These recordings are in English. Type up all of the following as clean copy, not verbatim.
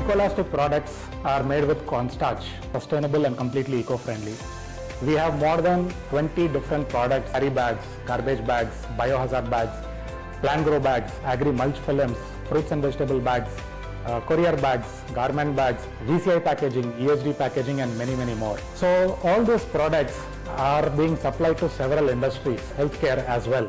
Ecolastic products are made with cornstarch, sustainable and completely eco-friendly. We have more than 20 different products: carry bags, garbage bags, biohazard bags, plant grow bags, agri mulch films, fruits and vegetable bags, courier bags, garment bags, VCI packaging, ESD packaging, and many, many more. So all these products are being supplied to several industries, healthcare as well.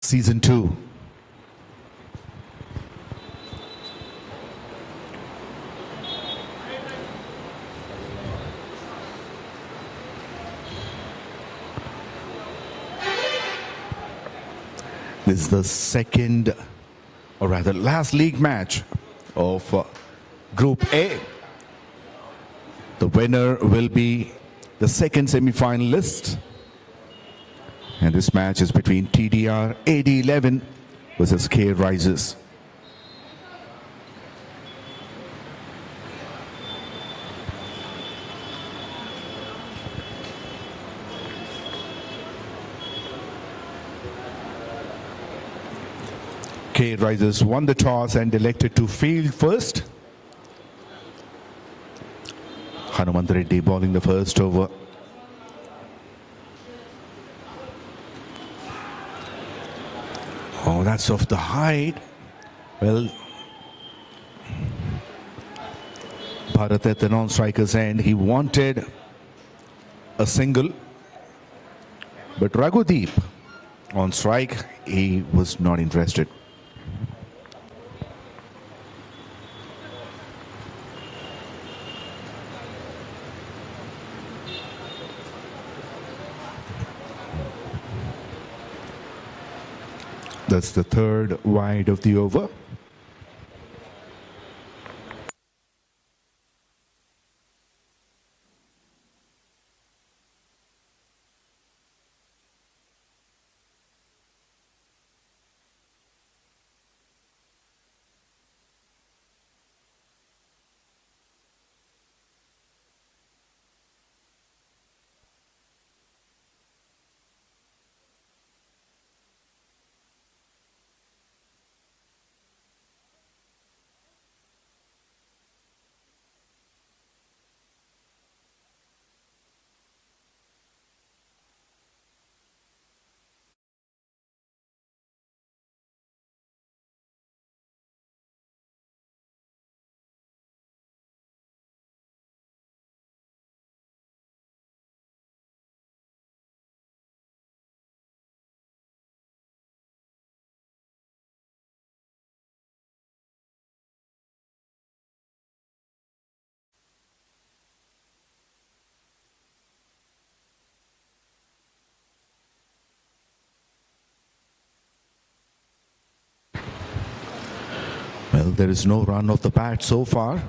Season 2. This is the second, or rather last league match of Group A. The winner will be the second semi-finalist. And this match is between TDR AD11 versus RISERS. RISERS won the toss and elected to field first. Hanumant Reddy bowling the first over. Oh, that's off the height. Well, Bharat at the non-striker's end. He wanted a single, but Raghudeep on strike, he was not interested. That's the third wide of the over. Well, there is no run of the bat so far.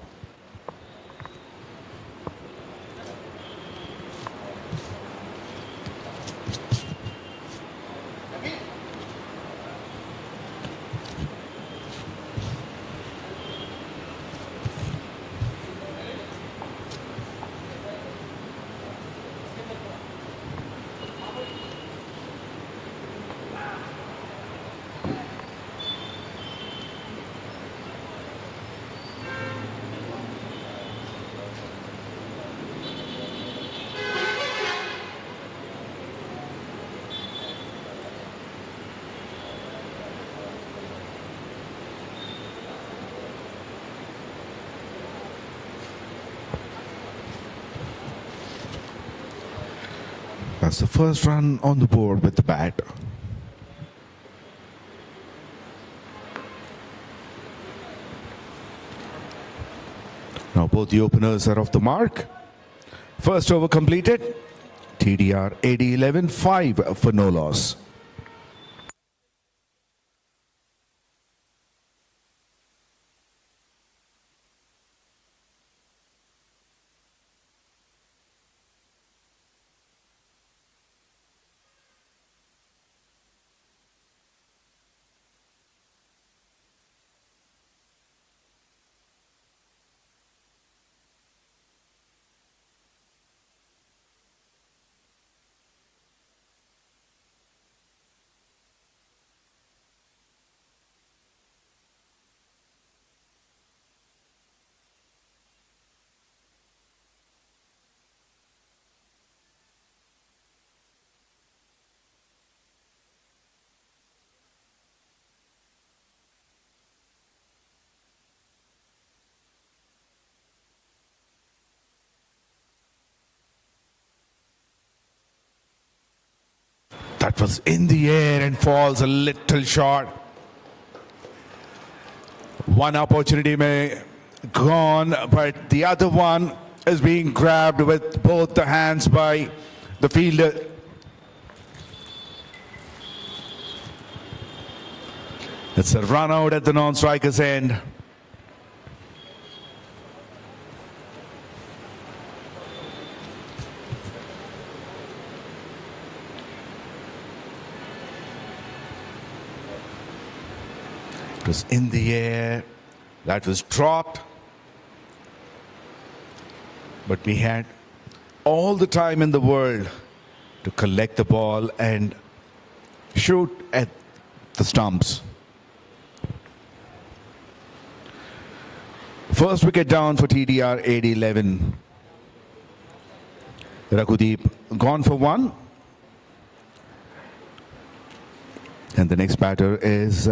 That's the first run on the board with the bat. Now both the openers are off the mark. First over completed. TDR AD11 5 for no loss. That was in the air and falls a little short. One opportunity may gone, but the other one is being grabbed with both the hands by the fielder. It's a run out at the non-striker's end. It was in the air, that was dropped, but we had all the time in the world to collect the ball and shoot at the stumps. First wicket down for TDR AD11. Raghudeep gone for one. And the next batter is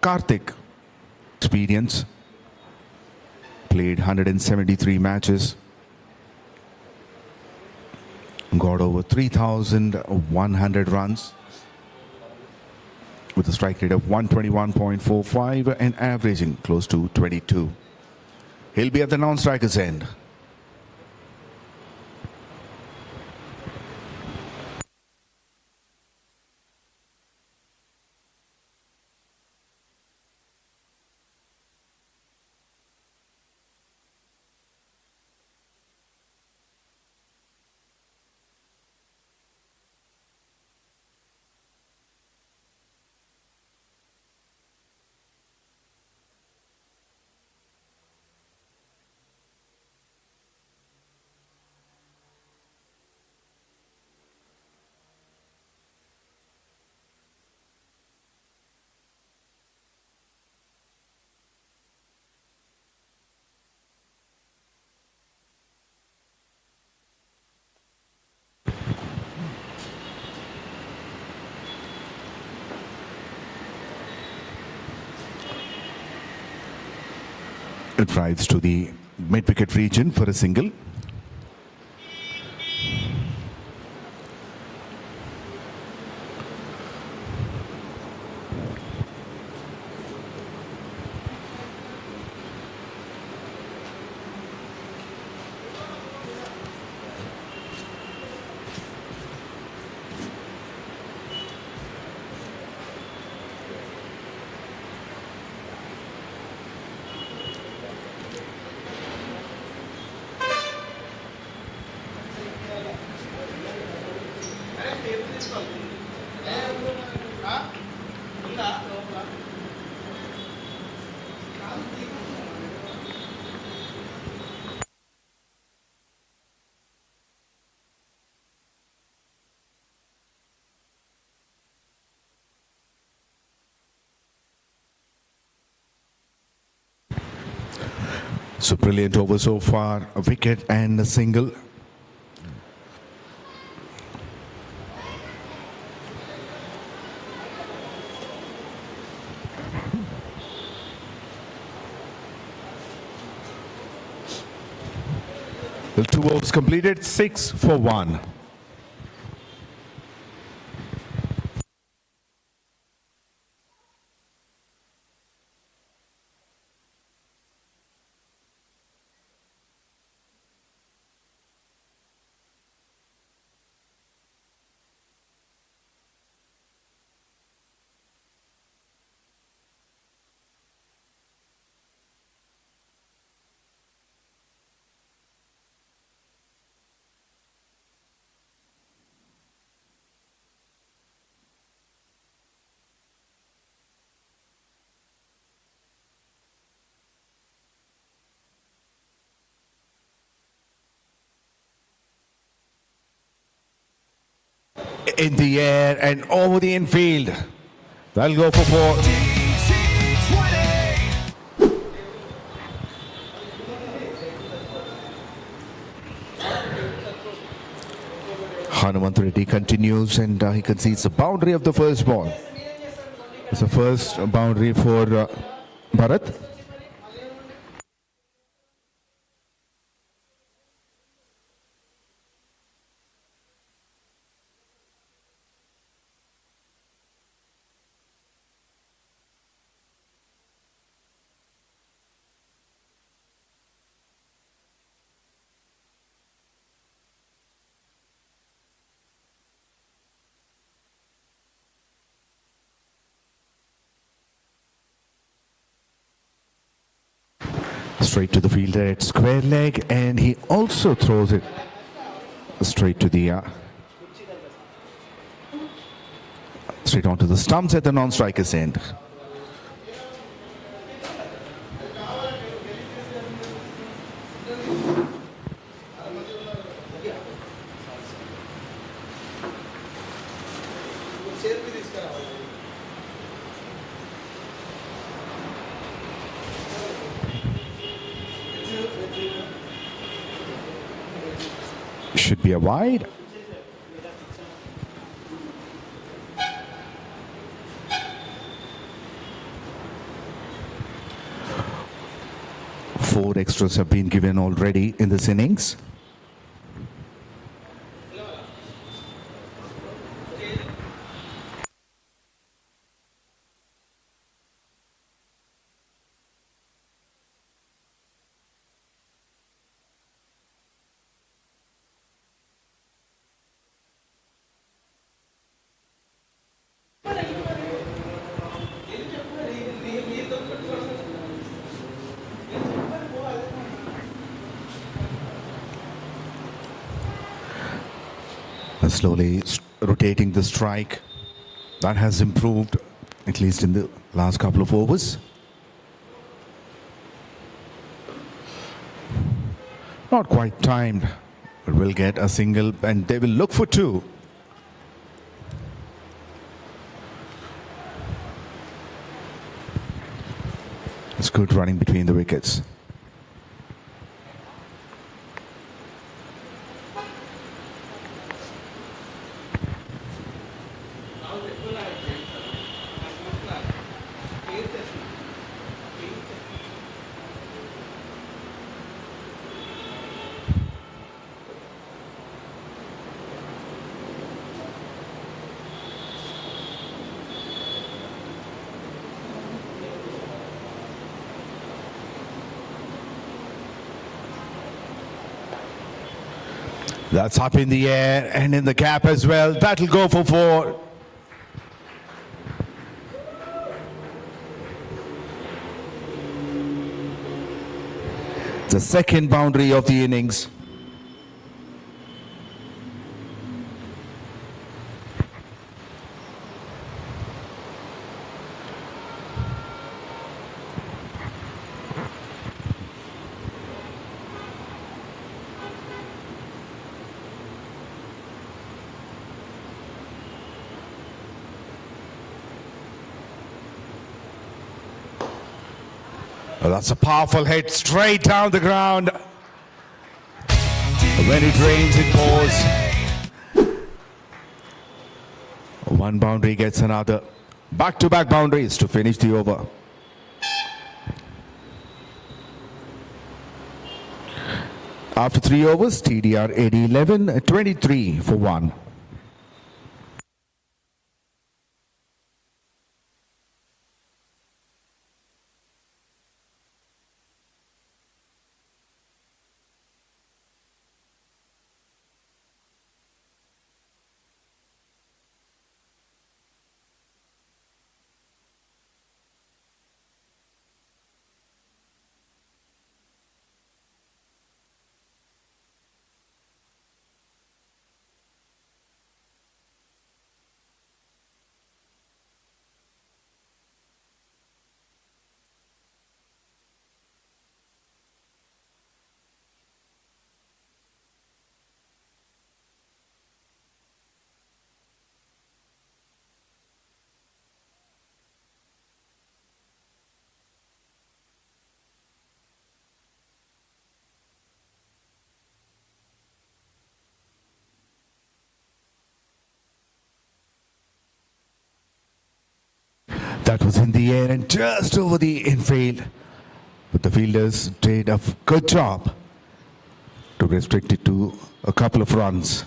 Karthik. Experience. Played 173 matches. Got over 3,100 runs. With a strike rate of 121.45 and averaging close to 22. He'll be at the non-striker's end. It drives to the mid-wicket region for a single. So brilliant over so far, a wicket and a single. The 2 overs completed, 6 for 1. In the air and over the infield. That'll go for 4. Hanumanth Reddy continues and he concedes the boundary of the first ball. It's the first boundary for Bharat. Straight to the fielder at square leg, and he also throws it straight to the straight onto the stumps at the non-striker's end. Should be a wide. Four extras have been given already in this innings. Slowly rotating the strike. That has improved, at least in the last couple of overs. Not quite timed, but will get a single and they will look for 2. It's good running between the wickets. That's up in the air and in the gap as well. That'll go for 4. The second boundary of the innings. Oh, that's a powerful hit straight down the ground. When it rains, it pours. One boundary gets another. Back-to-back boundaries to finish the over. After 3 overs, TDR AD11 23 for 1. That was in the air and just over the infield. But the fielders did a good job to restrict it to a couple of runs.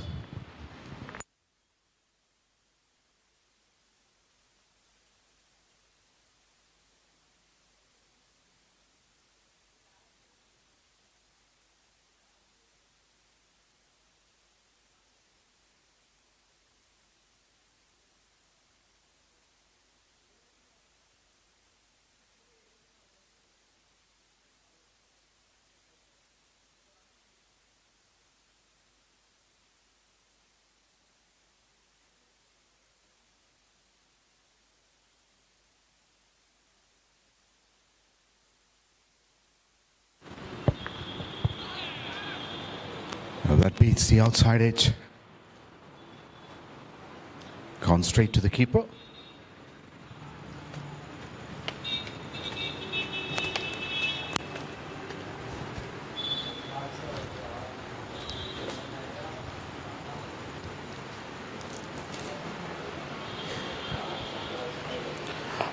That beats the outside edge. Gone straight to the keeper.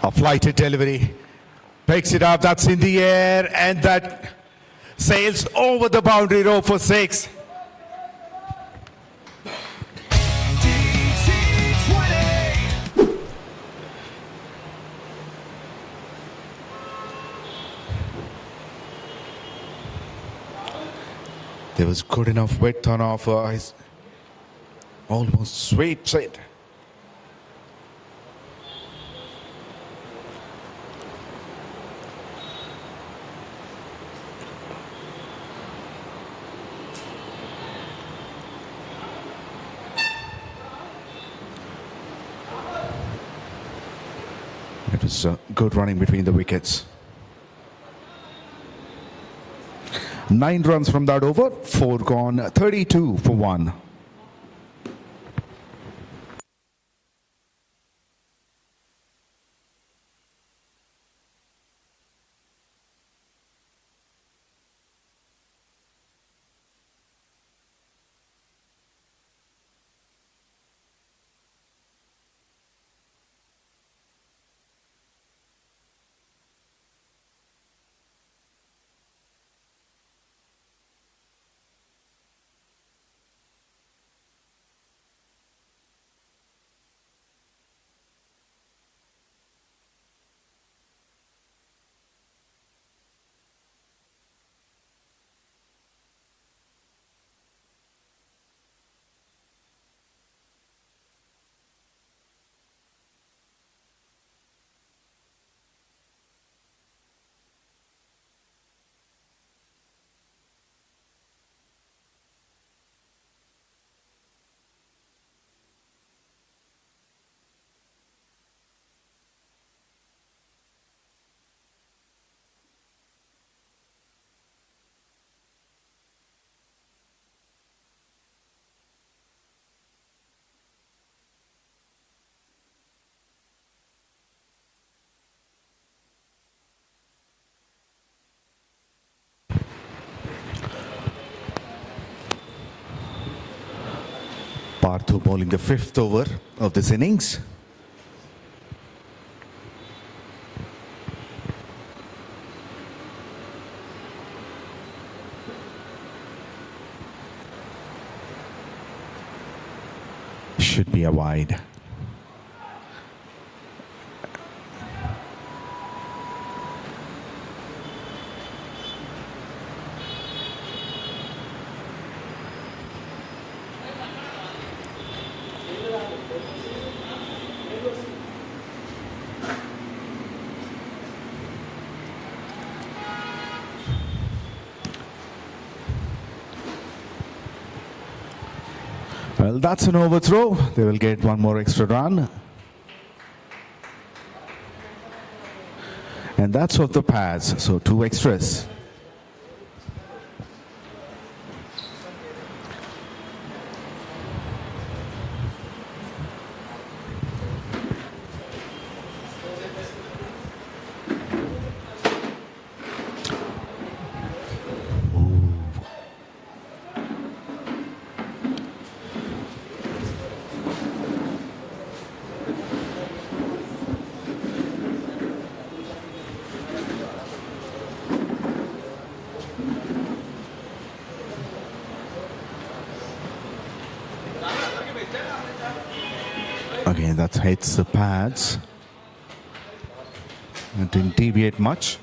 A flighted delivery. Picks it up, that's in the air, and that sails over the boundary row for 6. There was good enough width on offer. His almost sweet sit. It was good running between the wickets. 9 runs from that over, 4 gone, 32 for 1. Ortho bowling the 5th over of this innings. Should be a wide. Well, that's an overthrow. They will get one more extra run. And that's off the pads, so 2 extras. Again, that hits the pads. It didn't deviate much.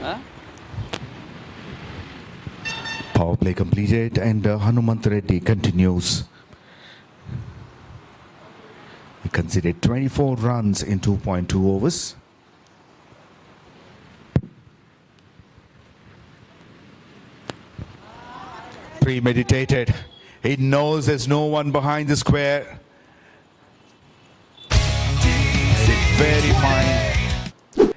हाँ? Power play completed and Hanumant Reddy continues. He conceded 24 runs in 2.2 overs. Premeditated. He knows there's no one behind the square. Very fine.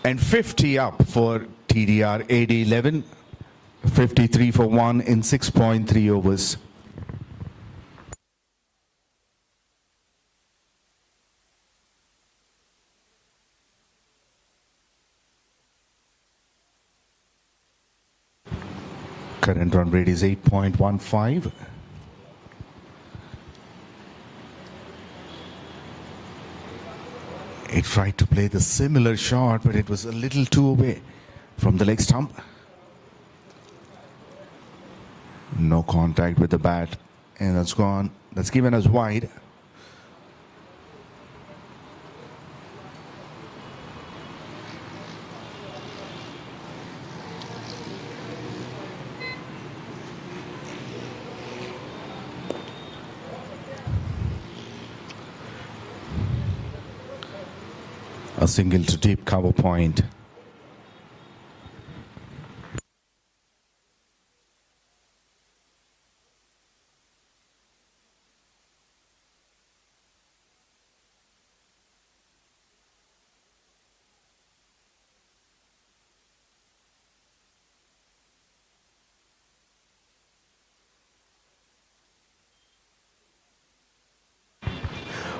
And 50 up for TDR AD11. 53 for 1 in 6.3 overs. Current run rate is 8.15. He tried to play the similar shot, but it was a little too away from the leg stump. No contact with the bat, and that's gone. That's given us wide. A single to deep cover point.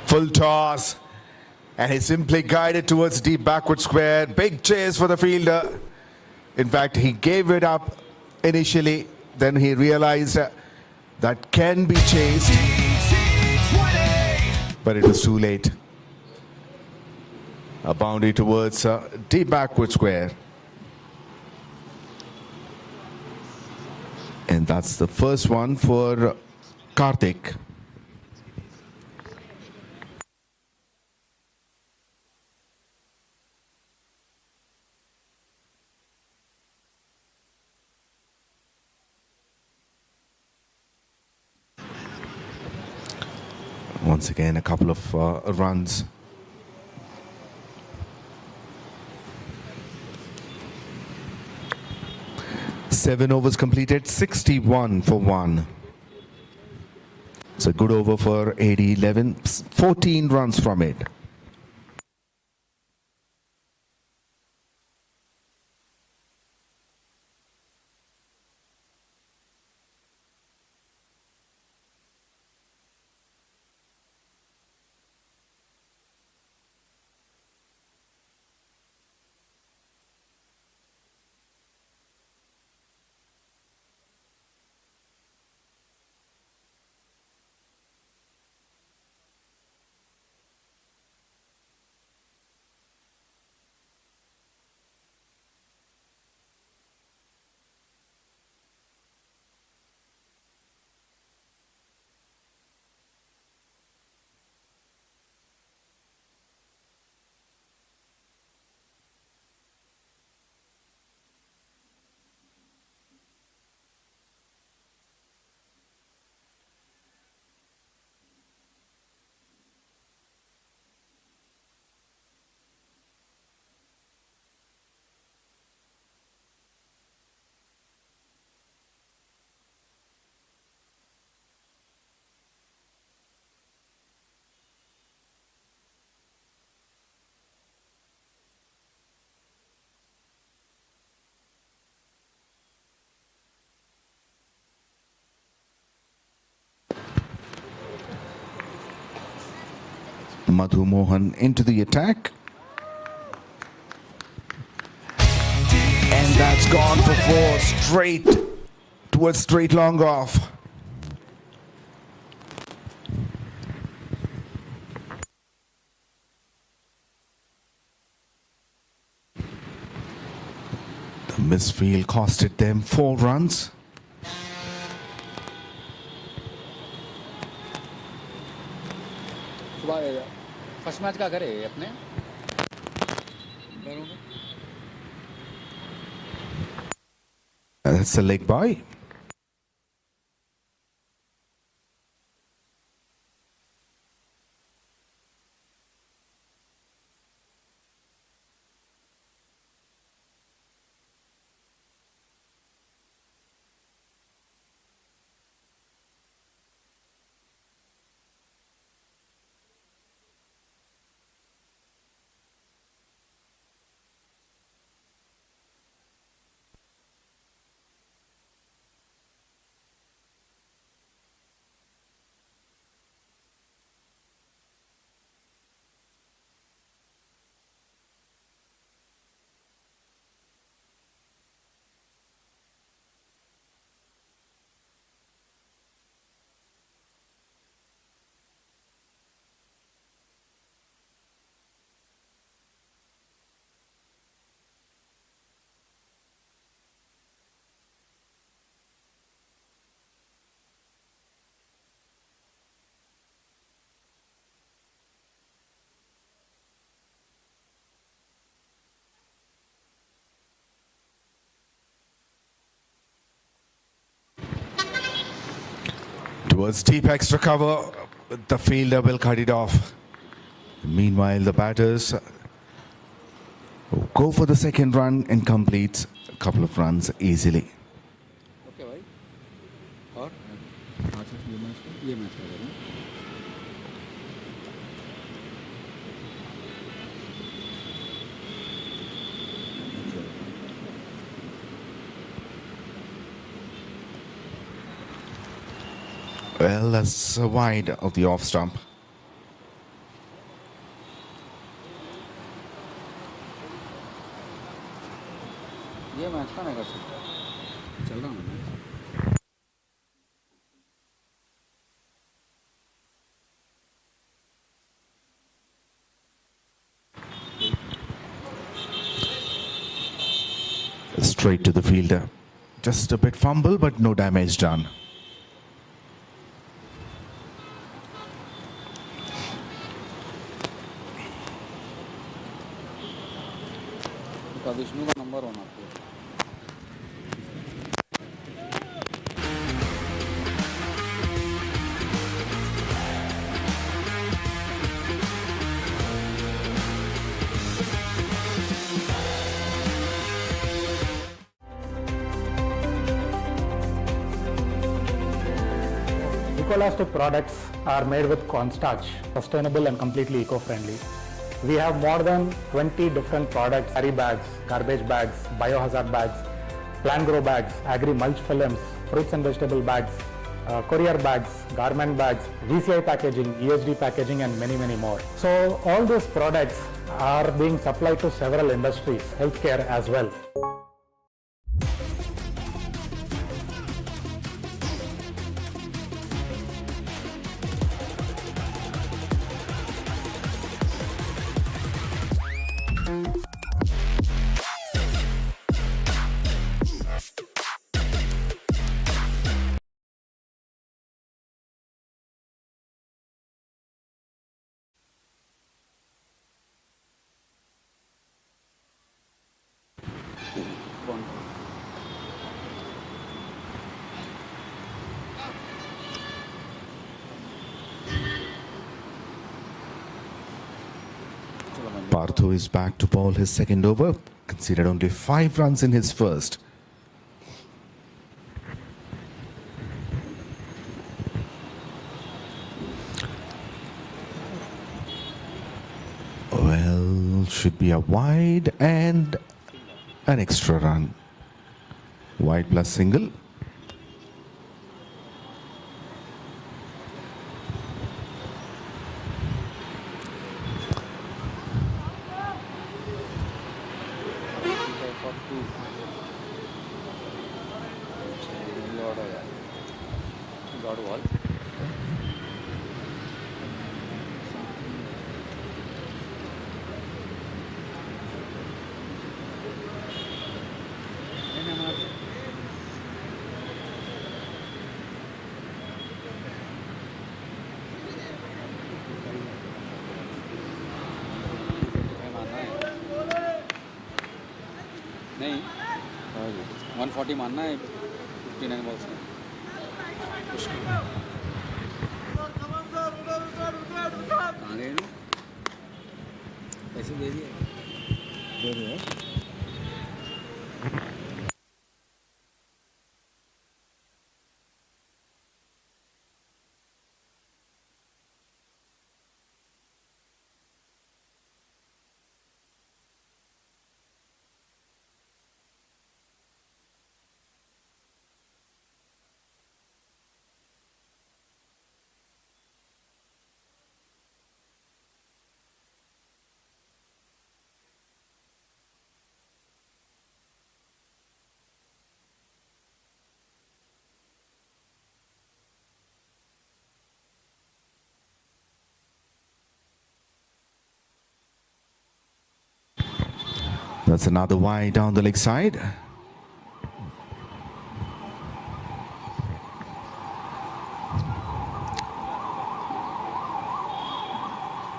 Full toss. And he simply guided towards deep backward square. Big chase for the fielder. In fact, he gave it up initially. Then he realized that can be chased. But it was too late. A boundary towards deep backward square. And that's the first one for Karthik. Once again, a couple of runs. Seven overs completed, 61 for 1. It's a good over for AD11, 14 runs from it. Madhu Mohan into the attack. And that's gone for 4 straight towards straight long off. The misfield costed them 4 runs. First match का करे अपने That's a leg by. Towards deep extra cover, the fielder will cut it off. Meanwhile, the batters go for the second run and complete a couple of runs easily. Okay भाई और अच्छा ये match कर रहे हैं Well, that's wide of the off stump. ये match का नहीं कर सकता चल रहा हूँ मैं Straight to the fielder. Just a bit fumble, but no damage done. तो विष्णु का नंबर होना चाहिए Ecolastic products are made with cornstarch, sustainable and completely eco-friendly. We have more than 20 different products: carry bags, garbage bags, biohazard bags, plant grow bags, agri mulch films, fruits and vegetable bags, courier bags, garment bags, VCI packaging, ESD packaging, and many, many more. So all these products are being supplied to several industries, healthcare as well. Partho is back to bowl his second over, conceded only 5 runs in his first. Well, should be a wide and an extra run. Wide plus single. नहीं 140 मानना है 59 balls में कहाँ गए ना पैसे दे दिए That's another wide down the leg side.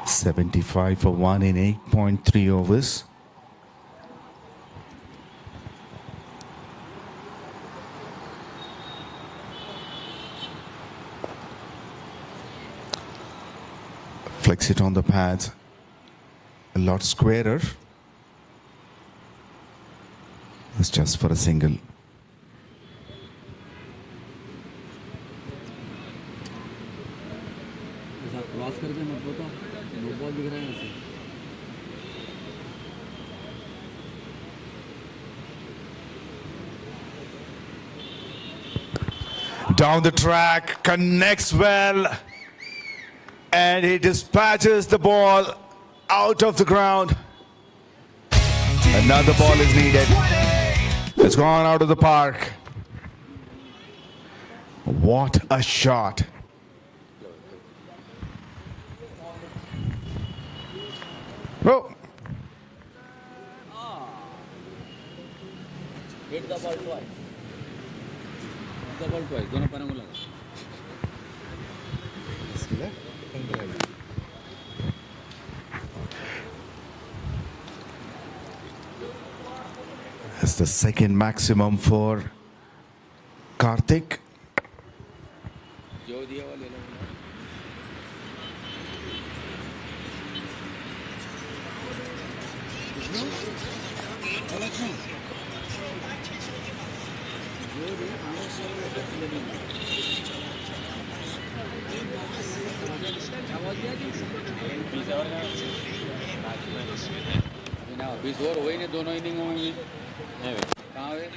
$75 for one in 8.3 overs. Flex it on the pads. A lot squarer. It's just for a single. Cross करके मत बता नो बॉल दिख रहा है ऐसे Down the track, connects well, and he dispatches the ball out of the ground. Another ball is needed. It's gone out of the park. What a shot. Oh. Hit the ball twice. Hit the ball twice. दोनों पैरों को लगा. That's the second maximum for Karthik. जो दिया वो ले लो. बीस over हुए नहीं दोनों इनिंग में भी कहाँ हुए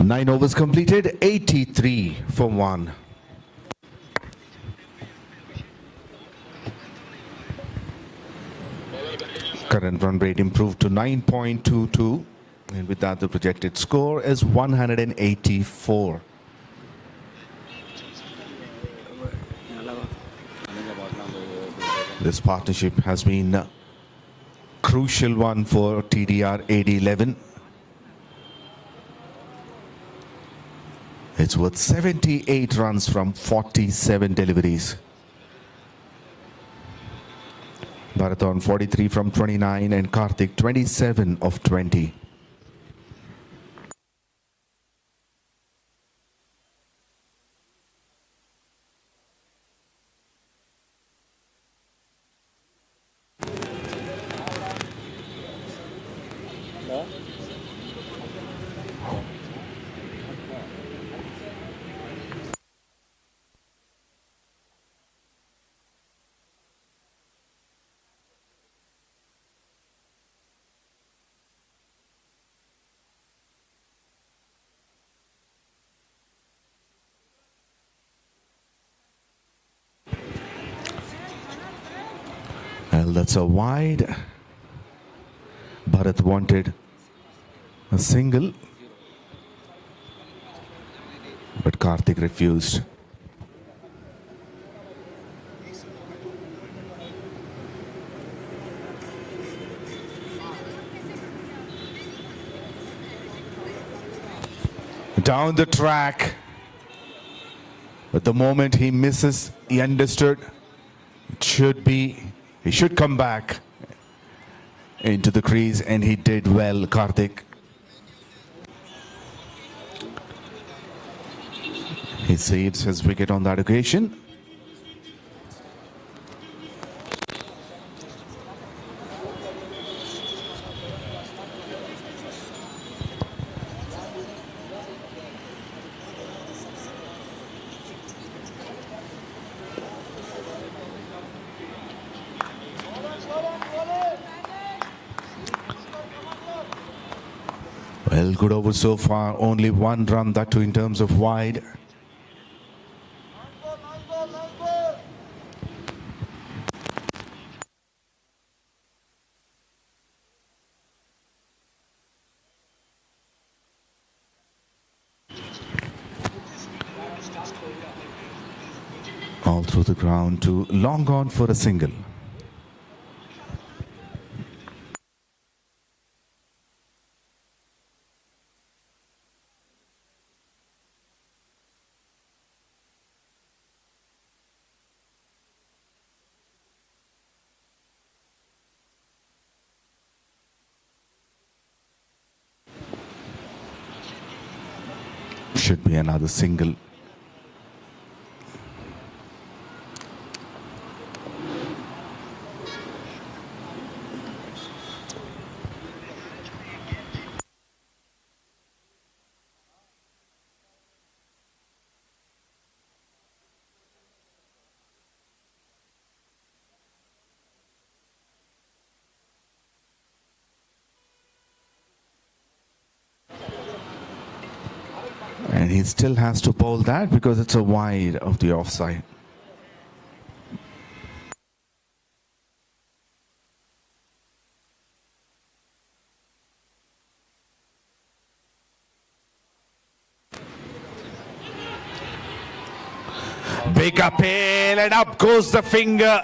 Nine overs completed, 83 for one. Current run rate improved to 9.22. And with that, the projected score is 184. This partnership has been a crucial one for TDR AD11. It's worth 78 runs from 47 deliveries. Bharath 43 from 29 and Karthik 27 of 20. Well, that's a wide. Bharat wanted a single, but Karthik refused. Down the track. But the moment he misses, he understood it should be, he should come back into the crease, and he did well, Karthik. He saves his wicket on that occasion. Well, good over so far. Only one run, that too in terms of wide. All through the ground to long on for a single. Should be another single. And he still has to bowl that because it's a wide of the offside. Big appeal, and up goes the finger.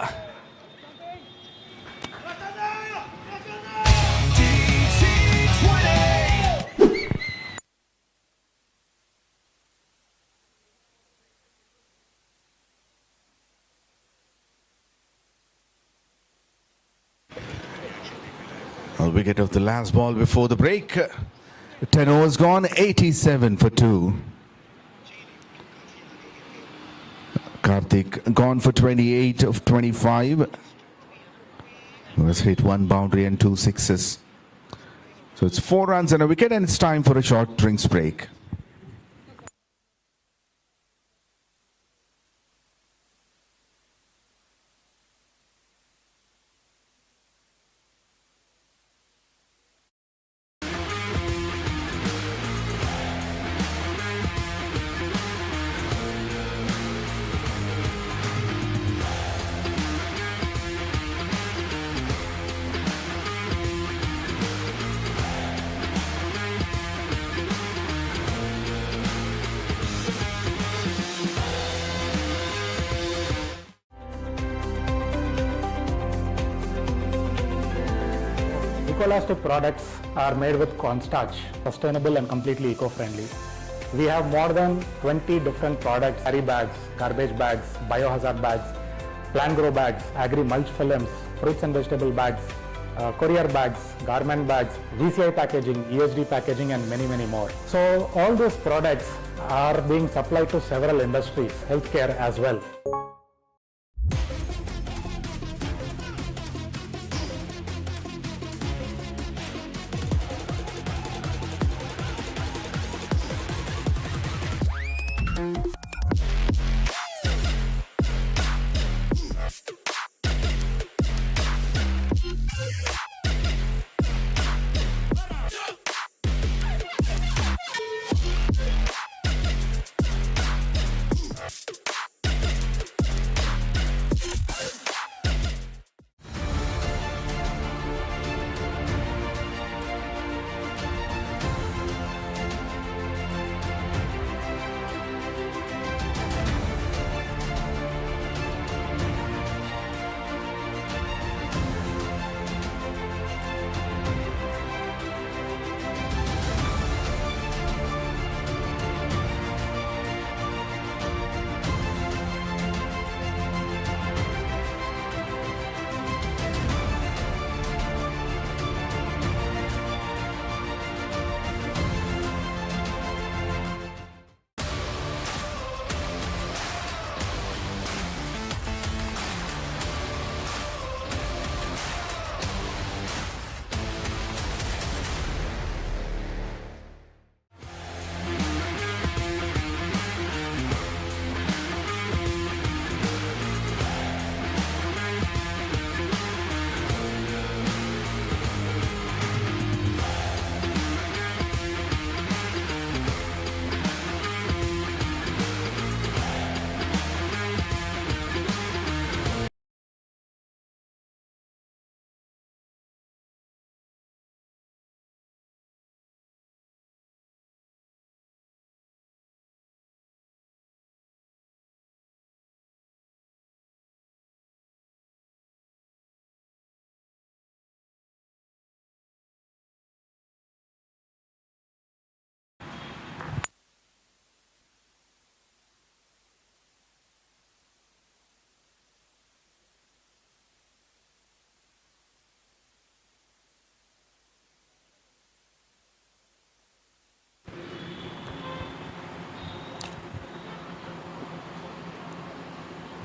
A wicket of the last ball before the break. 10 overs gone, 87 for 2. Karthik gone for 28 of 25. He has hit one boundary and 2 sixes. So it's 4 runs and a wicket, and it's time for a short drinks break. viscoelastic products are made with cornstarch, sustainable and completely eco-friendly. We have more than 20 different products: carry bags, garbage bags, biohazard bags, plant grow bags, agri mulch films, fruits and vegetable bags, courier bags, garment bags, VCI packaging, ESD packaging, and many more. So all these products are being supplied to several industries, healthcare as well.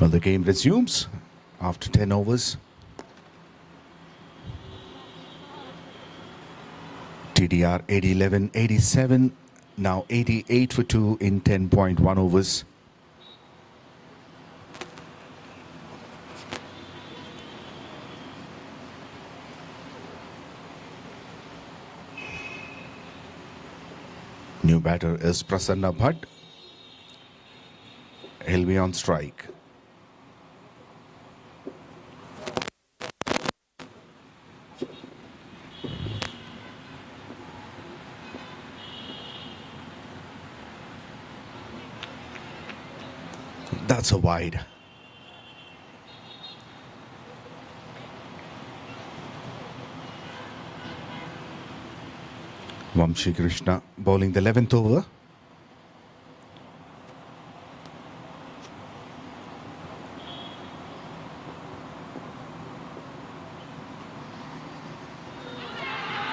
Well, the game resumes after 10 overs. TDR AD11 87, now 88 for 2 in 10.1 overs. New batter is Prasanna Bhatt. He'll be on strike. That's a wide. Vamshi Krishna bowling the 11th over.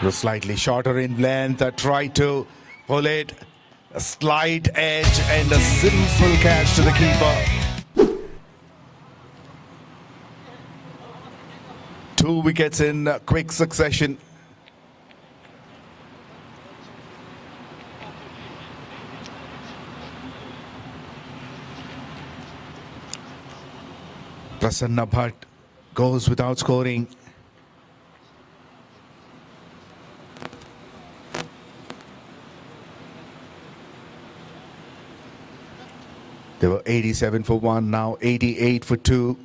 Was slightly shorter in length, tried to pull it, a slight edge and a simple catch to the keeper. 2 wickets in quick succession. Prasanna Bhatt goes without scoring. They were 87 for 1, now 88 for 2.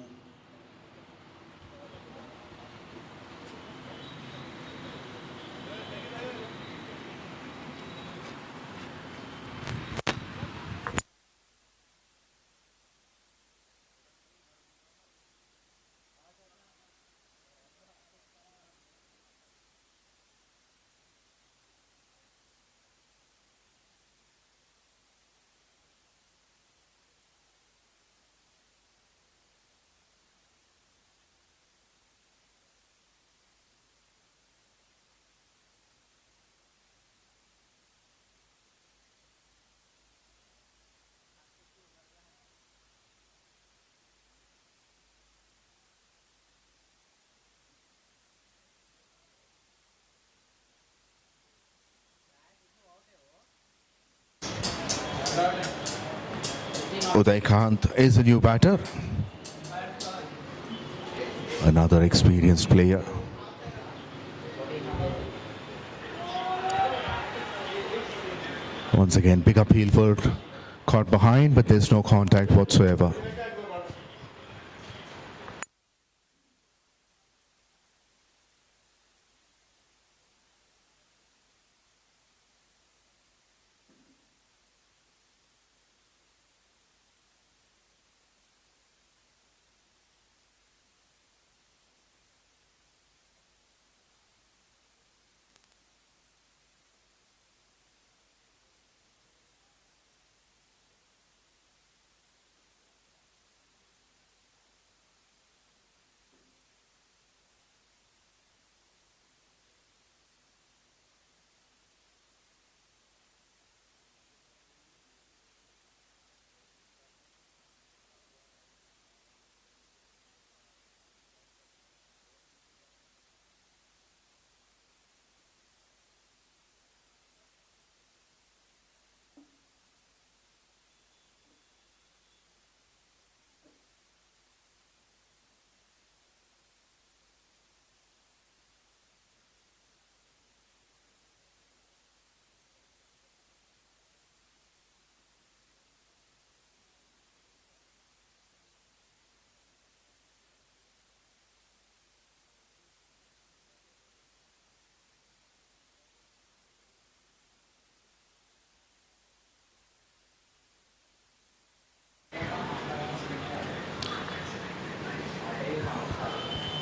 Udaykant is a new batter. Another experienced player. Once again, big appeal for caught behind, but there's no contact whatsoever.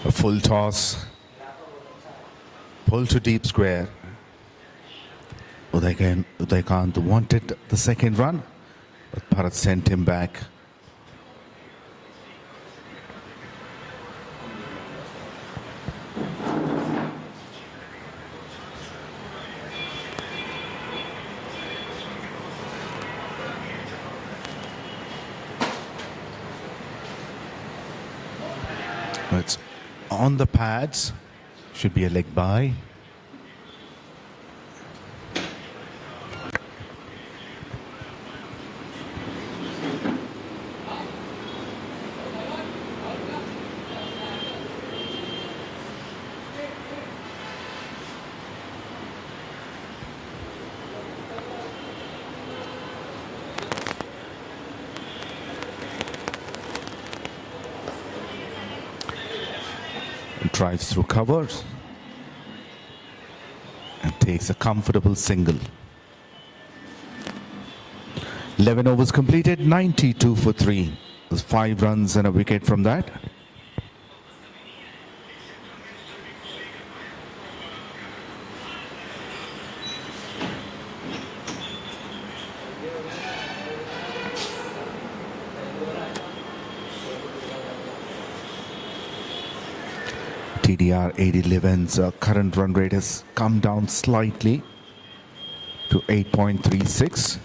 A full toss, pull to deep square. Udaykant wanted the second run, but Bharat sent him back. It's on the pads, should be a leg by. Drives through covers and takes a comfortable single. 11 overs completed, 92 for 3. There's 5 runs and a wicket from that. TDR AD11's current run rate has come down slightly to 8.36.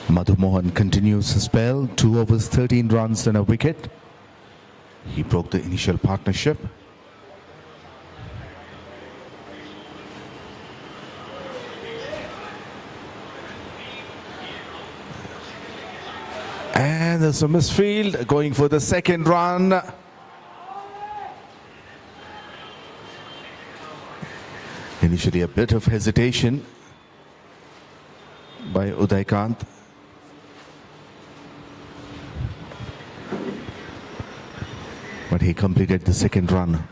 Madhu Mohan continues his spell, 2 overs, 13 runs and a wicket. He broke the initial partnership. And there's a misfield, going for the second run. Initially a bit of hesitation by Udaykant. But he completed the second run.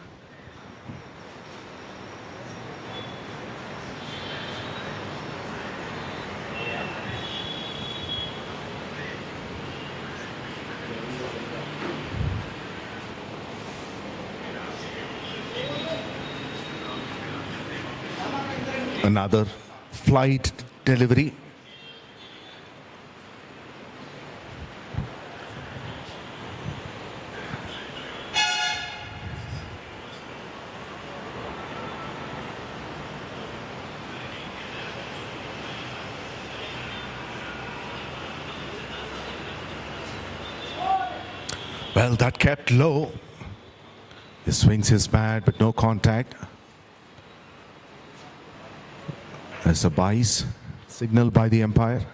Another flight delivery. Well, that kept low. He swings his bat, but no contact. As a bias signal by the umpire.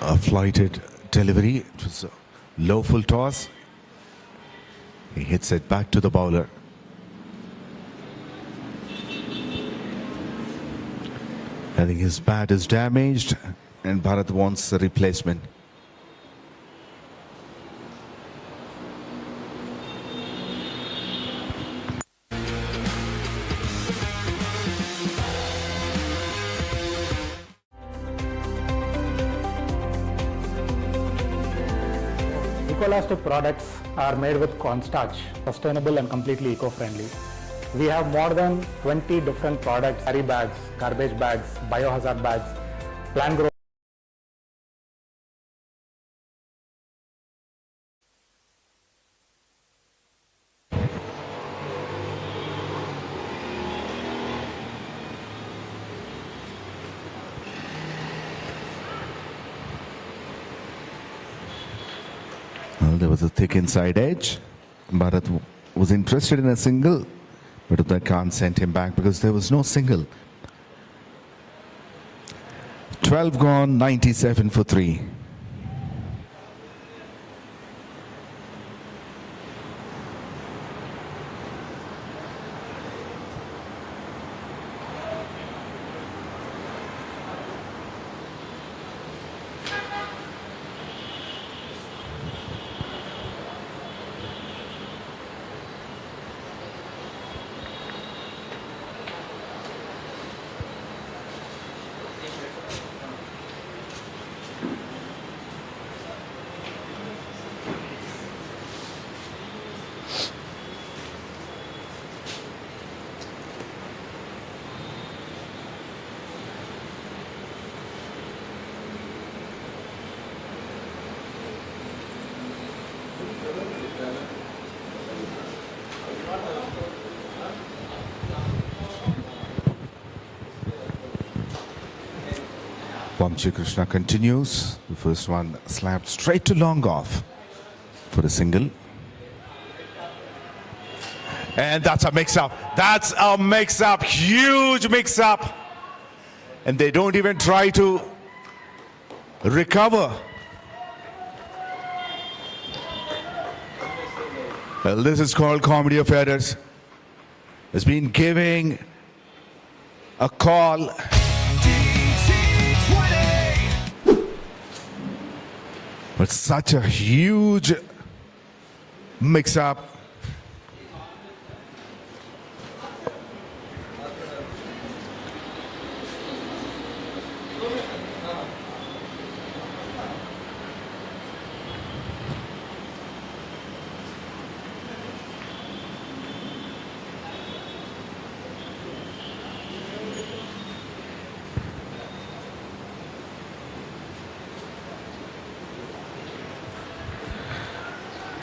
A flighted delivery. It was a low full toss. He hits it back to the bowler. I think his bat is damaged and Bharat wants a replacement. Ecolastic products are made with cornstarch, sustainable and completely eco-friendly. We have more than 20 different products: carry bags, garbage bags, biohazard bags, plant grow. Well, there was a thick inside edge. Bharat was interested in a single, but Udaykant sent him back because there was no single. 12 gone, 97 for 3. Vamshi Krishna continues. The first one slapped straight to long off for a single. And that's a mix-up. That's a mix-up. Huge mix-up. And they don't even try to recover. Well, this is called comedy of errors. It's been giving a call. DT20. But such a huge mix-up.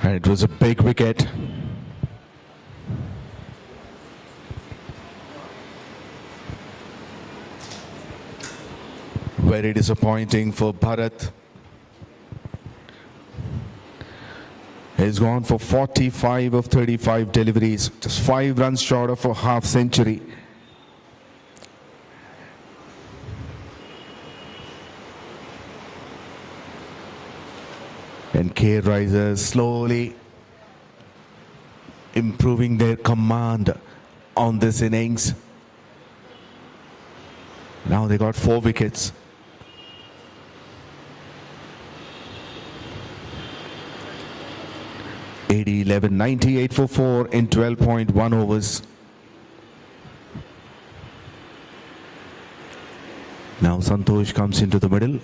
And it was a big wicket. Very disappointing for Bharat. He's gone for 45 of 35 deliveries, just 5 runs short of a half century. And RISERS slowly improving their command on this innings. Now they got 4 wickets. AD11 98 for 4 in 12.1 overs. Now Santosh comes into the middle.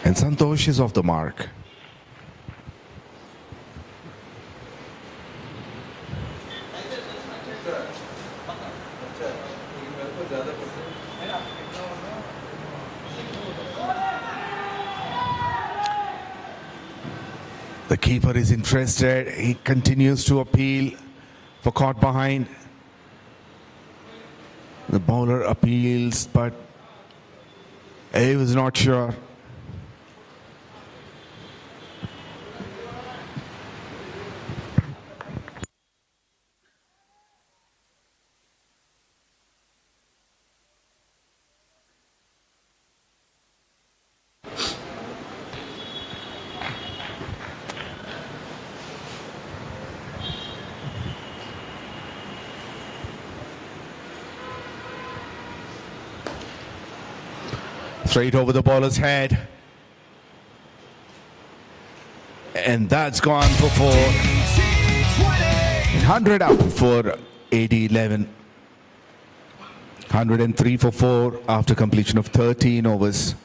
And Santosh is off the mark. The keeper is interested. He continues to appeal for caught behind. The bowler appeals, but he was not sure. Straight over the bowler's head. And that's gone for 4. 100 up for AD11. 103 for 4 after completion of 13 overs.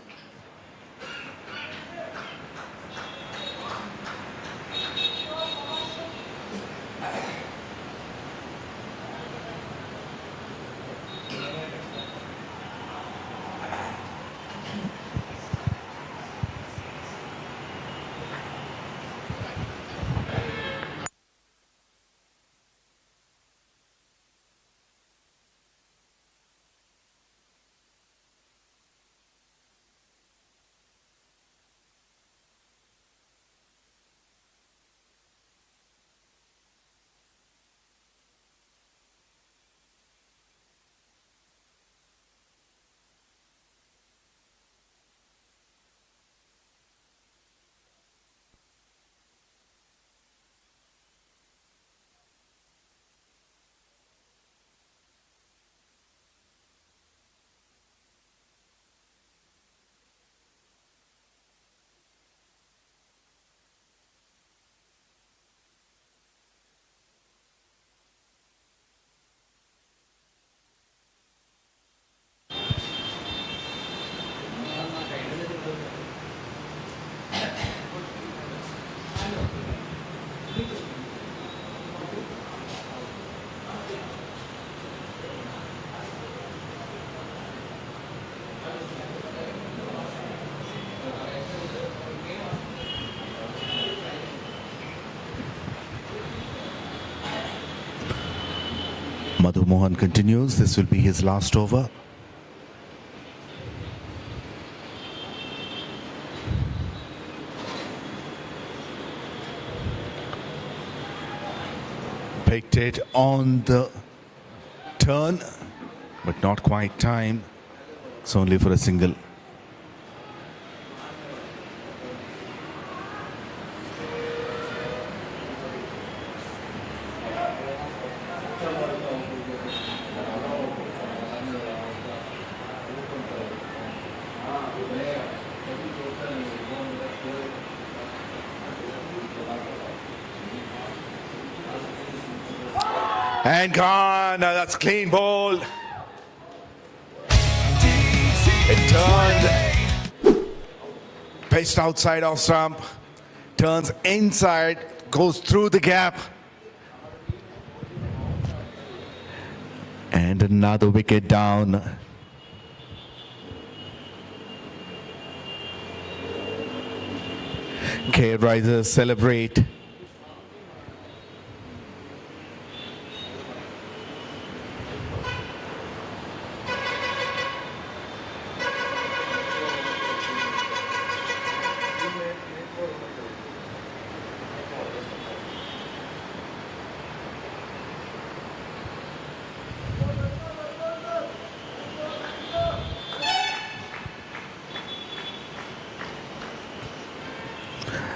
Madhu Mohan continues. This will be his last over. Picked it on the turn, but not quite time. It's only for a single. And gone. That's clean ball. It turned. Pitched outside off stump. Turns inside. Goes through the gap. And another wicket down. RISERS celebrate.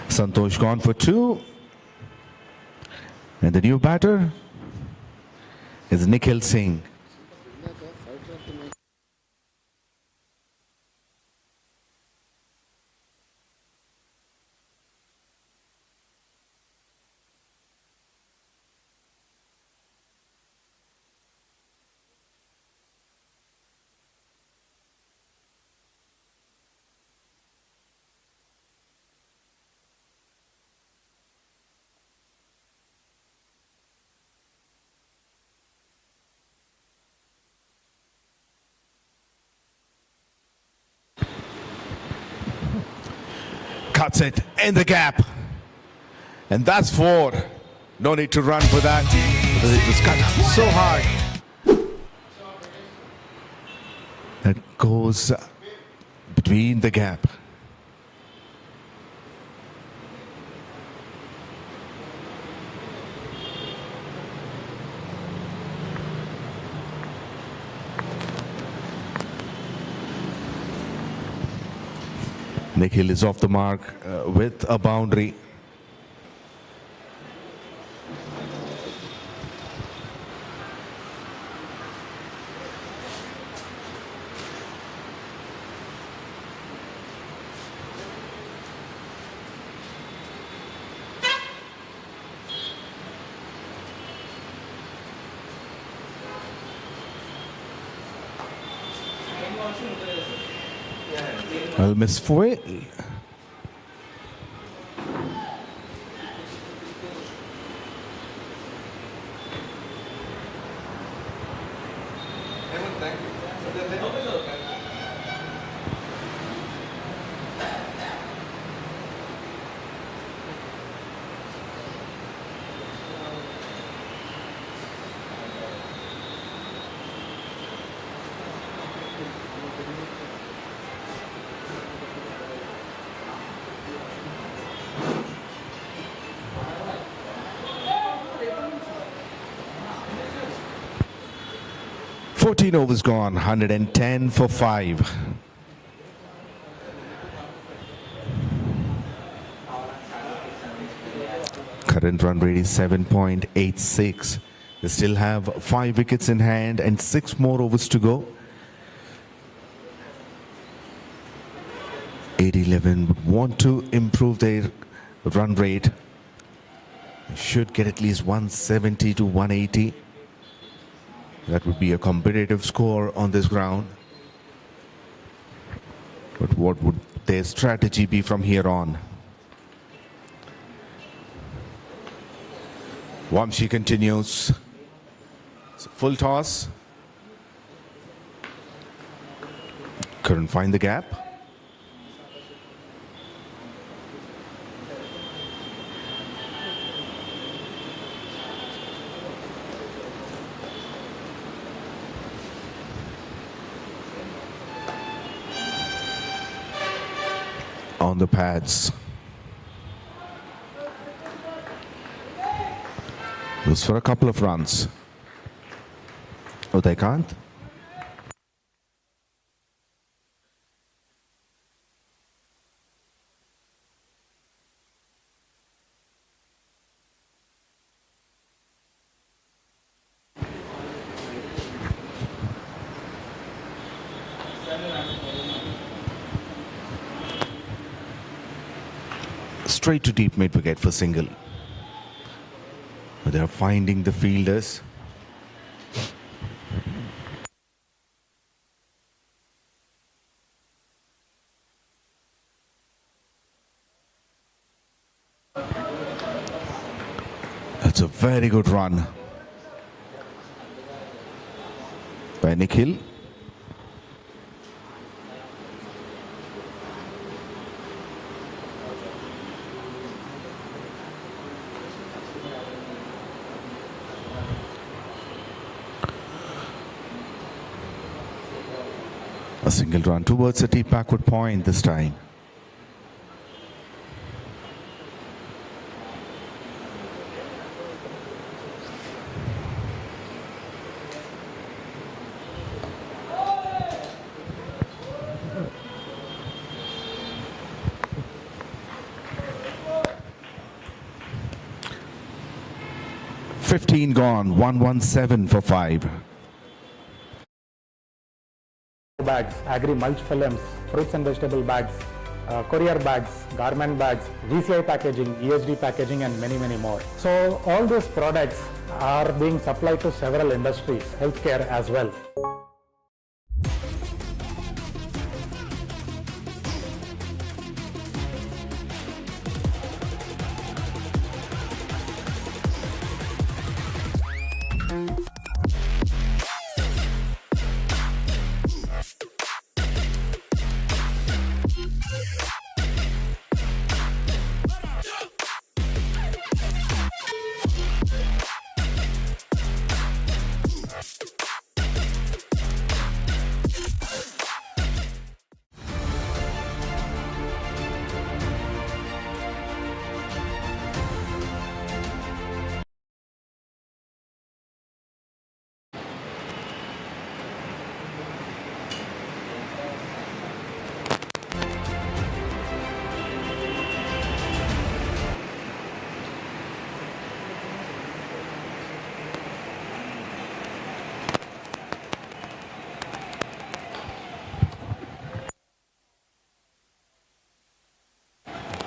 Santosh gone for 2. And the new batter is Nikhil Singh. Cuts it in the gap. And that's 4. No need to run for that because it was cut so hard. That goes between the gap. Nikhil is off the mark with a boundary. Well, miss fue. Fourteen overs gone, 110 for 5. Current run rate is 7.86. They still have 5 wickets in hand and 6 more overs to go. AD11 would want to improve their run rate. They should get at least 170 to 180. That would be a competitive score on this ground. But what would their strategy be from here on? Vamshi continues. Full toss. Couldn't find the gap. On the pads. This for a couple of runs. Oh, they can't. Straight to deep mid wicket for single. They are finding the fielders. That's a very good run by Nikhil. A single run towards the deep backward point this time. Gone, 117 for 5. Bags, agri mulch films, fruits and vegetable bags, courier bags, garment bags, VCI packaging, ESD packaging, and many, many more. So all these products are being supplied to several industries, healthcare as well.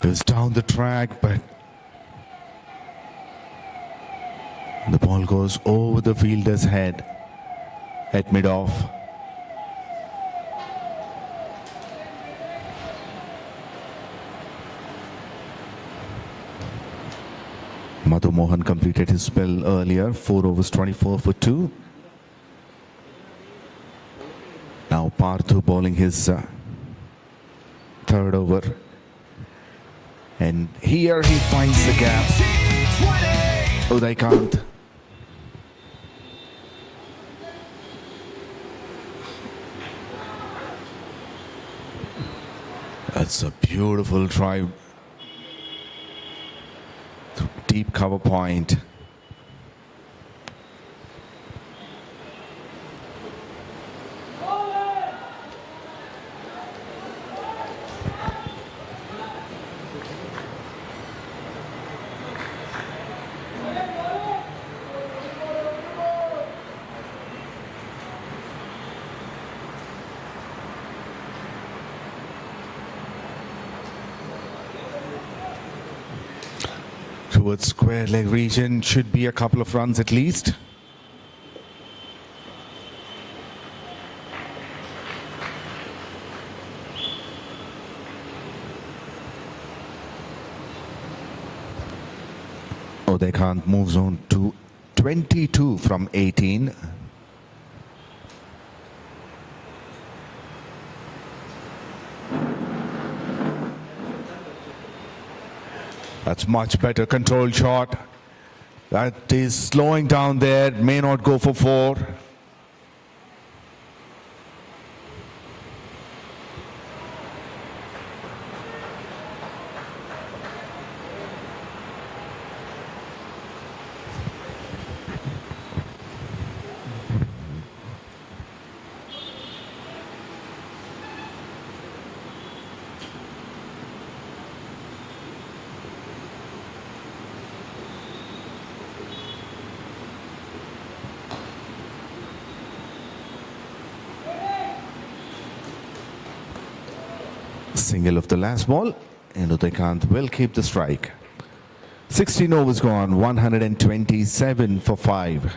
Goes down the track, but the ball goes over the fielder's head at mid-off. Madhu Mohan completed his spell earlier, 4 overs 24 for 2. Now Parthu bowling his third over. And here he finds the gap. Udaykant. That's a beautiful drive. Deep cover point. Towards square leg region, should be a couple of runs at least. Udaykant moves on to 22 from 18. That's much better control shot. That is slowing down there, may not go for 4. Single of the last ball, and Udaykant will keep the strike. 16 overs gone, 127 for 5.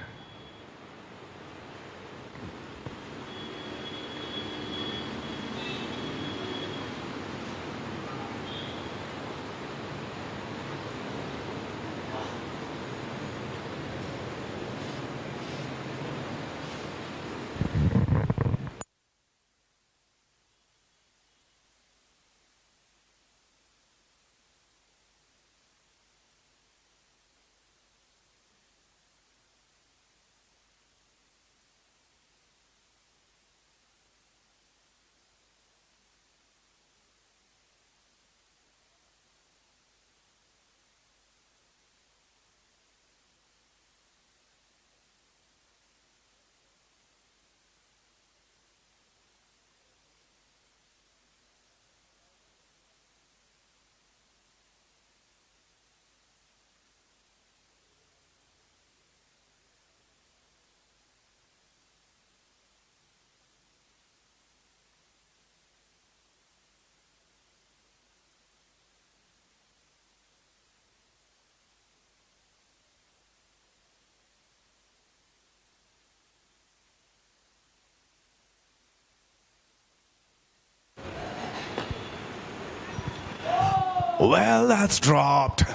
Well, that's dropped. It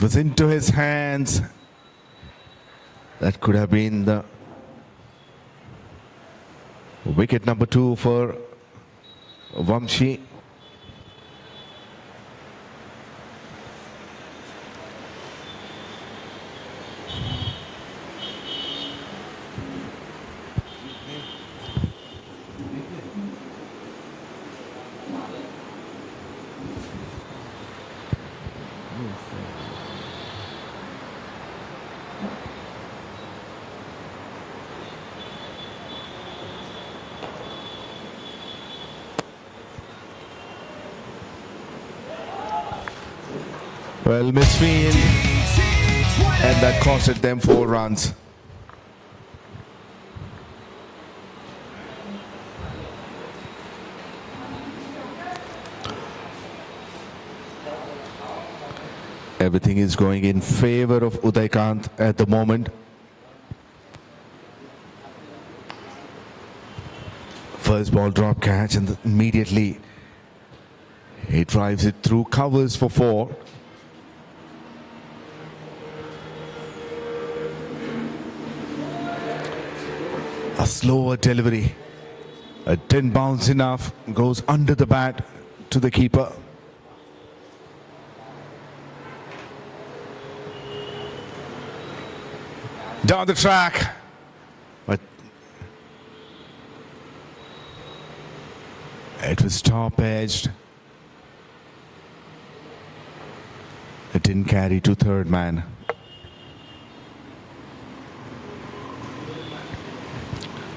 was into his hands. That could have been the wicket number 2 for Vamshi. Well, misfield, and that costed them 4 runs. Everything is going in favor of Udaykant at the moment. First ball drop catch, and immediately he drives it through covers for 4. A slower delivery. It didn't bounce enough. Goes under the bat to the keeper. Down the track. But it was top edged. It didn't carry to third man.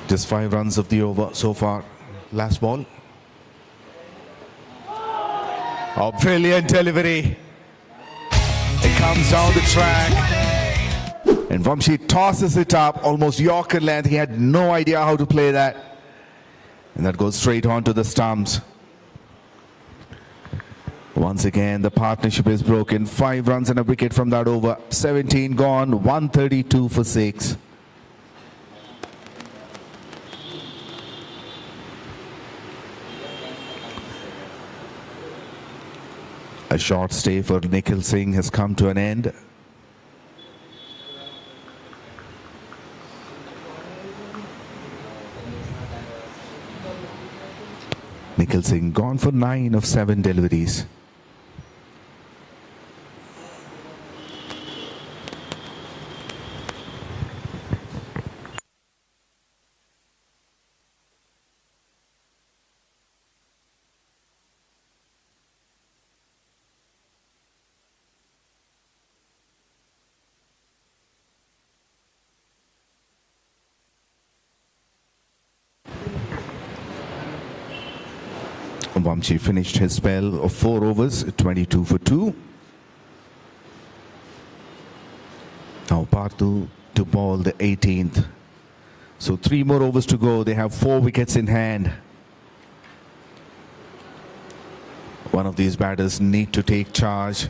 Just 5 runs of the over so far. Last ball. Oh, brilliant delivery. It comes down the track. And Vamshi tosses it up, almost Yorker length. He had no idea how to play that. And that goes straight onto the stumps. Once again, the partnership is broken. 5 runs and a wicket from that over. 17 gone, 132 for 6. A short stay for Nikhil Singh has come to an end. Nikhil Singh gone for 9 of 7 deliveries. Vamshi finished his spell of 4 overs, 22 for 2. Now Parthu to ball the 18th. So 3 more overs to go. They have 4 wickets in hand. One of these batters need to take charge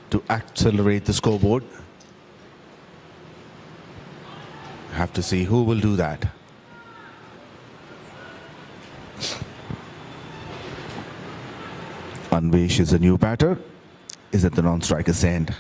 to accelerate the scoreboard. Have to see who will do that. Anvesh is a new batter, is at the non-striker's end.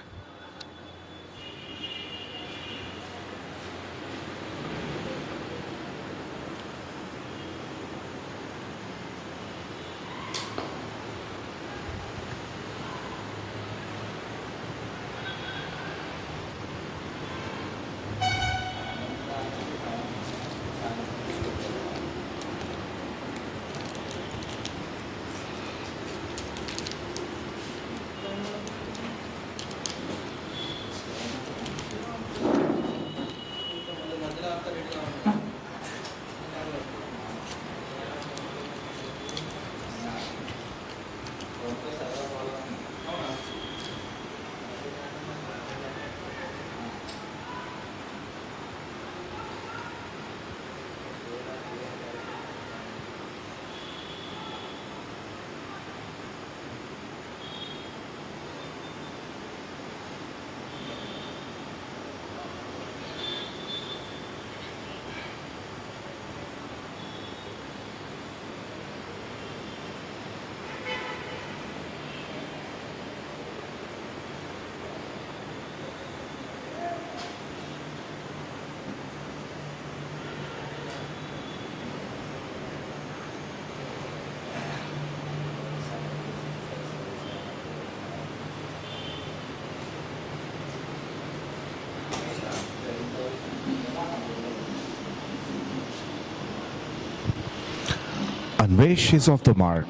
Anvesh is off the mark.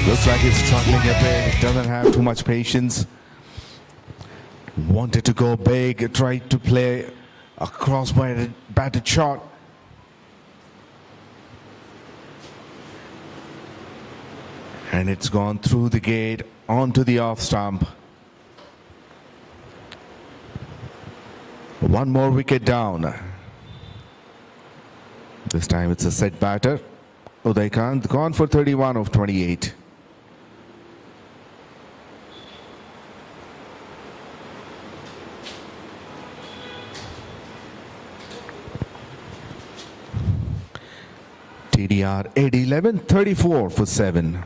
Looks like he's struggling a bit, doesn't have too much patience. Wanted to go big, tried to play a cross-batted shot. And it's gone through the gate, onto the off stump. One more wicket down. This time it's a set batter. Udaykant gone for 31 of 28. TDR AD11 34 for 7.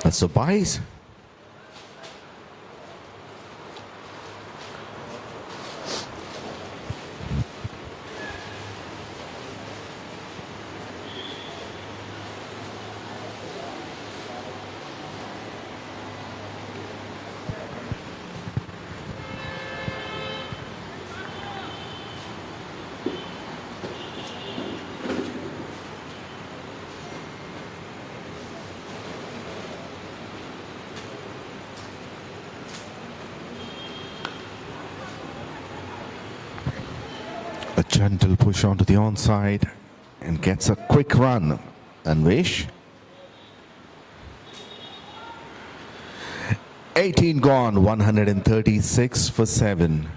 That's the buys. A gentle push onto the onside and gets a quick run. Anvesh. 18 gone, 136 for 7.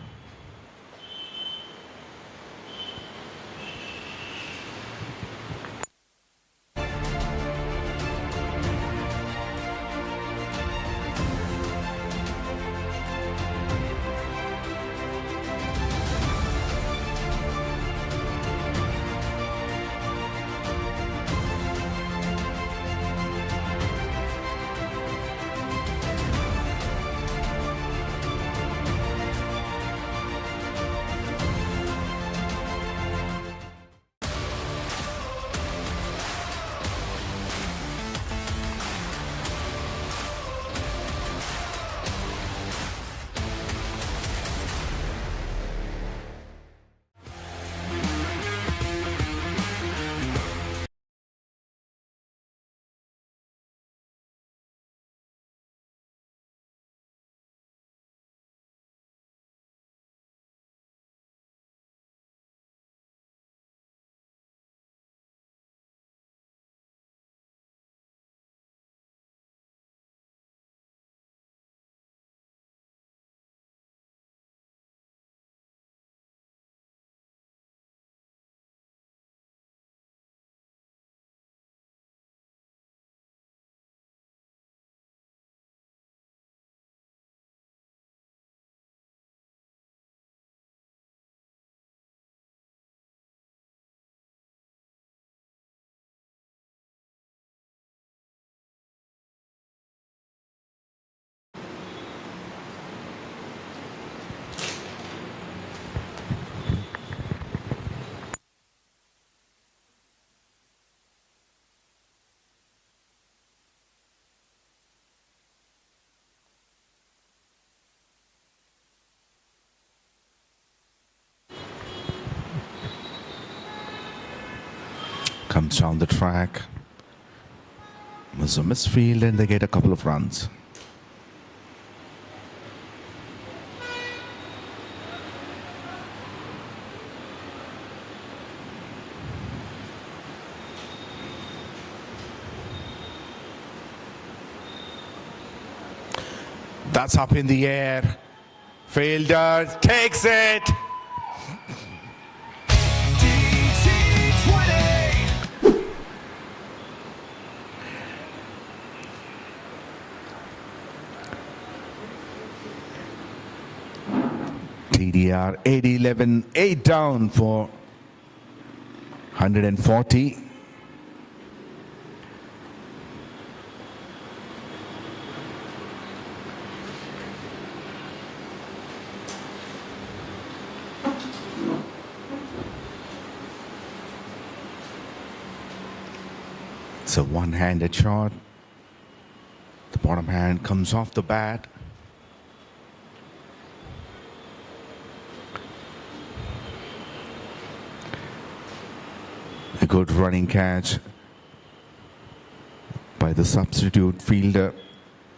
comes down the track. There's a misfield and they get a couple of runs. That's up in the air. Fielder takes it. DT20. TDR AD11, 8 down for 140. It's a one-handed shot. The bottom hand comes off the bat. A good running catch by the substitute fielder,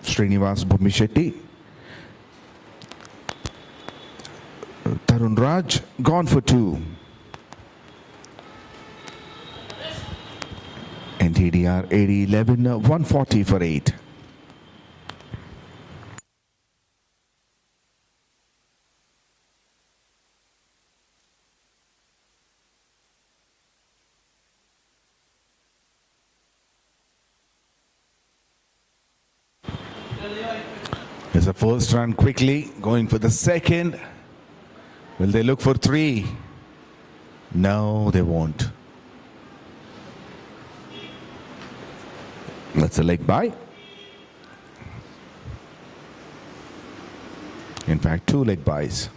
Srinivas Bhumishetty. Tarun Raj gone for 2. And TDR AD11, 140 for 8. There's a first run quickly, going for the second. Will they look for 3? No, they won't. That's a leg by. In fact, 2 leg byes.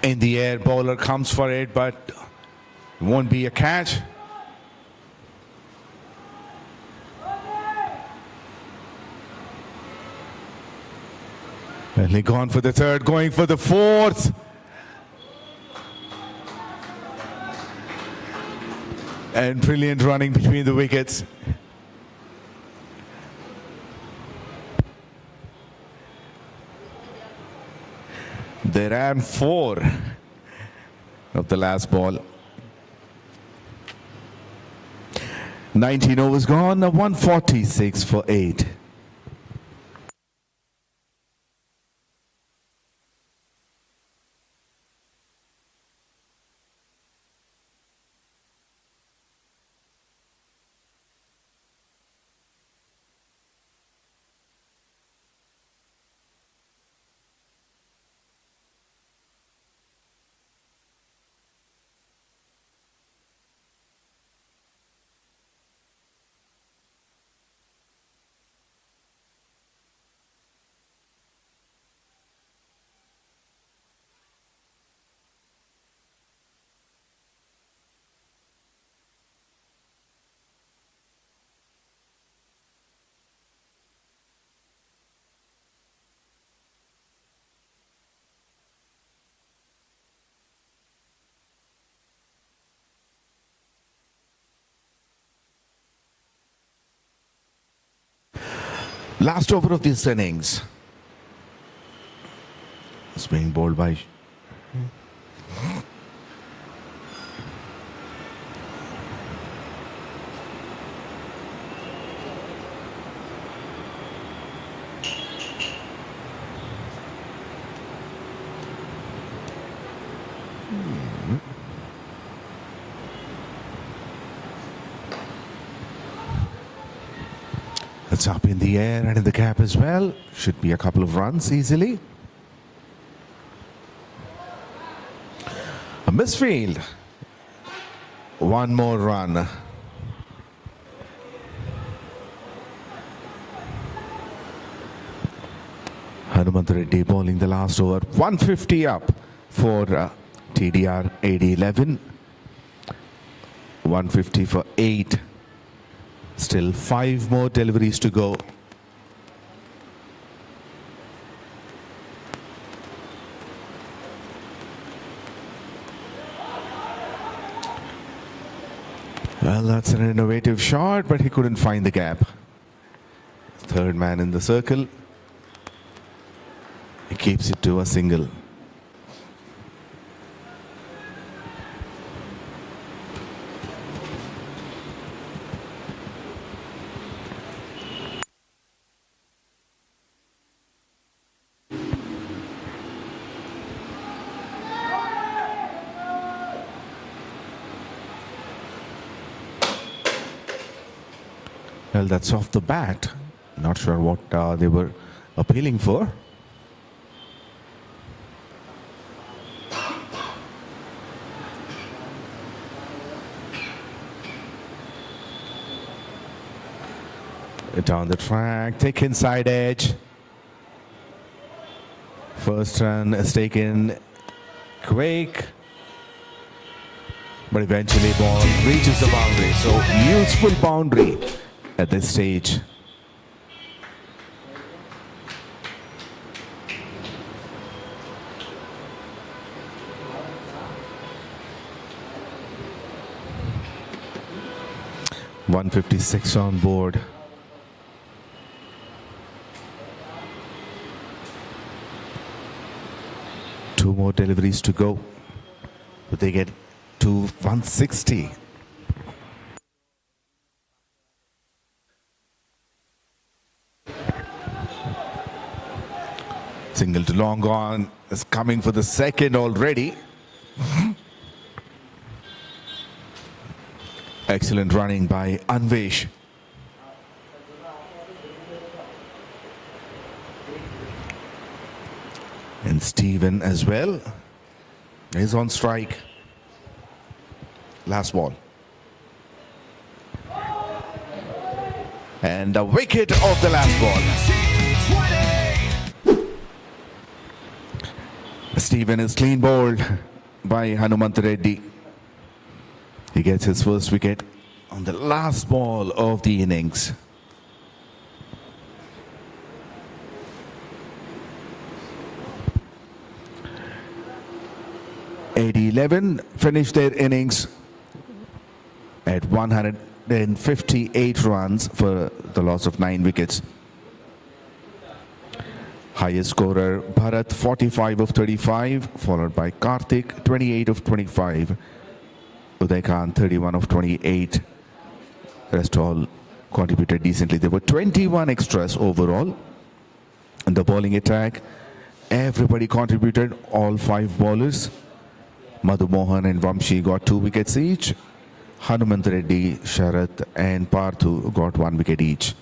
In the air, bowler comes for it, but it won't be a catch. Well, he gone for the third, going for the fourth. And brilliant running between the wickets. They ran 4 of the last ball. 19 overs gone, 146 for 8. Last over of this innings. It's being bowled by It's up in the air and in the gap as well. Should be a couple of runs easily. A misfield. One more run. Hanumanth Reddy bowling the last over. 150 up for TDR AD11. 150 for 8. Still 5 more deliveries to go. Well, that's an innovative shot, but he couldn't find the gap. Third man in the circle. He keeps it to a single. Well, that's off the bat. Not sure what they were appealing for. Down the track, thick inside edge. First run is taken quick, but eventually ball reaches the boundary. So useful boundary at this stage. .156 on board. Two more deliveries to go, but they get to 160. Single to long on is coming for the second already. Excellent running by Anvesh. And Stephen as well is on strike. Last ball. And a wicket of the last ball. Stephen is clean bowled by Hanumanth Reddy. He gets his first wicket on the last ball of the innings. AD11 finished their innings at 158 runs for the loss of 9 wickets. Highest scorer Bharat 45 of 35, followed by Karthik 28 of 25, Uday Khan 31 of 28. Rest all contributed decently. There were 21 extras overall in the bowling attack. Everybody contributed, all 5 bowlers. Madhu Mohan and Vamshi got 2 wickets each. Hanumanth Reddy, Sharath and Parthu got 1 wicket each.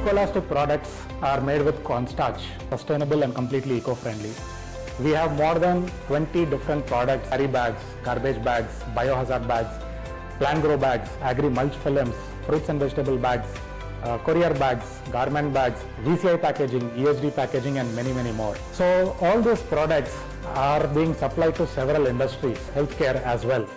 Ecolastic products are made with cornstarch, sustainable and completely eco-friendly. We have more than 20 different products: carry bags, garbage bags, biohazard bags, plant grow bags, agri mulch films, fruits and vegetable bags, courier bags, garment bags, VCI packaging, ESD packaging, and many more. So all these products are being supplied to several industries, healthcare as well.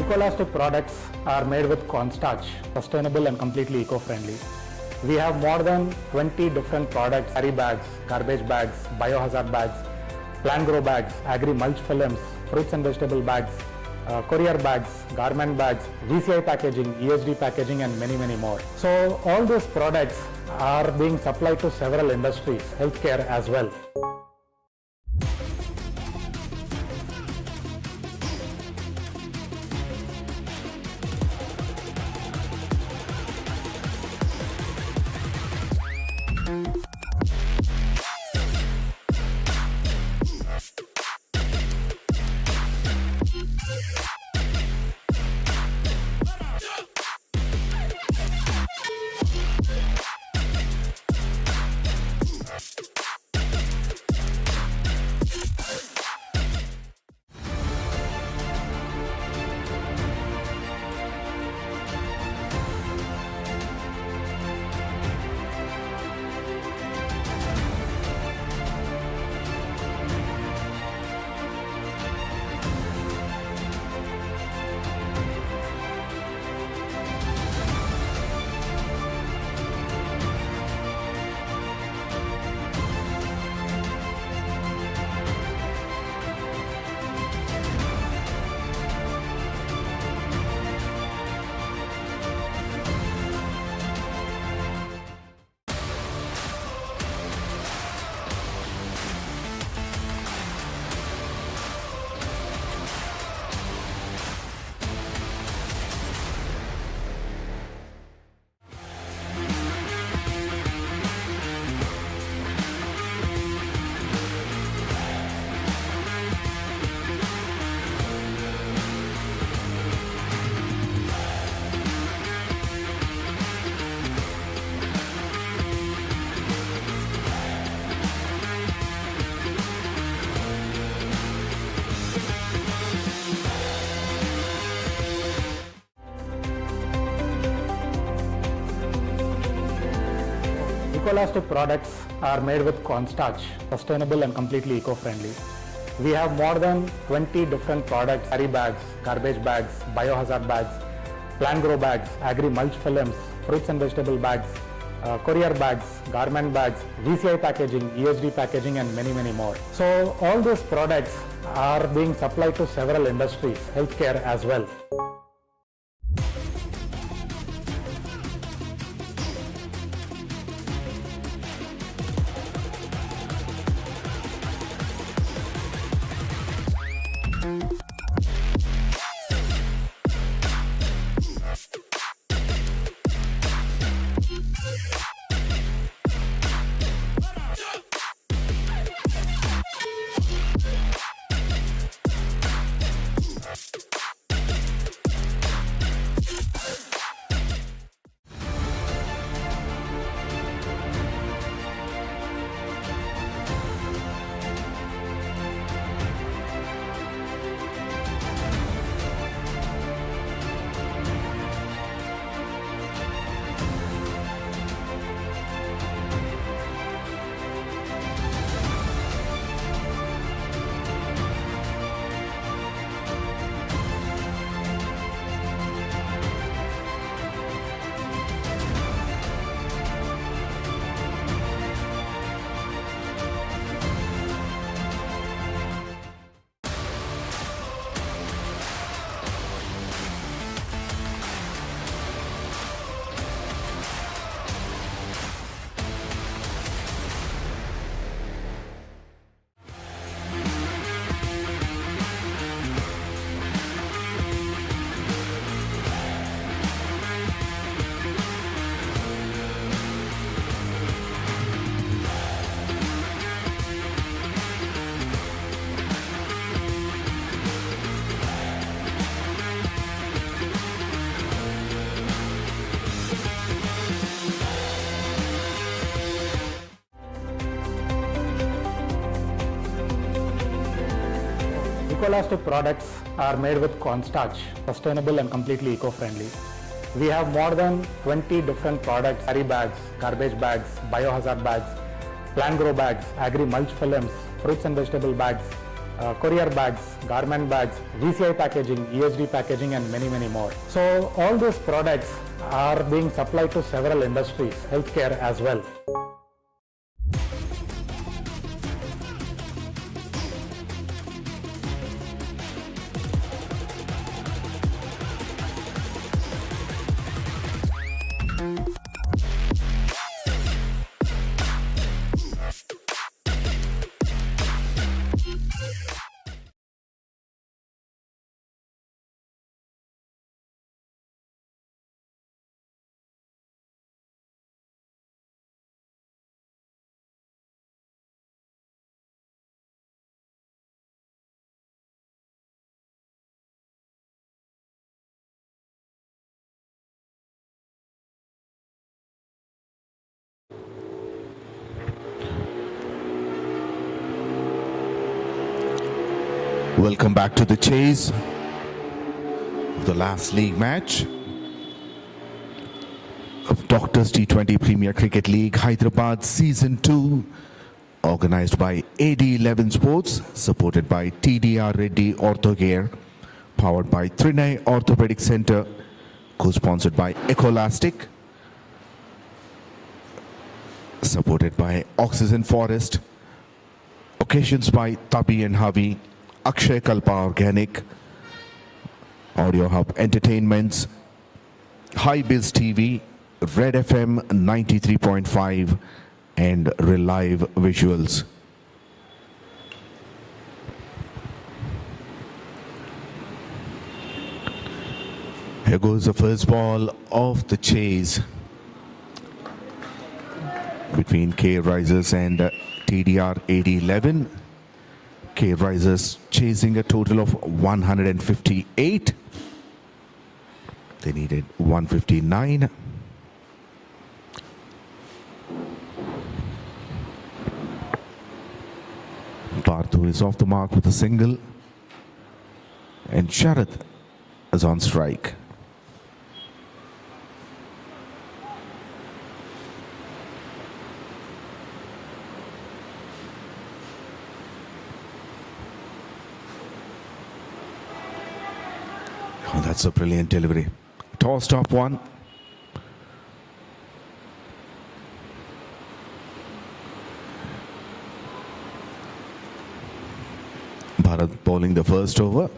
Ecolastic products are made with cornstarch, sustainable and completely eco-friendly. We have more than 20 different products: carry bags, garbage bags, biohazard bags, plant grow bags, agri mulch films, fruits and vegetable bags, courier bags, garment bags, VCI packaging, ESD packaging, and many more. So all these products are being supplied to several industries, healthcare as well. Ecolastic products are made with cornstarch, sustainable and completely eco-friendly. We have more than 20 different products: carry bags, garbage bags, biohazard bags, plant grow bags, agri mulch films, fruits and vegetable bags, courier bags, garment bags, VCI packaging, ESD packaging, and many, many more. So all these products are being supplied to several industries, healthcare as well. Ecolastic products are made with cornstarch, sustainable and completely eco-friendly. We have more than 20 different products: carry bags, garbage bags, biohazard bags, plant grow bags, agri mulch films, fruits and vegetable bags, courier bags, garment bags, VCI packaging, ESD packaging, and many, many more. So all these products are being supplied to several industries, healthcare as well. Welcome back to the chase of the last league match of Doctors T20 Premier Cricket League Hyderabad Season 2, organized by AD11 Sports, supported by TDR AD Ortho Gear, powered by Trinay Orthopedic Center, co-sponsored by Ecolastic, supported by Oxygen Forest, occasions by Tabi and Havi, Akshay Kalpa Organic, Audio Hub Entertainments, High Biz TV, Red FM 93.5, and Relive Visuals. Here goes the first ball of the chase between K Risers and TDR AD11. K Risers chasing a total of 158. They needed 159. Parthu is off the mark with a single, and Sharath is on strike. Oh, that's a brilliant delivery. Tossed off one. Bharat bowling the first over.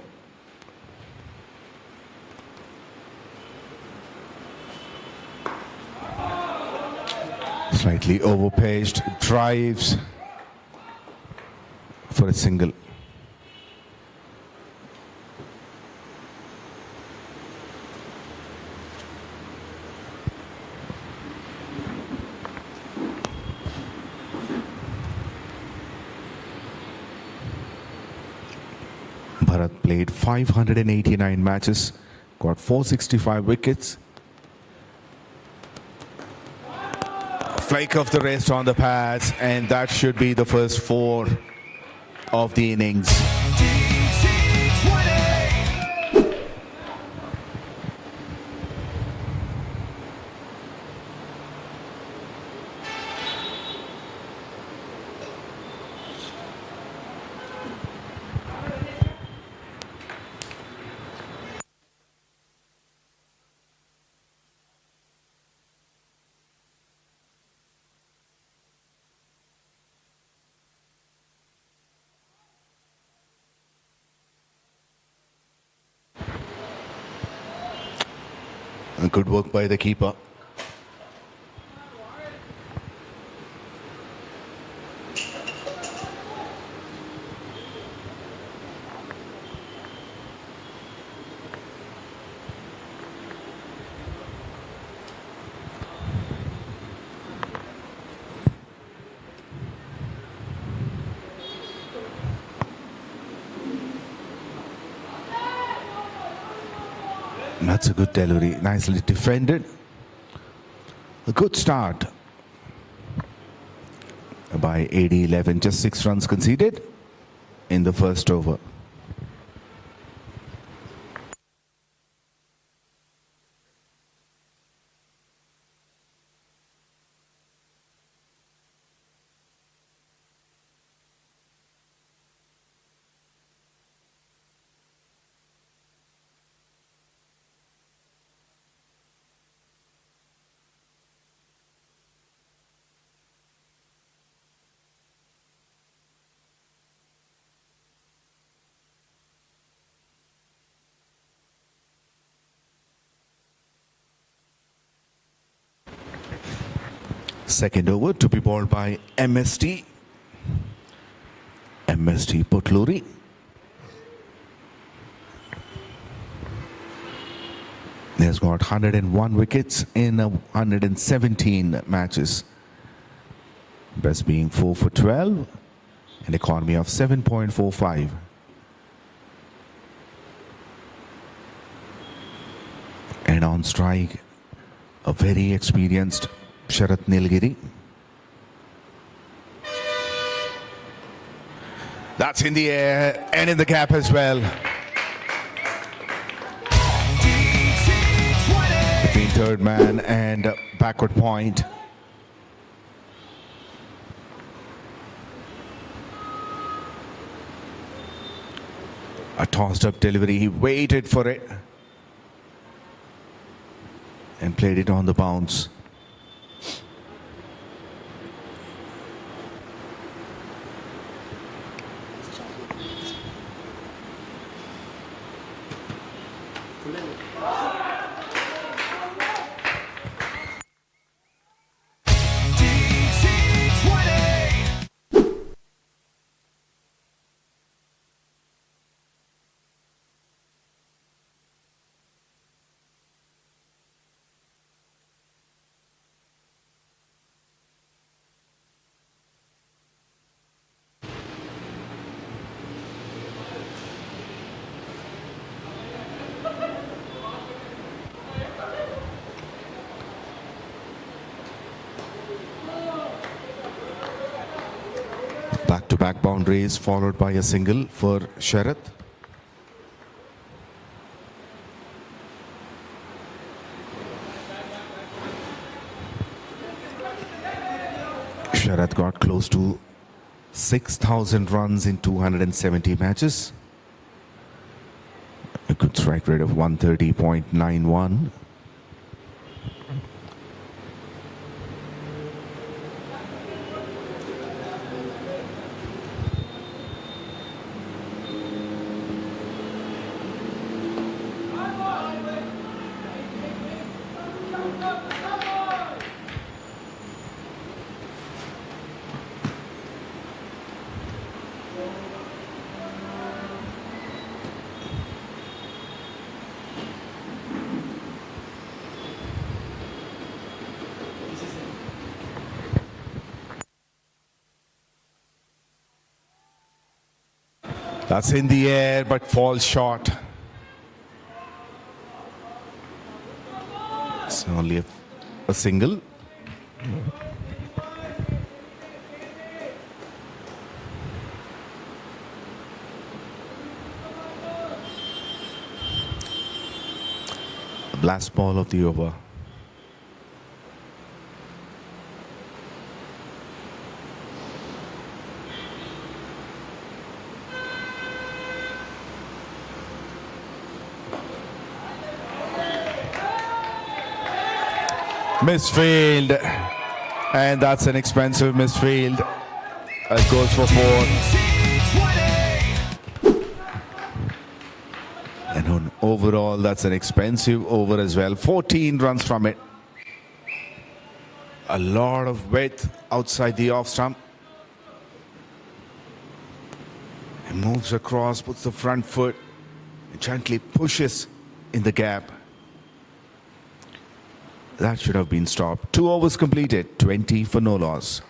Slightly overpitched, drives for a single. Bharat played 589 matches, got 465 wickets. Flake of the wrist on the pads, and that should be the first 4 of the innings. Good work by the keeper. That's a good delivery, nicely defended. A good start by AD11, just 6 runs conceded in the first over. Second over to be bowled by MST Putluri. He has got 101 wickets in 117 matches. Best being 4 for 12, an economy of 7.45. And on strike, a very experienced Sharath Nilgiri. That's in the air and in the gap as well. Between third man and backward point. A tossed up delivery, he waited for it and played it on the bounce. Back-to-back boundaries followed by a single for Sharath. Sharath got close to 6,000 runs in 270 matches. A good strike rate of 130.91. That's in the air but falls short. It's only a single. The last ball of the over. Misfield, and that's an expensive misfield. It goes for 4. And on overall, that's an expensive over as well. 14 runs from it. A lot of width outside the off stump. He moves across, puts the front foot, and gently pushes in the gap. That should have been stopped. 2 overs completed, 20 for no loss.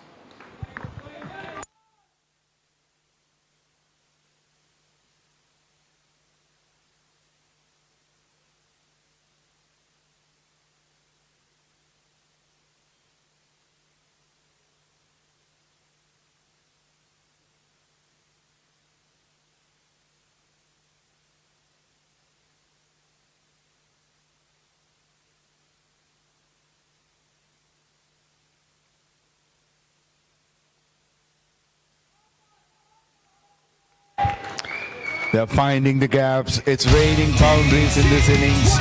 They're finding the gaps. It's raining boundaries in this innings.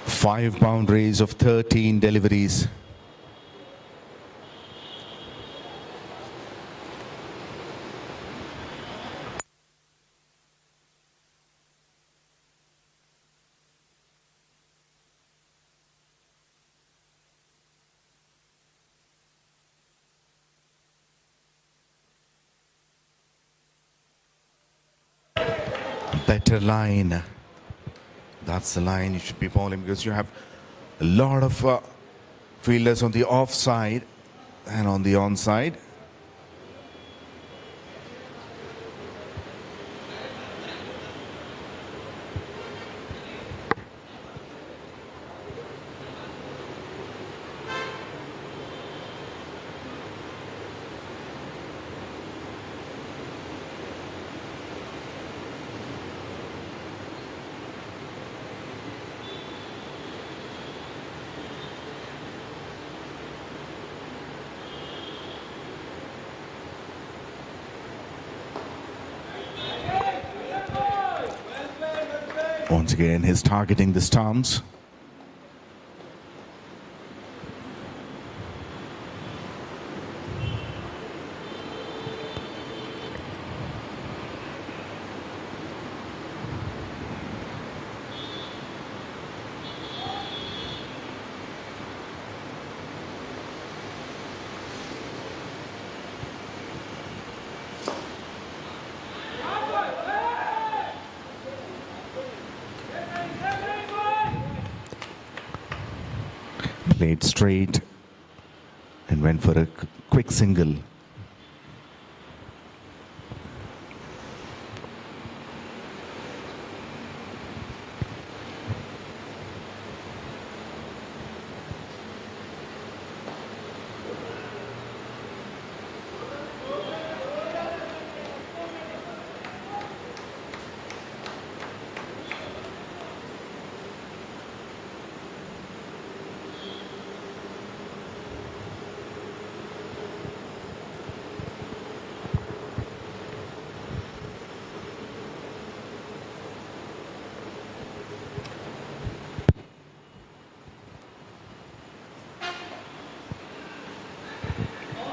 Five boundaries of 13 deliveries. Better line. That's the line you should be bowling, because you have a lot of fielders on the offside and on the onside. Once again, he's targeting the stumps. Played straight and went for a quick single.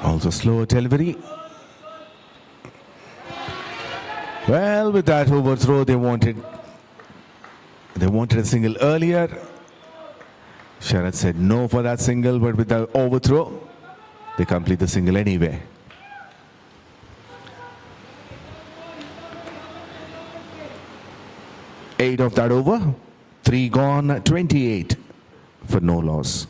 Also slower delivery. Well, with that overthrow, they wanted a single earlier. Sharad said no for that single, but with the overthrow, they complete the single anyway. Eight of that over, 3 gone, 28. for no loss.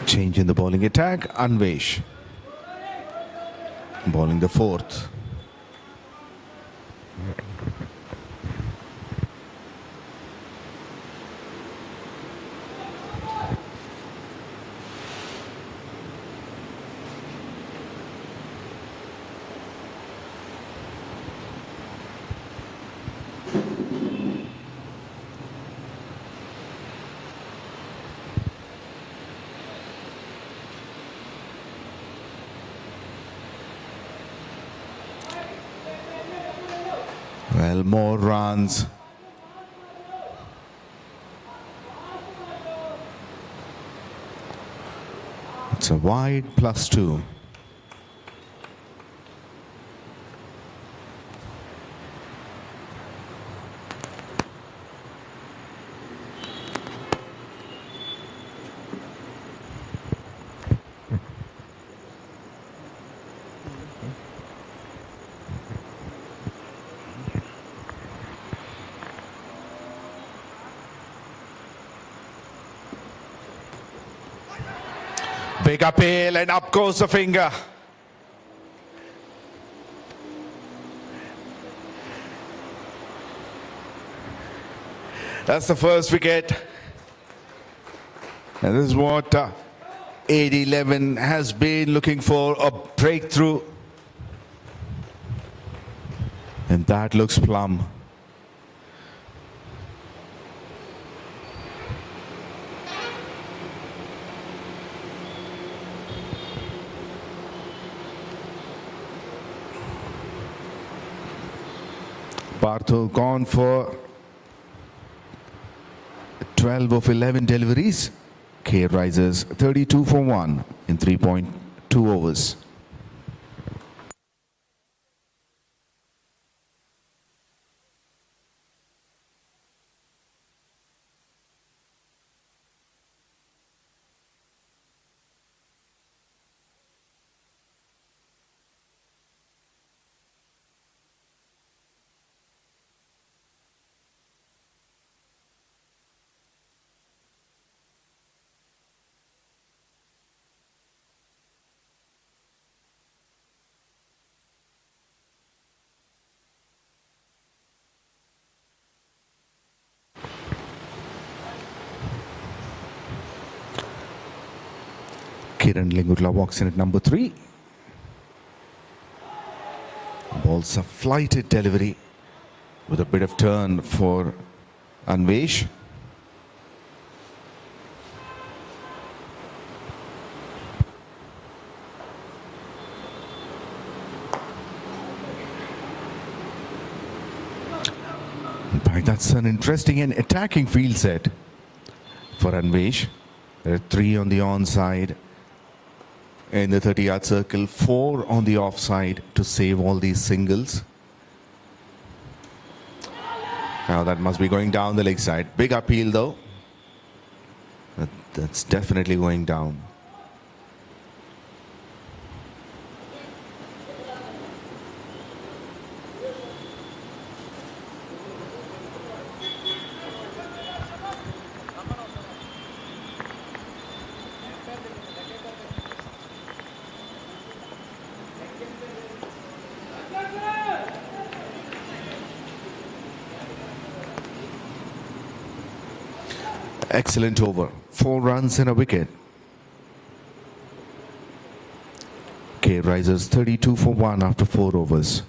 Change in the bowling attack. Anvesh bowling the fourth. Well, more runs. It's a wide +2. Big appeal and up goes the finger. That's the first wicket. And this is what AD11 has been looking for, a breakthrough. And that looks plumb. Partho gone for 12 of 11 deliveries. K rises 32 for 1 in 3.2 overs. Kiran Lingutla walks in at number 3. Ball's a flighted delivery with a bit of turn for Anvesh. In fact, that's an interesting and attacking field set for Anvesh. There are 3 on the onside in the 30-yard circle, 4 on the offside to save all these singles. Now that must be going down the leg side. Big appeal though. That's definitely going down. Excellent over. 4 runs and a wicket. K rises 32 for 1 after 4 overs.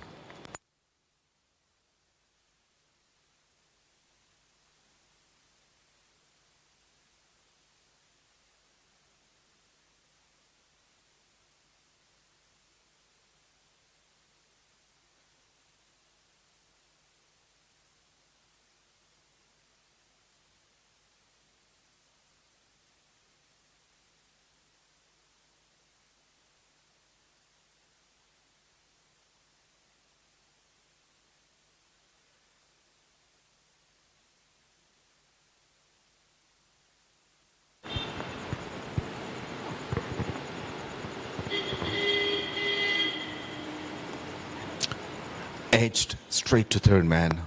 Edged straight to third man.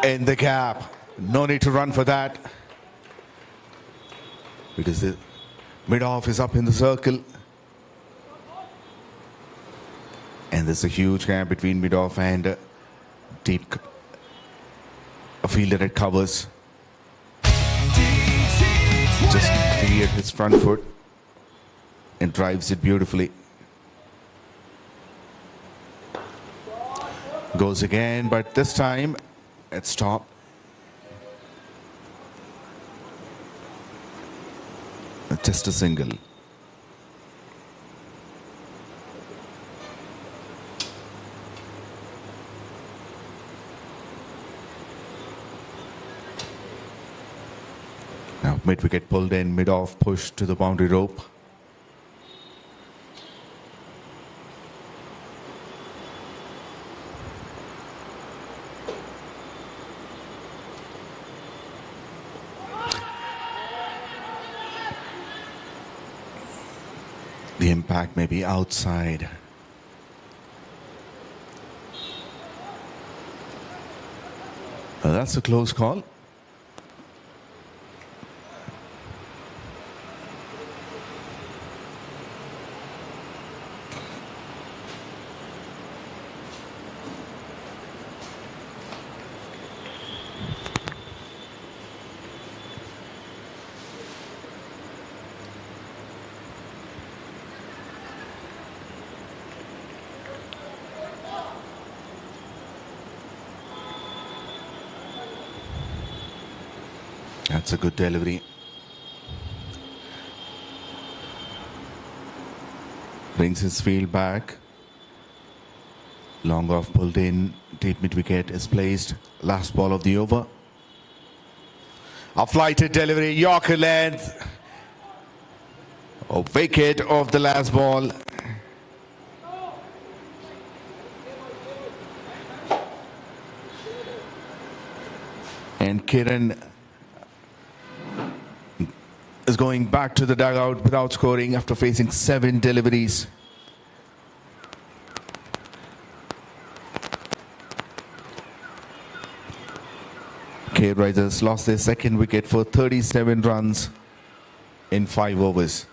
In the gap. No need to run for that, because the mid-off is up in the circle. And there's a huge gap between mid-off and deep a fielder that covers. Just cleared his front foot and drives it beautifully. Goes again, but this time it's stopped. Just a single. Now mid-wicket pulled in, mid-off pushed to the boundary rope. The impact may be outside. That's a close call. That's a good delivery. Brings his field back. Long off pulled in. Deep mid-wicket is placed. Last ball of the over. A flighted delivery. Yorker length. A wicket of the last ball. And Kiran is going back to the dugout without scoring after facing 7 deliveries. K Risers lost their second wicket for 37 runs in 5 overs.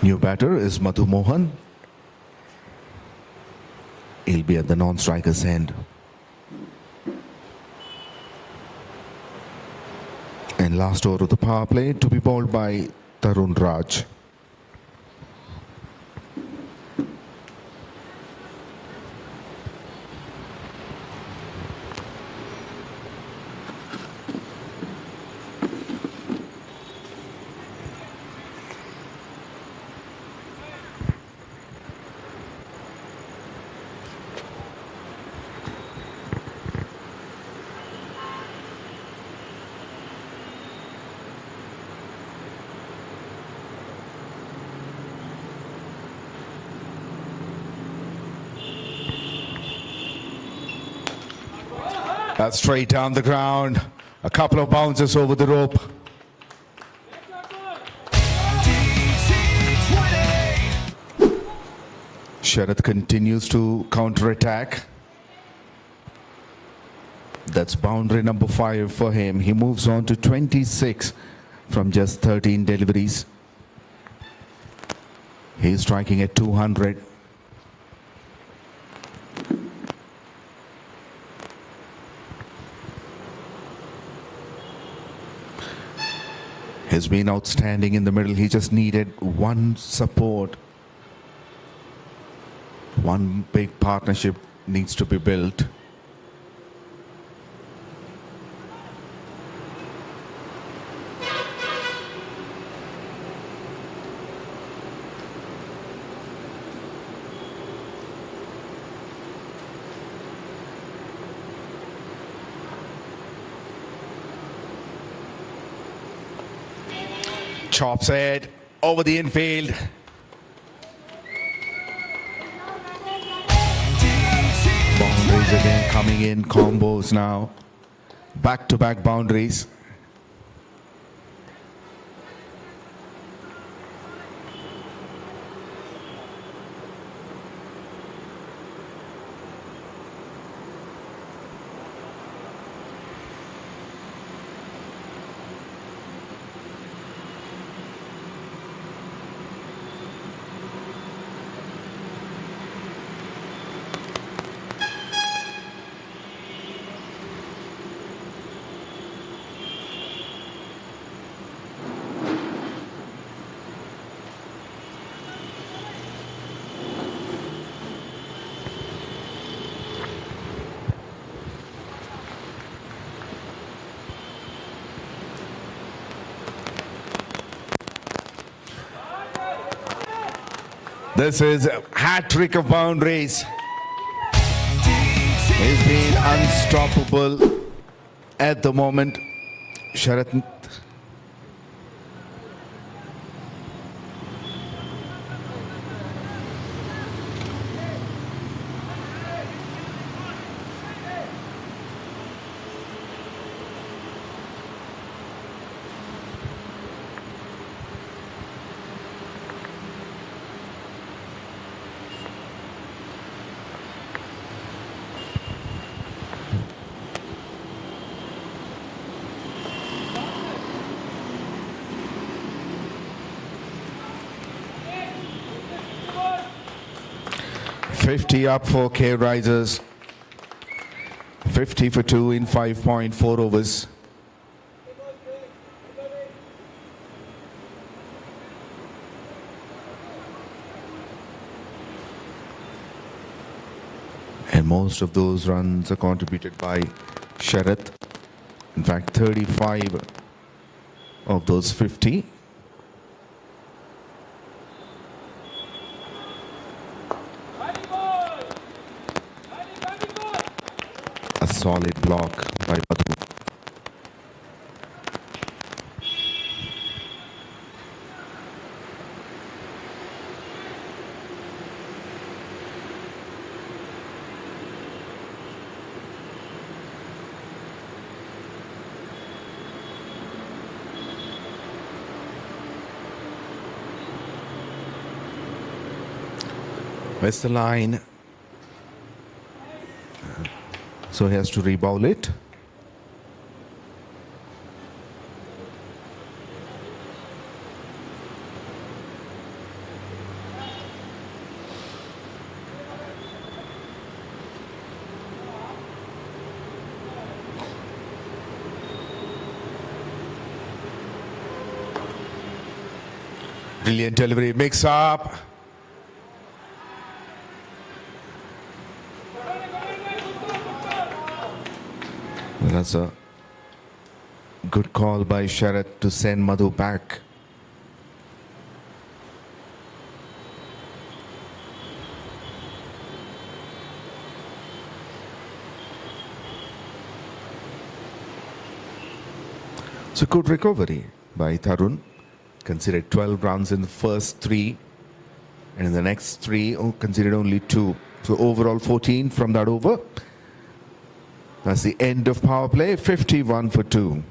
New batter is Madhu Mohan. He'll be at the non-striker's end. And last over of the power play to be bowled by Tarun Raj. Straight down the ground. A couple of bounces over the rope. Sharath continues to counter-attack. That's boundary number 5 for him. He moves on to 26 from just 13 deliveries. He's striking at 200. He's been outstanding in the middle. He just needed one support. One big partnership needs to be built. Chops it over the infield. Boundaries again coming in, combos now. Back-to-back boundaries. This is a hat-trick of boundaries. He's been unstoppable at the moment. Sharath. Up for K Risers. 50 for 2 in 5.4 overs. And most of those runs are contributed by Sharath. In fact, 35 of those 50. Solid block by Madhu. Where's the line? So he has to rebowl it. Brilliant delivery, mix up. Well, that's a good call by Sharath to send Madhu back. It's a good recovery by Tarun. Considered 12 runs in the first 3, and in the next 3, considered only 2. So overall 14 from that over. That's the end of power play, 51 for 2.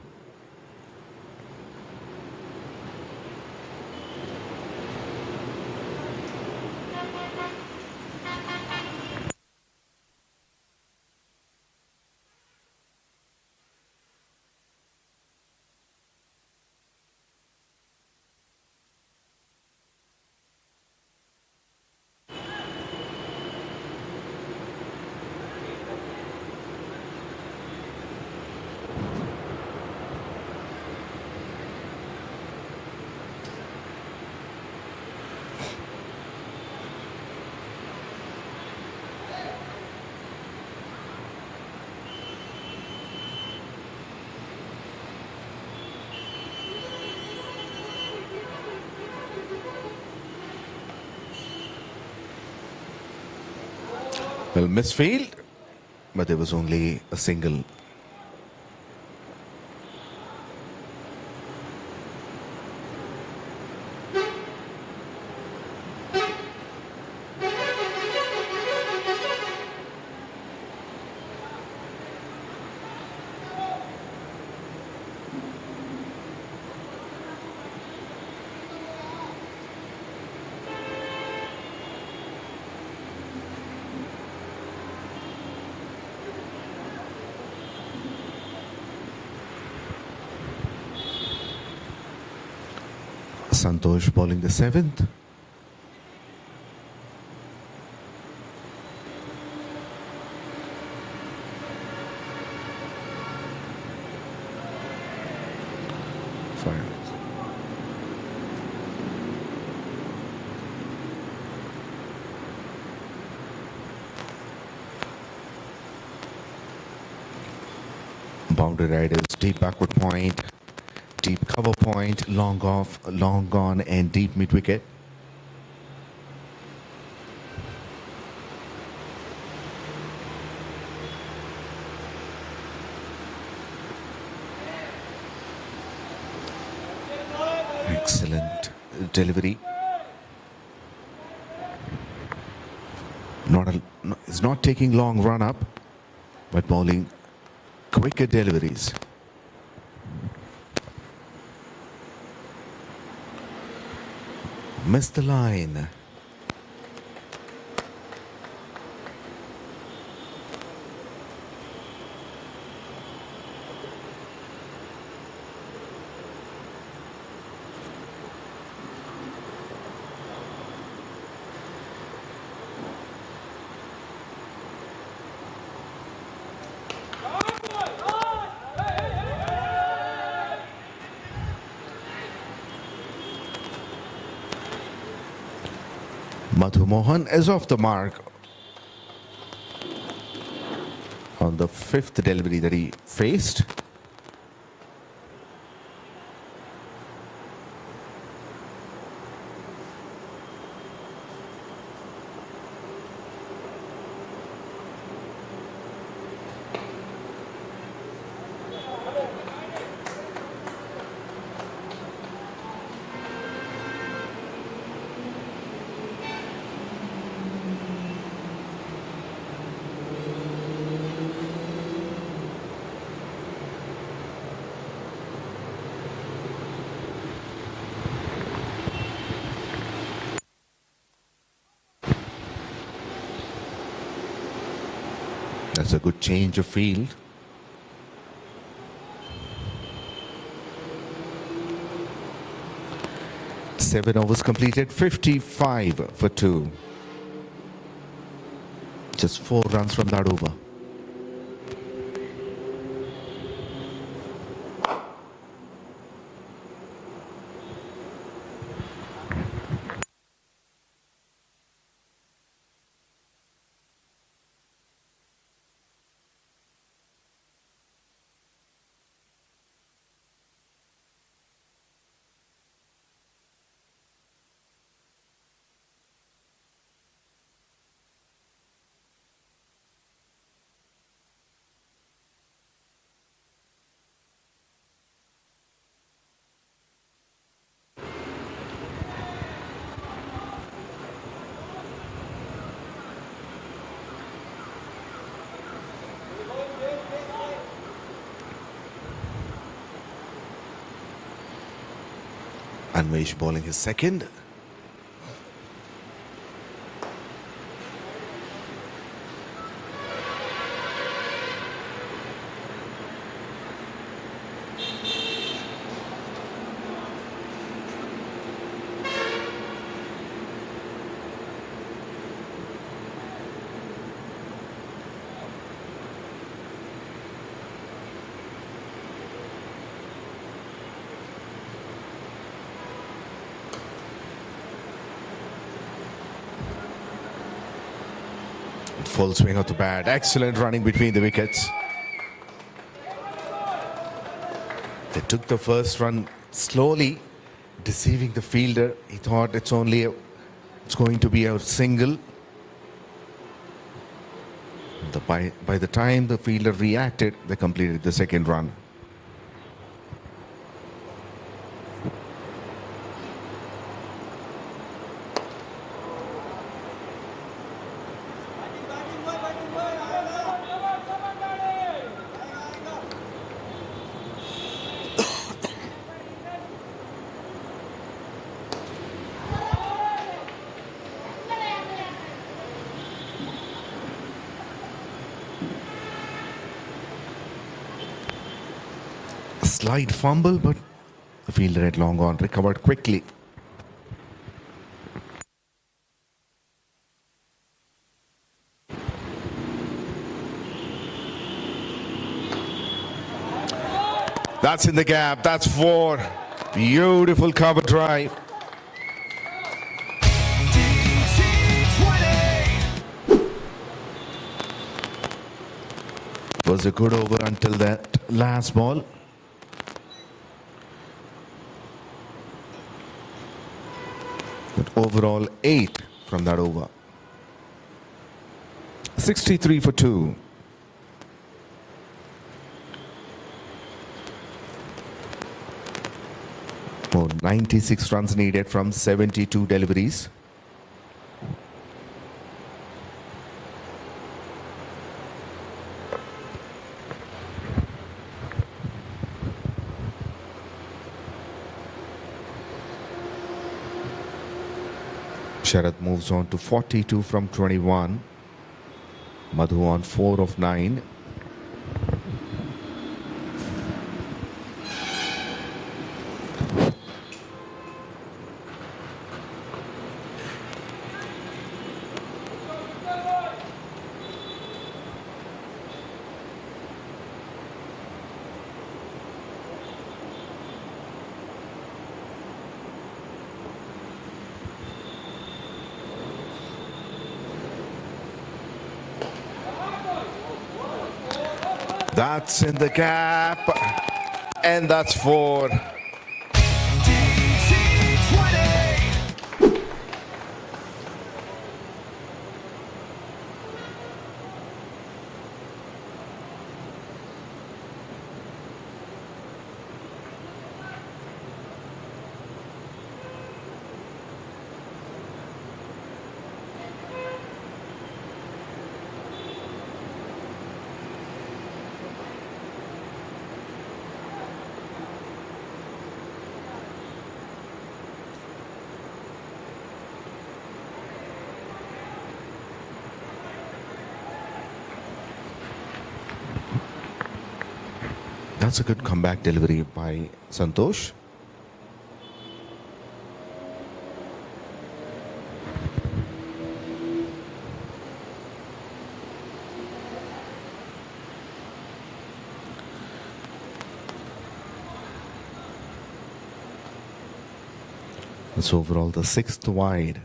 Well, misfield, but there was only a single. Santosh bowling the 7th. Fire. Boundary riders, deep backward point. Deep cover point, long off, long gone, and deep mid wicket. Excellent delivery. It's not taking long run up, but bowling quicker deliveries. Missed the line. Madhu Mohan is off the mark on the 5th delivery that he faced. That's a good change of field. Seven overs completed, 55 for 2. Just 4 runs from that over. Anvesh bowling his second. Full swing of the bat. Excellent running between the wickets. They took the first run slowly, deceiving the fielder. He thought it's going to be a single. By the time the fielder reacted, they completed the second run. Slight fumble, but the fielder had long gone, recovered quickly. That's in the gap. That's 4. Beautiful cover drive. It was a good over until that last ball. But overall 8 from that over. 63 for 2. Oh, 96 runs needed from 72 deliveries. Sharad moves on to 42 from 21. Madhu on 4 of 9. That's in the gap, and that's 4. DT20. That's a good comeback delivery by Santosh. That's overall the 6th wide.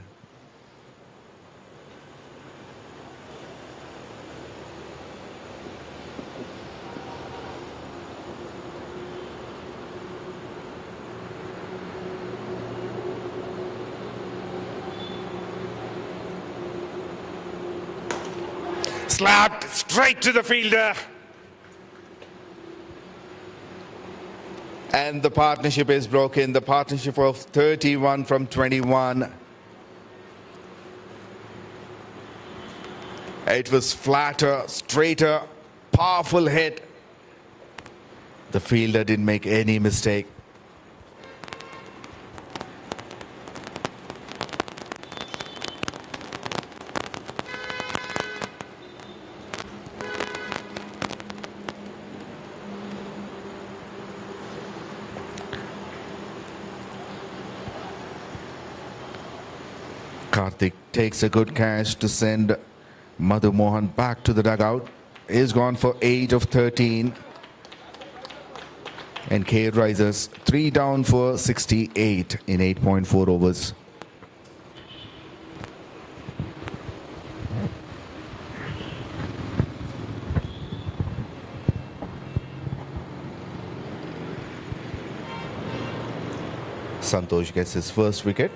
Slapped straight to the fielder. And the partnership is broken. The partnership of 31 from 21. It was flatter, straighter, powerful hit. The fielder didn't make any mistake. Karthik takes a good catch to send Madhu Mohan back to the dugout. Is gone for 8 of 13. And K rises 3 down for 68 in 8.4 overs. Santosh gets his first wicket.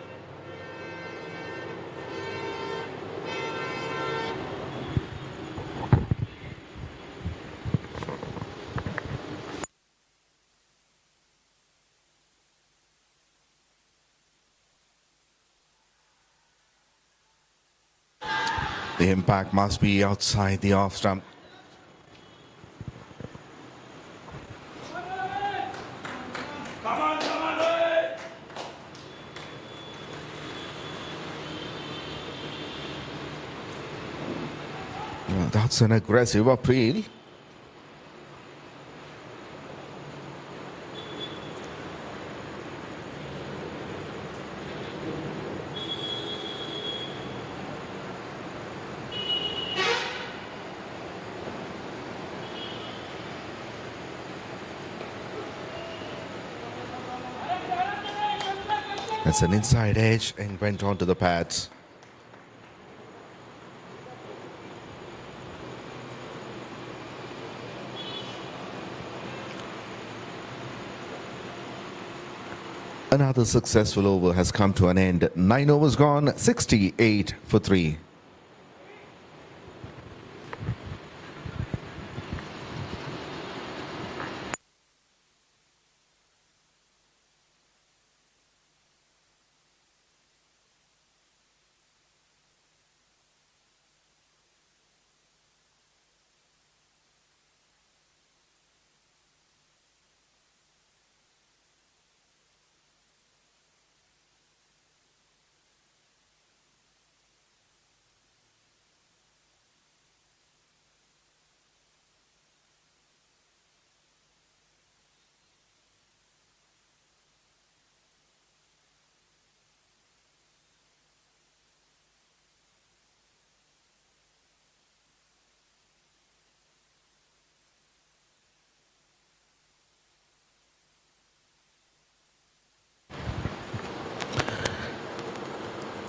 The impact must be outside the off stump. Well, that's an aggressive appeal. That's an inside edge and went onto the pads. Another successful over has come to an end. 9 overs gone, 68 for 3.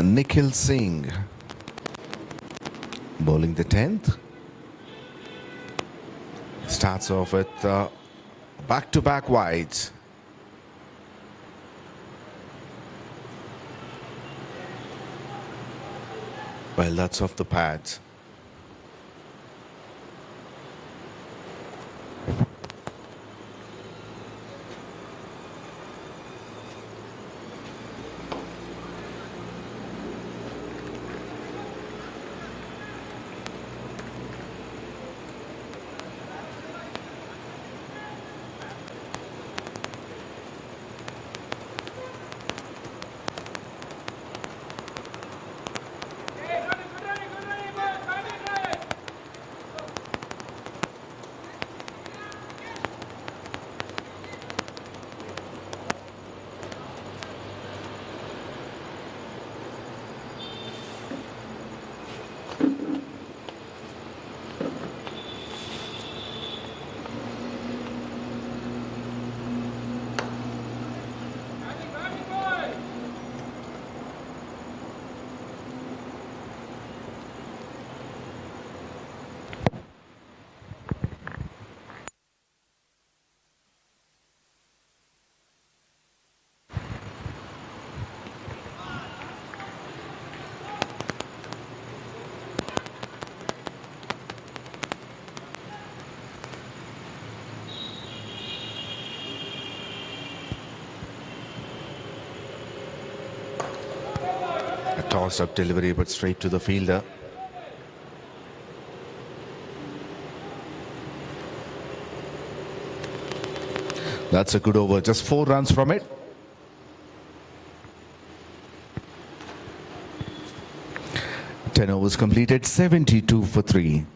Nikhil Singh bowling the 10th. Starts off with back-to-back wides. Well, that's off the pads. Tossed up delivery, but straight to the fielder. That's a good over. Just 4 runs from it. Ten overs completed, 72 for 3.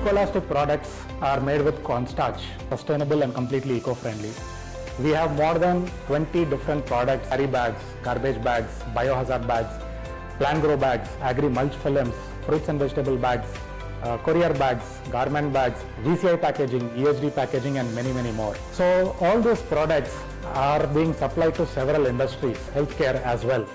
Ecolastic products are made with cornstarch, sustainable and completely eco-friendly. We have more than 20 different products: carry bags, garbage bags, biohazard bags, plant grow bags, agri mulch films, fruits and vegetable bags, courier bags, garment bags, VCI packaging, ESD packaging, and many, many more. So all these products are being supplied to several industries, healthcare as well.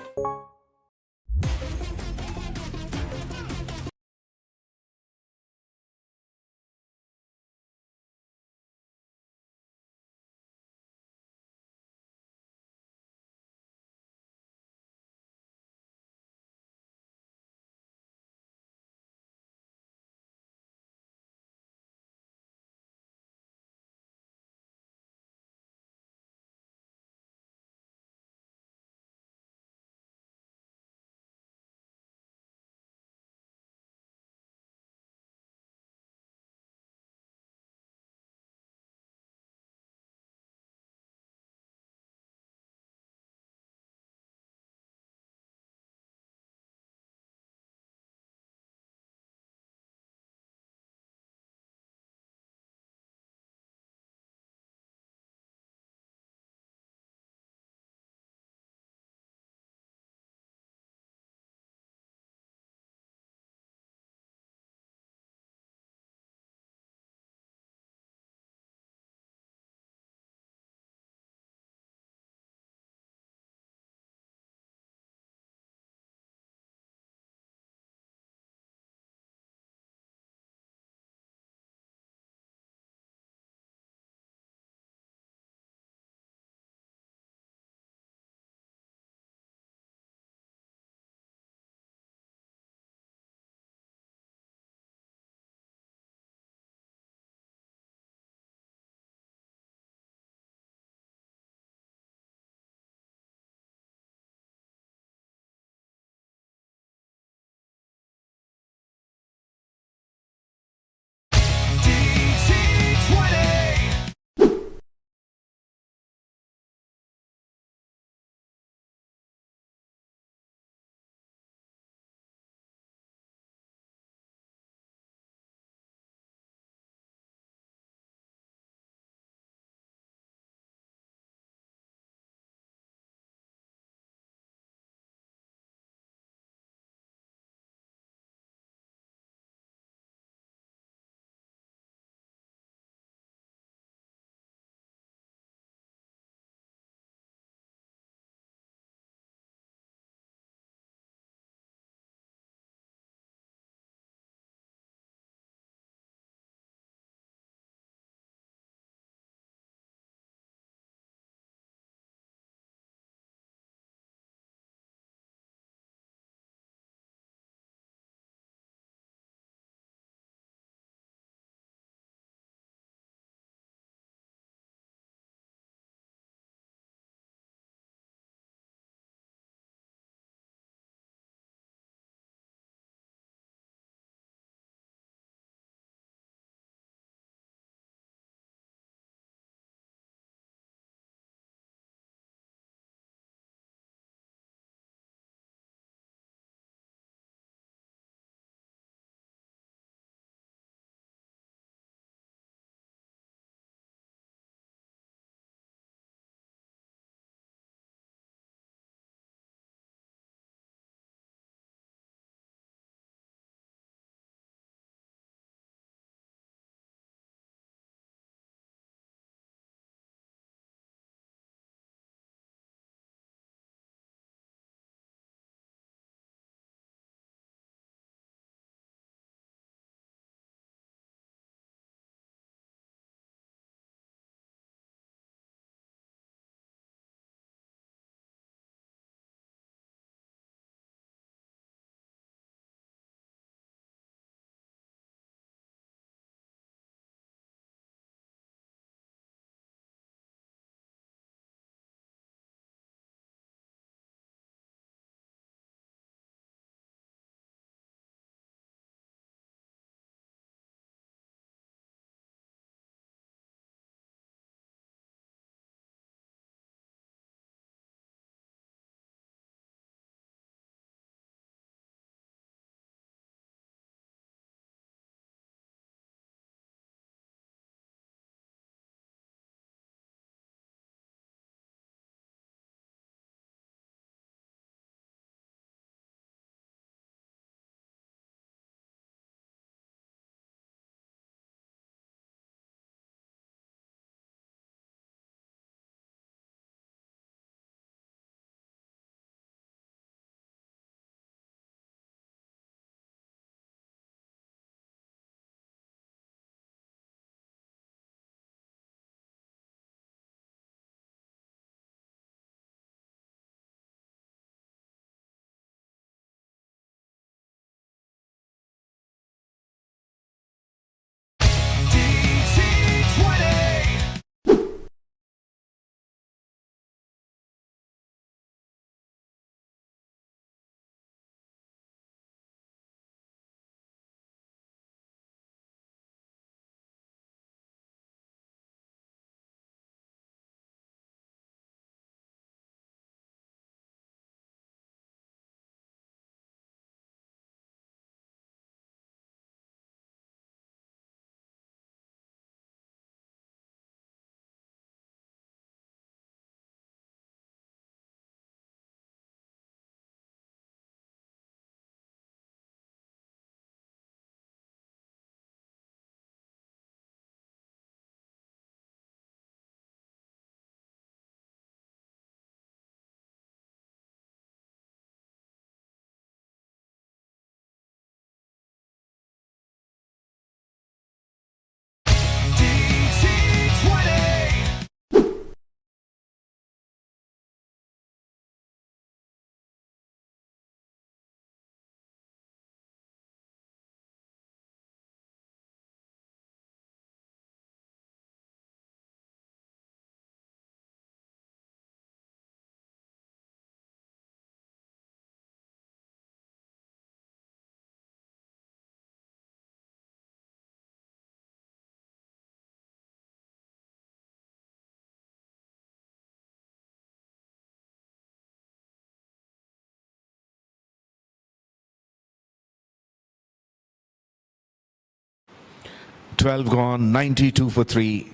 12 gone, 92 for 3.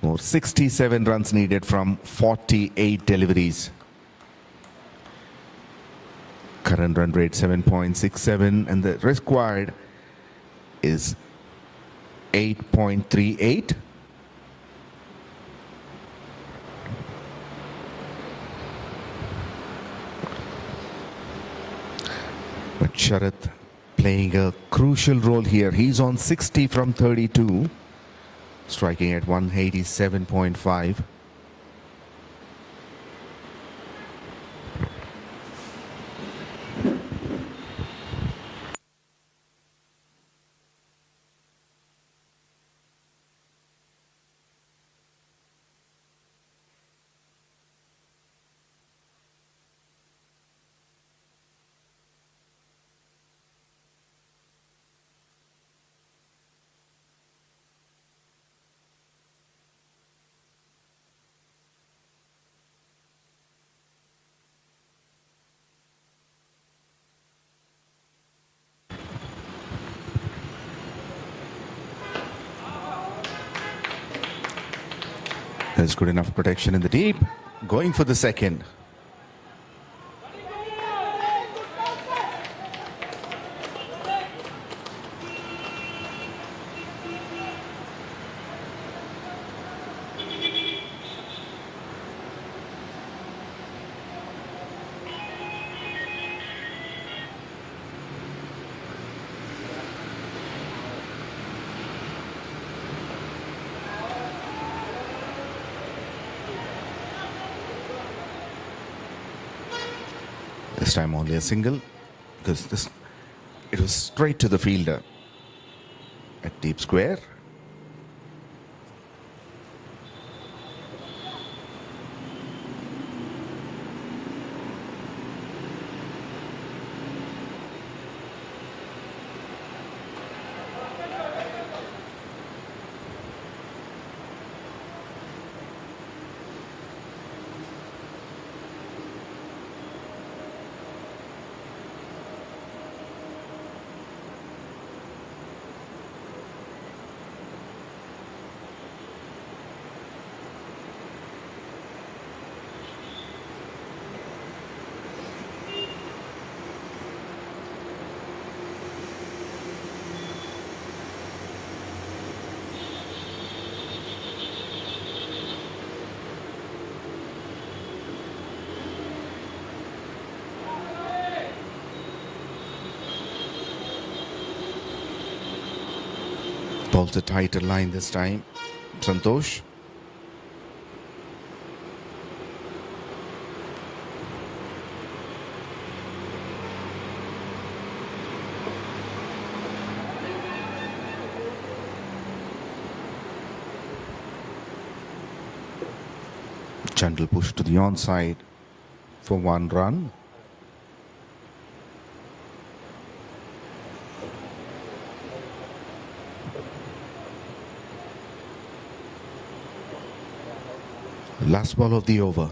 More 67 runs needed from 48 deliveries. Current run rate 7.67 and the required is 8.38. But Sharath playing a crucial role here. He's on 60 from 32, striking at 187.5. There's good enough protection in the deep. Going for the second. This time only a single, because it was straight to the fielder at deep square. Bowls a tighter line this time. Santosh. Gentle push to the onside for 1 run. Last ball of the over.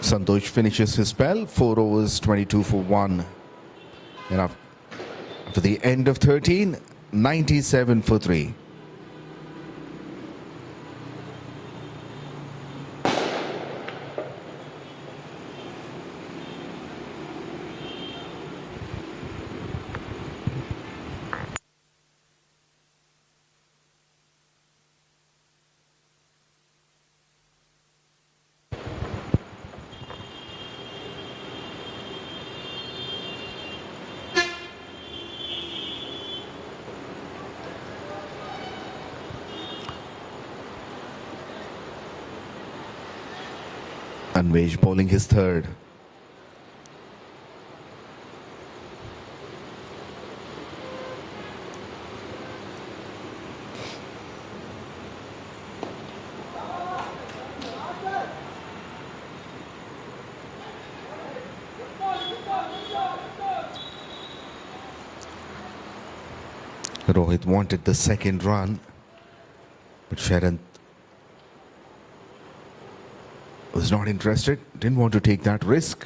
Santosh finishes his spell, 4 overs, 22 for 1. And after the end of 13, 97 for 3. Anvesh bowling his third. Rohit wanted the second run, but Sharan was not interested, didn't want to take that risk.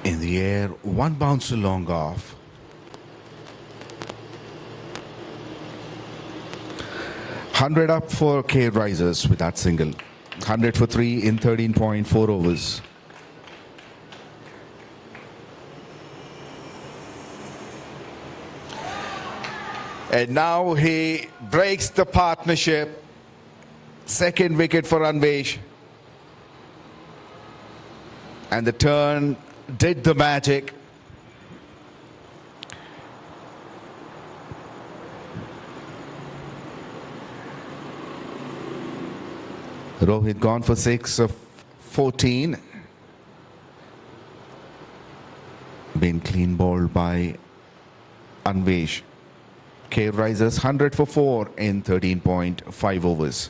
In the air, one bounce long off. $100 up for K Risers with that single. 100 for 3 in 13.4 overs. And now he breaks the partnership. Second wicket for Anvesh. And the turn did the magic. Rohit gone for 6 of 14. Been clean bowled by Anvesh. K Risers 100 for 4 in 13.5 overs.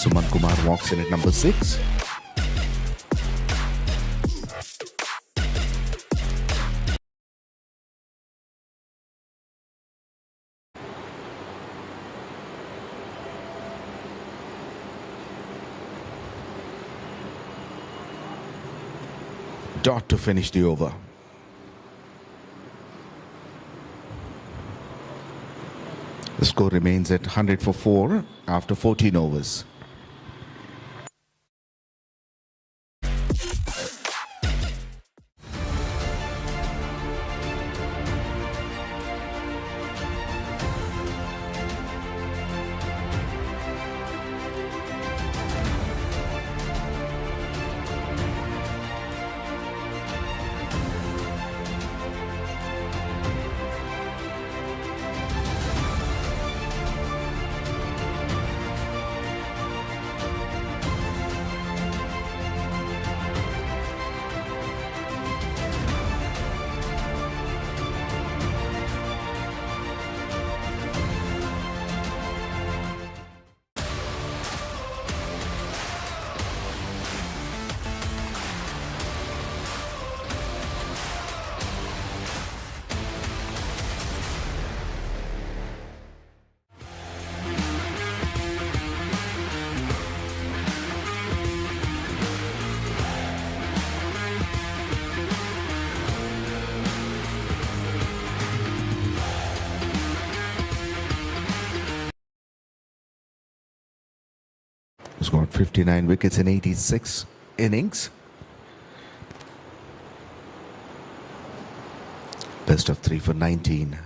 Suman Kumar walks in at number 6. Dot to finish the over. The score remains at 100 for 4 after 14 overs. He's got 59 wickets in 86 innings. Best of 3 for 19.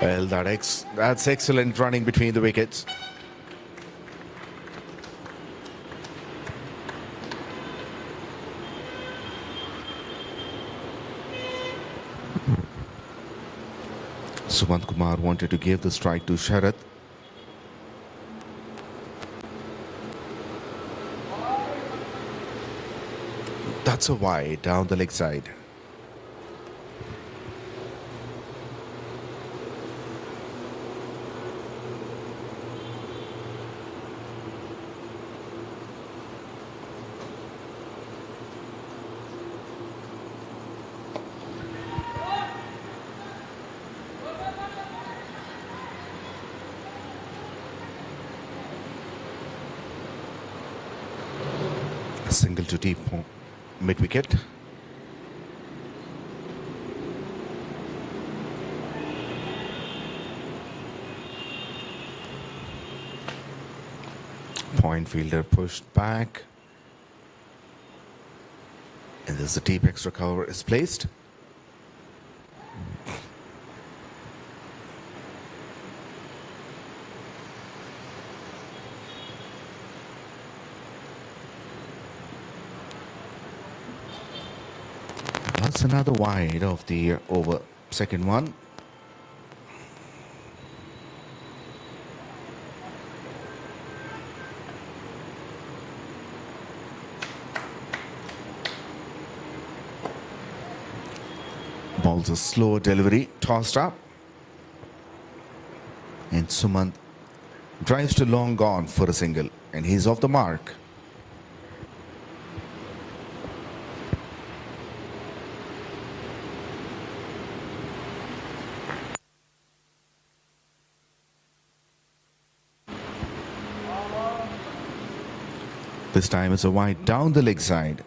Well, that's excellent running between the wickets. Sumant Kumar wanted to give the strike to Sharath. That's a wide down the leg side. A single to deep mid-wicket. Point fielder pushed back. And there's a deep extra cover is placed. That's another wide of the over. Second one. Ball's a slower delivery, tossed up. And Sumant drives to long gone for a single. And he's off the mark. This time it's a wide down the leg side.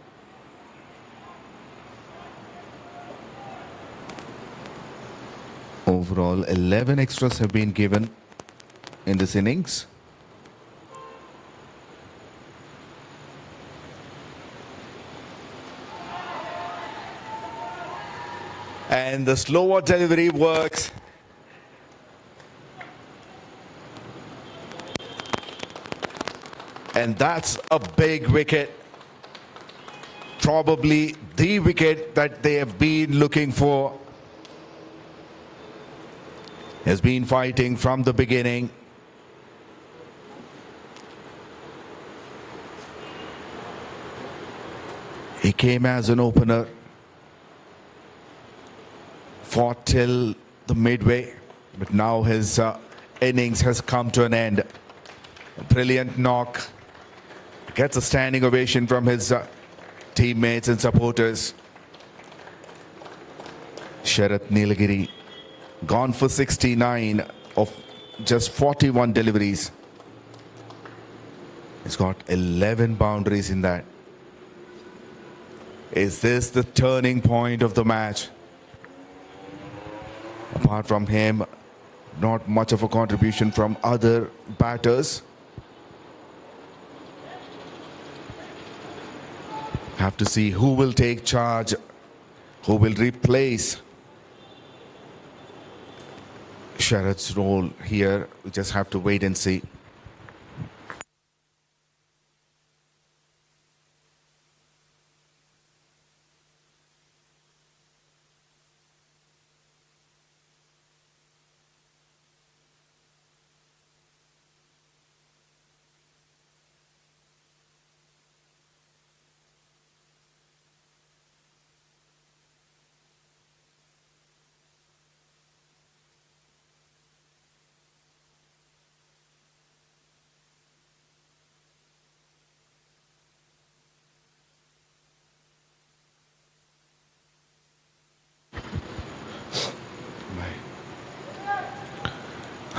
Overall, 11 extras have been given in this innings. And the slower delivery works. And that's a big wicket. Probably the wicket that they have been looking for. Has been fighting from the beginning. He came as an opener. Fought till the midway. But now his innings has come to an end. A brilliant knock. Gets a standing ovation from his teammates and supporters. Sharath Nilagiri gone for 69 of just 41 deliveries. He's got 11 boundaries in that. Is this the turning point of the match? Apart from him, not much of a contribution from other batters. Have to see who will take charge, who will replace Sharath's role here. We just have to wait and see.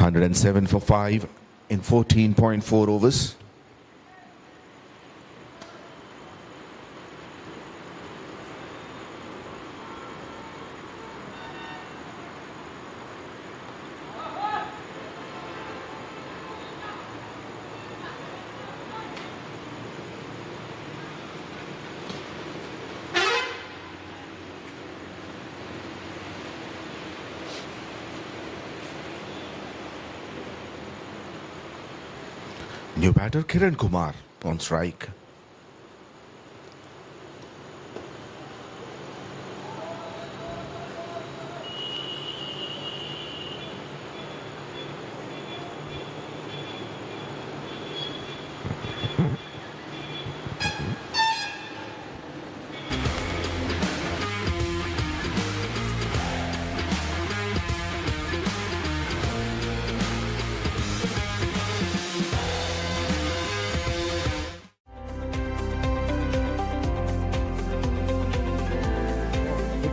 107 for 5 in 14.4 overs. New batter Kiran Kumar on strike.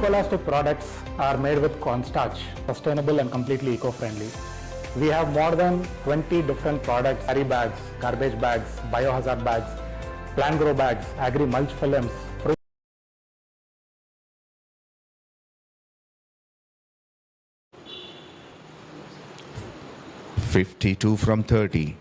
Ecolastic products are made with cornstarch, sustainable and completely eco-friendly. We have more than 20 different products: carry bags, garbage bags, biohazard bags, plant grow bags, agri mulch films, fruit 52 from 30.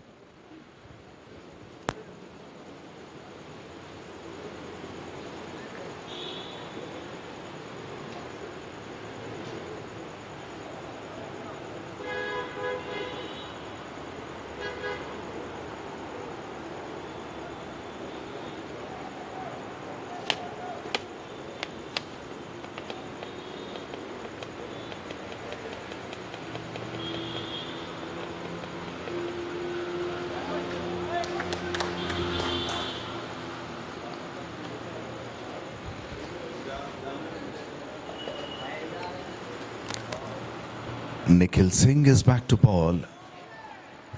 Nikhil Singh is back to ball.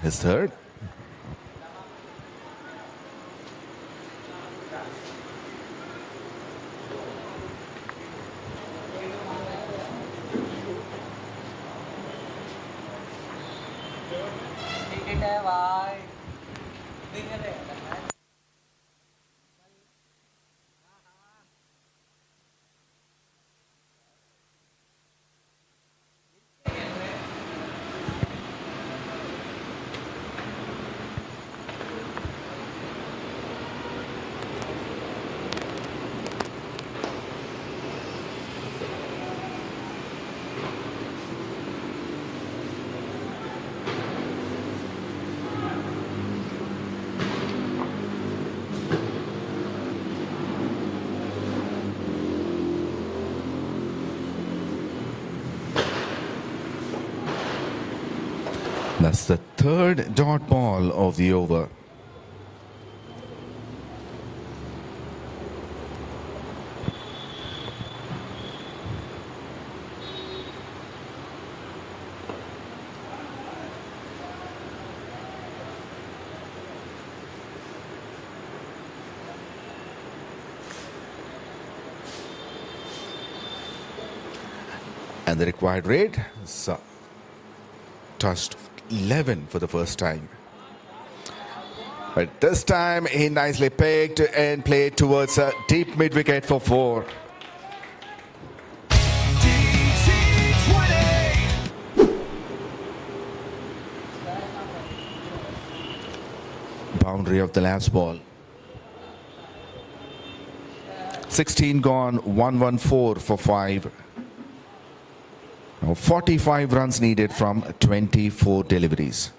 His third. That's the third dot ball of the over. And the required rate is touched 11 for the first time. But this time he nicely picked and played towards a deep mid wicket for 4. DT20. Boundary of the last ball. 16 gone, 114 for 5. Now 45 runs needed from 24 deliveries.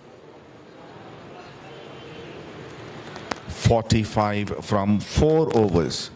45 from 4 overs.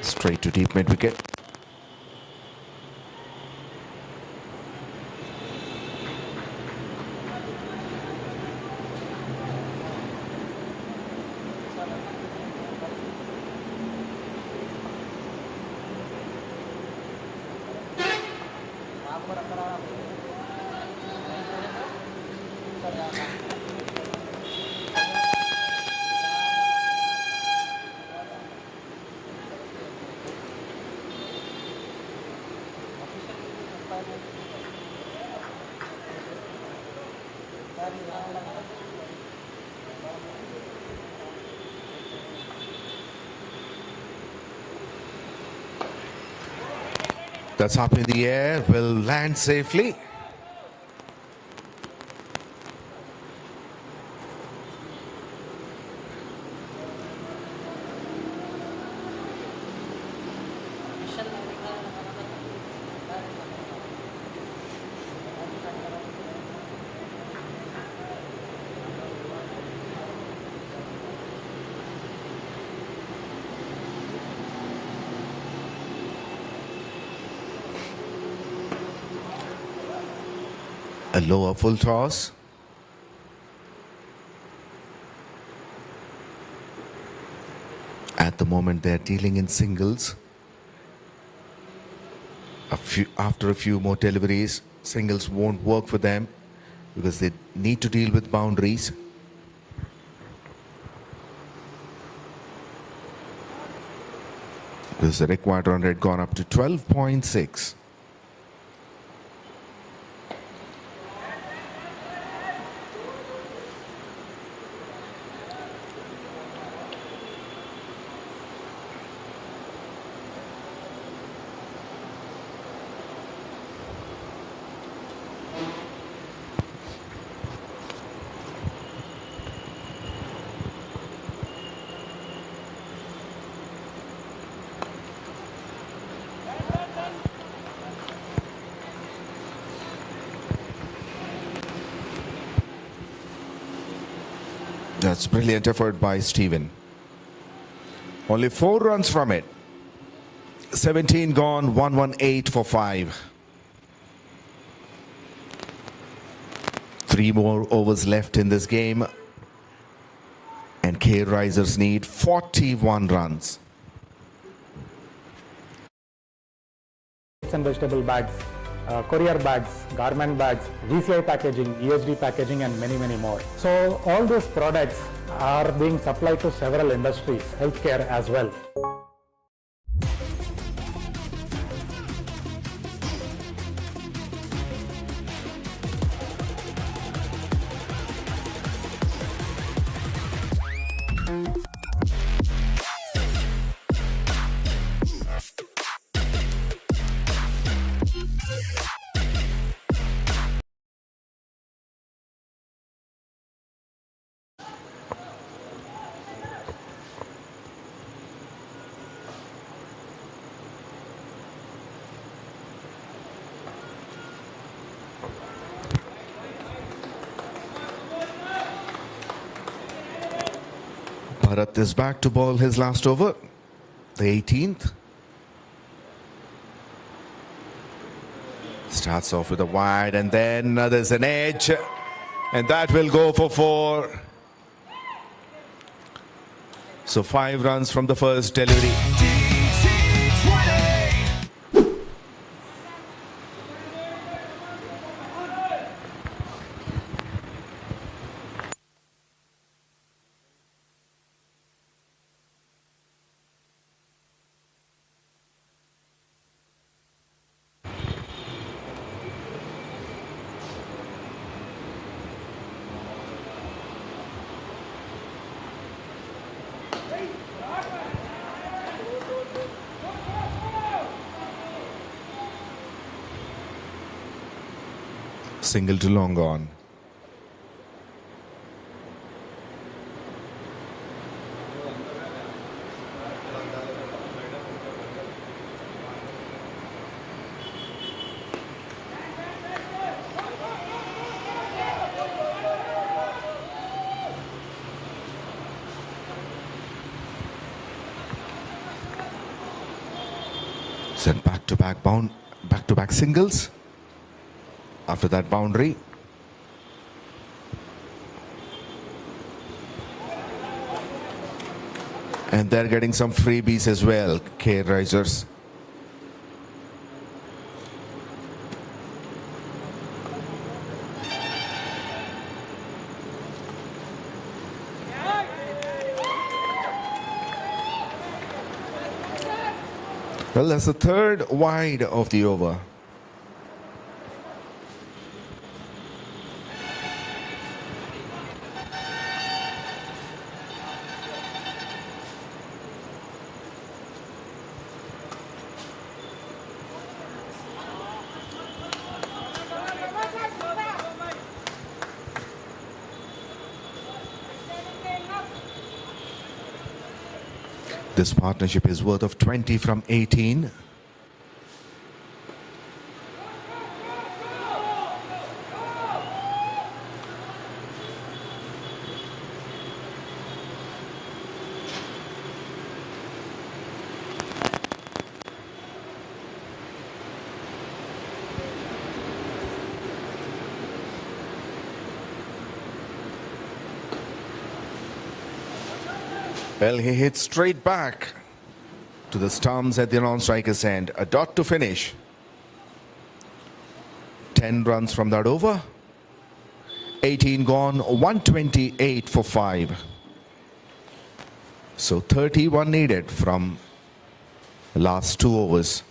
Straight to deep mid wicket. That's up in the air, will land safely. A lower full toss. At the moment they're dealing in singles. After a few more deliveries, singles won't work for them because they need to deal with boundaries. Because the required run rate gone up to 12.6. That's brilliant effort by Steven. Only 4 runs from it. 17 gone, 118 for 5. 3 more overs left in this game. And K Risers need 41 runs. And vegetable bags, courier bags, garment bags, VCI packaging, ESD packaging, and many, many more. So all these products are being supplied to several industries, healthcare as well. Bharat is back to bowl his last over, the 18th. Starts off with a wide and then there's an edge and that will go for 4. So 5 runs from the first delivery. Single to long on. Sent back-to-back singles. After that boundary, And they're getting some freebies as well, K Risers. Well, that's the third wide of the over. This partnership is worth of 20 from 18. Well, he hits straight back to the stumps at the non-striker's end. A dot to finish. 10 runs from that over. 18 gone, 128 for 5. So 31 needed from the last 2 overs.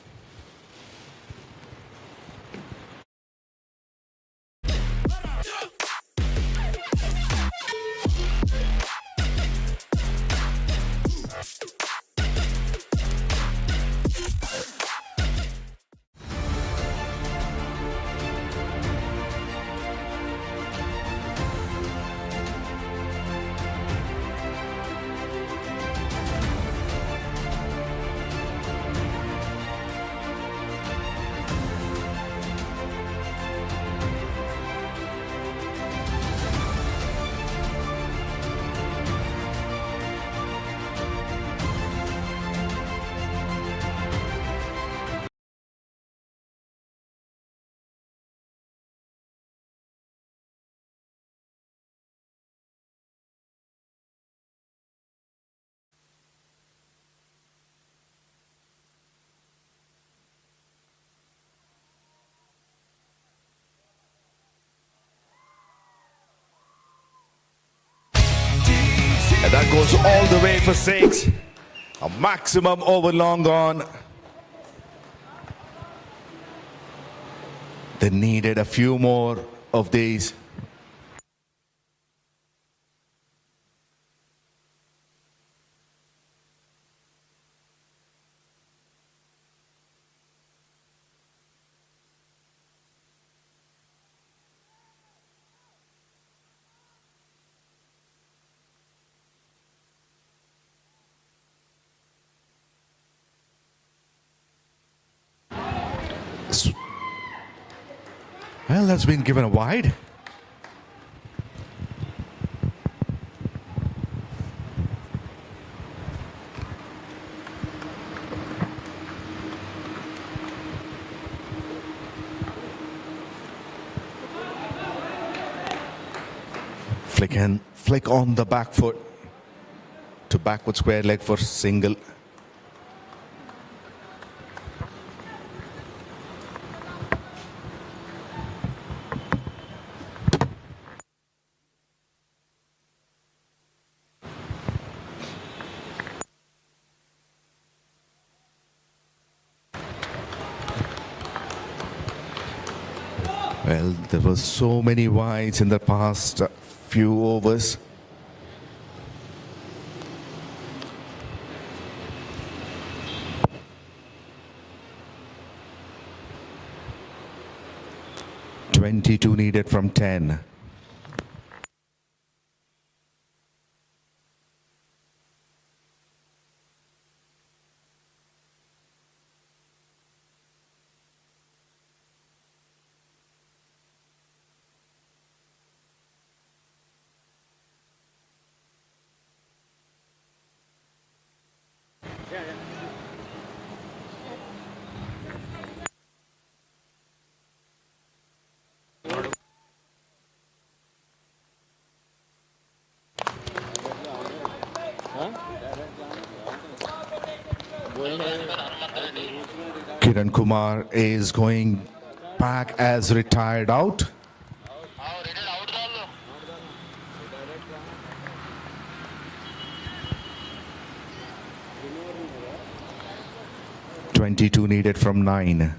And that goes all the way for 6. A maximum over long gone. They needed a few more of these. Well, that's been given a wide. Flick on the back foot to backward square leg for single. Well, there were so many wides in the past few overs. "22 needed from 10. Kiran Kumar is going back as retired out. 22 needed from 9.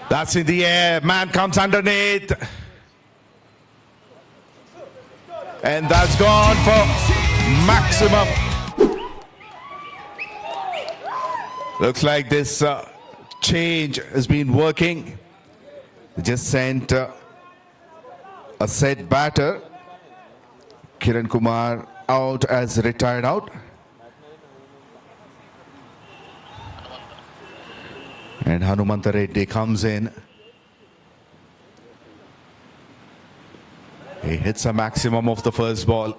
That's in the air. Man comes underneath. And that's gone for maximum. Looks like this change has been working. Just sent a set batter. Kiran Kumar out as retired out. And Hanumanta Reddy comes in. He hits a maximum of the first ball,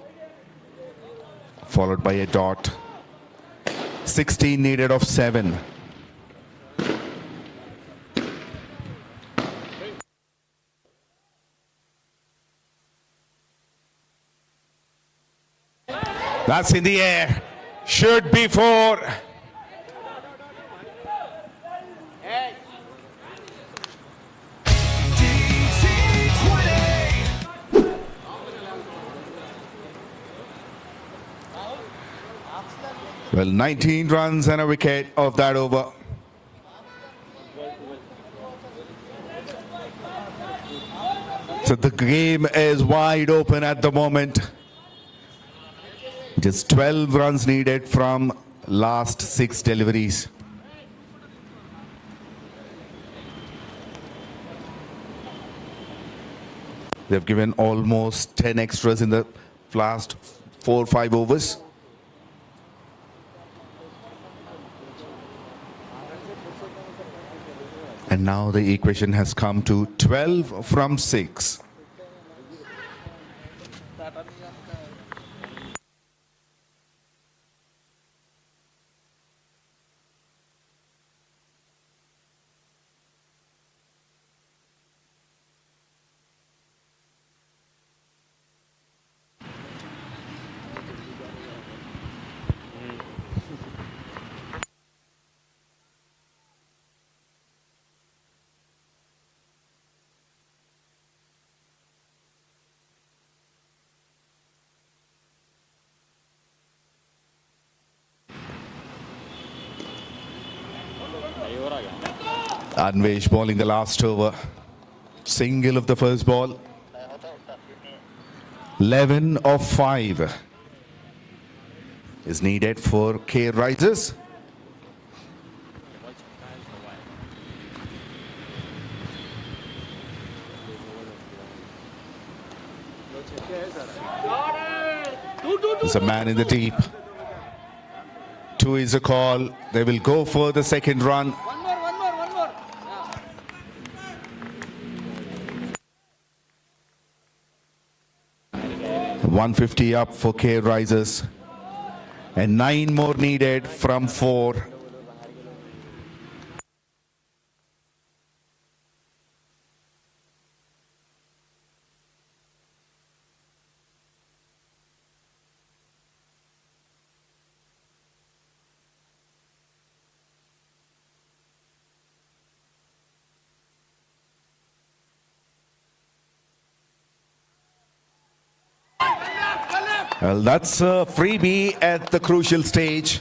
followed by a dot. 16 needed of 7. That's in the air. Should be 4. Well, 19 runs and a wicket of that over. So the game is wide open at the moment. Just 12 runs needed from last 6 deliveries. They've given almost 10 extras in the last 4 or 5 overs. And now the equation has come to 12 from 6. Anvesh bowling the last over. Single of the first ball. 11 of 5 is needed for K Risers. There's a man in the deep. 2 is a call. They will go for the second run. 150 up for K Risers and 9 more needed from 4. Well, that's a freebie at the crucial stage.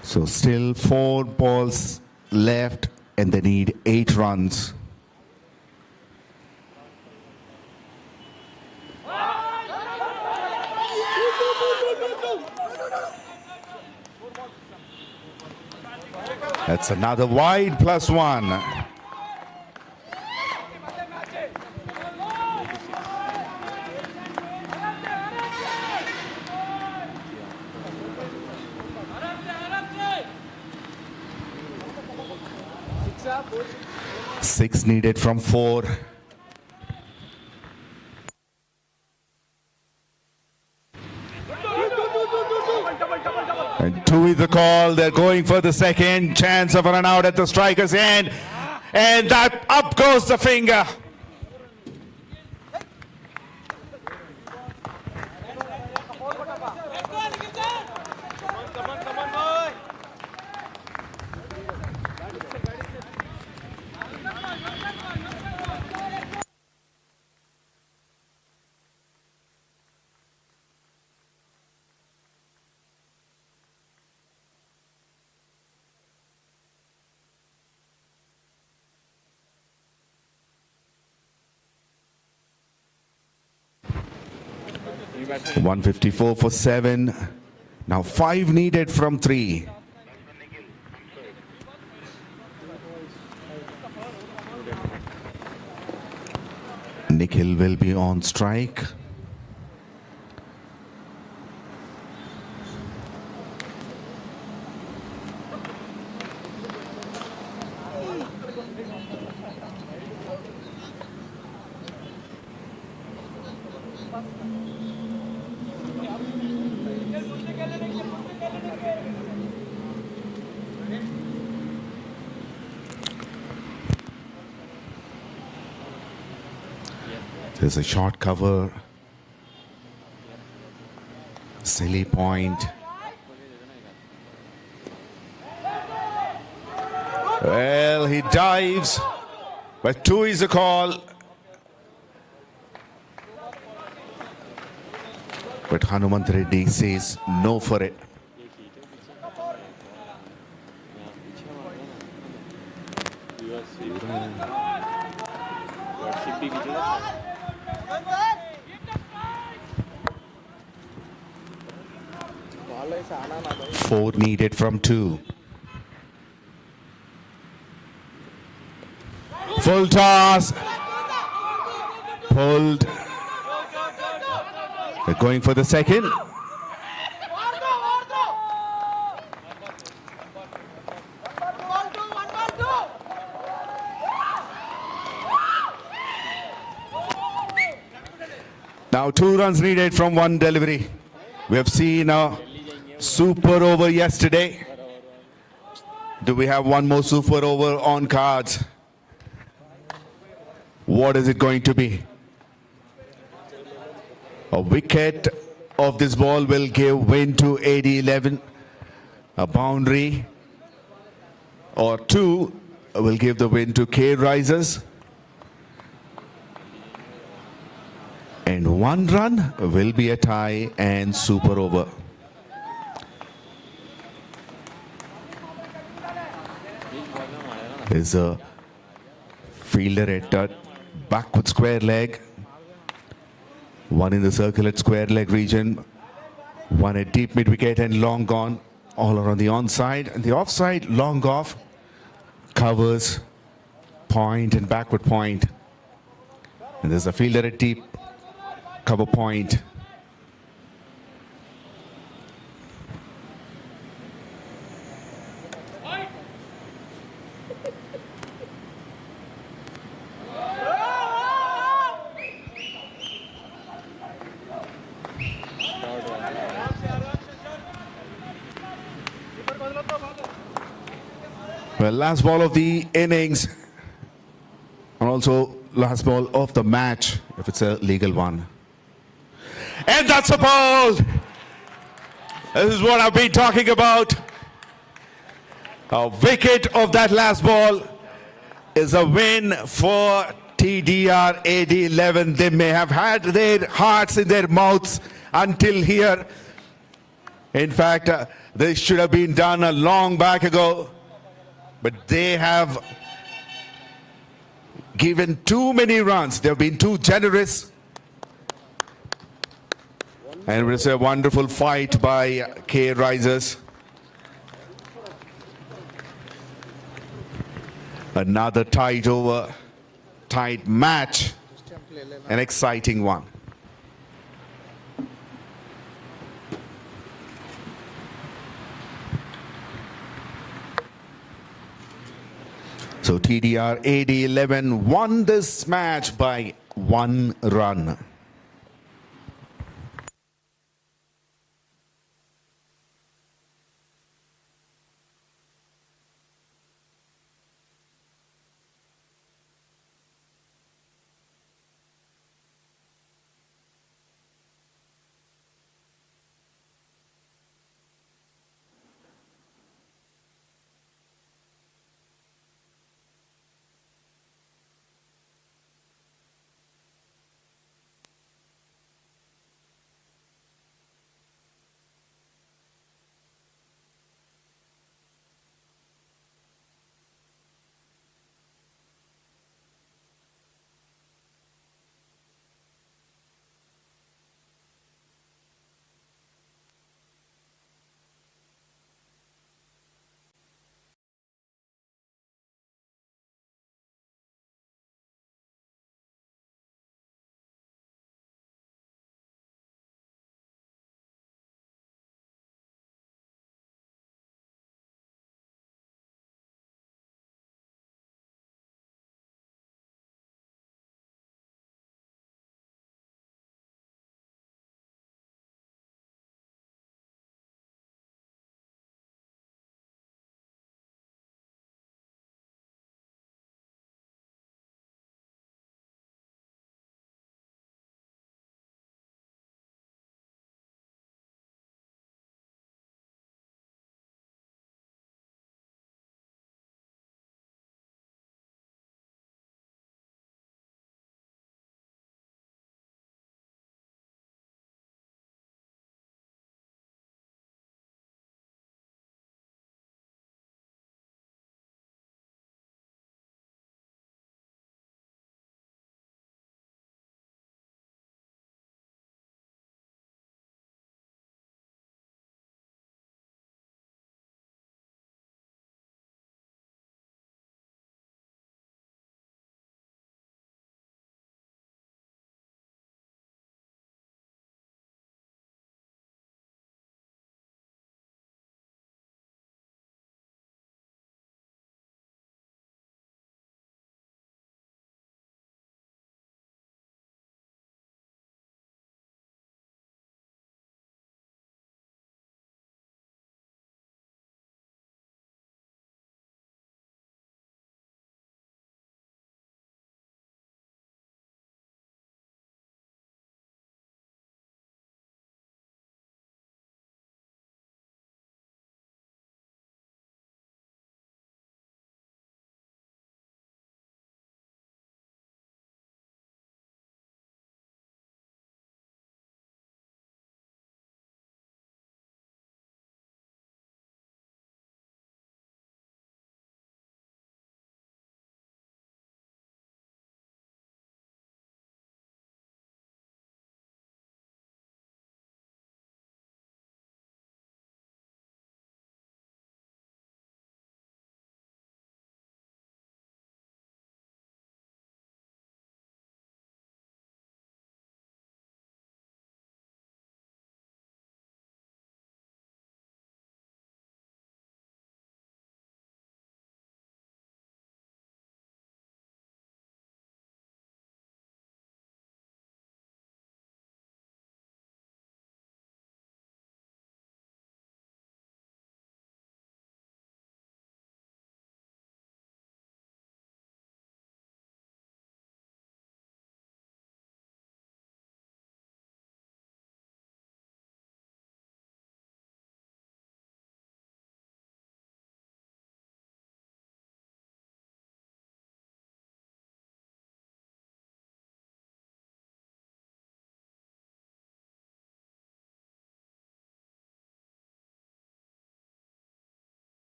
So still 4 balls left and they need 8 runs. That's another wide +1. Six needed from 4. And 2 is the call. They're going for the second chance of a run out at the striker's end. And that up goes the finger. Batsman 154 for 7. Now 5 needed from 3. Nikhil will be on strike. There's a short cover. Silly point. Well, he dives, but 2 is the call. But Hanumant Reddy says no for it. Four needed from 2. Full toss. Pulled. They're going for the second. Now 2 runs needed from 1 delivery. We have seen a super over yesterday. Do we have one more super over on cards? What is it going to be? A wicket of this ball will give win to AD11. A boundary or 2 will give the win to K Risers. And 1 run will be a tie and super over. There's a fielder at that backward square leg. 1 in the circle at square leg region. 1 at deep mid wicket and long gone. All around the onside and the offside, long off. Covers, point and backward point. And there's a fielder at deep, cover point. Well, last ball of the innings and also last ball of the match if it's a legal one. And that's a ball. This is what I've been talking about. A wicket of that last ball is a win for TDR AD11. They may have had their hearts in their mouths until here. In fact, this should have been done a long back ago. But they have given too many runs. They've been too generous. And it was a wonderful fight by K Risers. Another tight over, tight match, an exciting one. So TDR AD11 won this match by 1 run.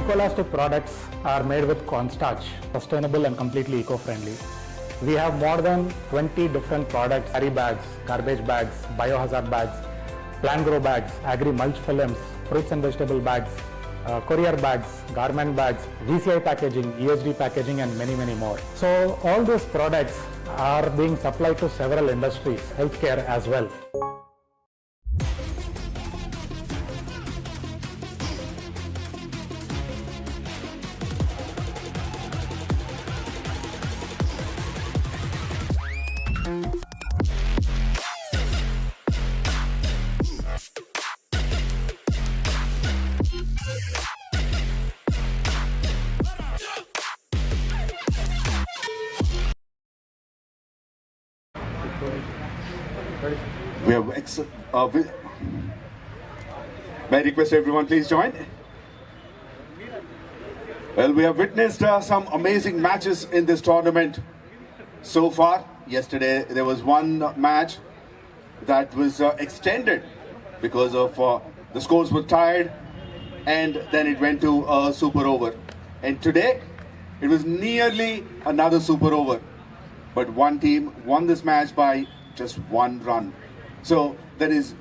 Ecolastic products are made with cornstarch, sustainable and completely eco-friendly. We have more than 20 different products: carry bags, garbage bags, biohazard bags, plant grow bags, agri-mulch films, fruits and vegetable bags, courier bags, garment bags, VCI packaging, ESD packaging, and many, many more. So all these products are being supplied to several industries, healthcare as well. We have may I request everyone please join? Well, we have witnessed some amazing matches in this tournament so far. Yesterday there was one match that was extended because of the scores were tied, and then it went to a super over. And today it was nearly another super over, but one team won this match by just one run. So there is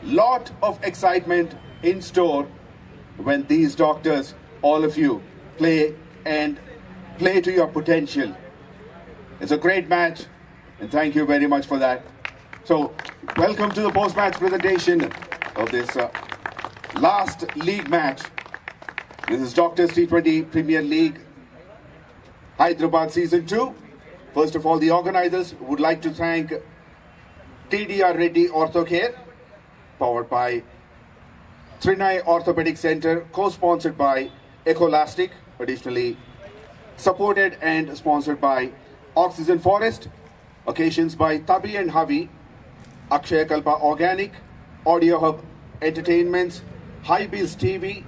lot of excitement in store when these doctors, all of you, play to your potential. It's a great match, and thank you very much for that. So welcome to the post-match presentation of this last league match. This is Doctors T20 Premier League Hyderabad Season 2. First of all, the organizers would like to thank TDR AD Ortho Care, powered by Trinai Orthopedic Center, co-sponsored by Ecolastic, additionally supported and sponsored by Oxygen Forest, occasions by Tabi and Havi, Akshaya Kalpa Organic, Audio Hub Entertainments, High Beats TV,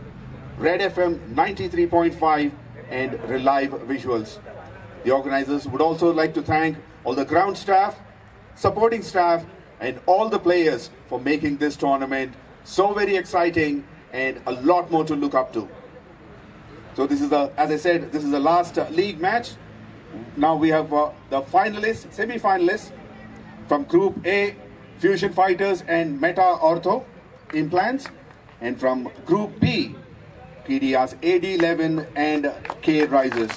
Red FM 93.5, and Relive Visuals. The organizers would also like to thank all the ground staff, supporting staff, and all the players for making this tournament so very exciting and a lot more to look up to. So this is as I said, this is the last league match. Now we have the finalists, semi-finalists from Group A, Fusion Fighters and Meta Ortho Implants, and from Group B, TDR's AD11 and K RISERS.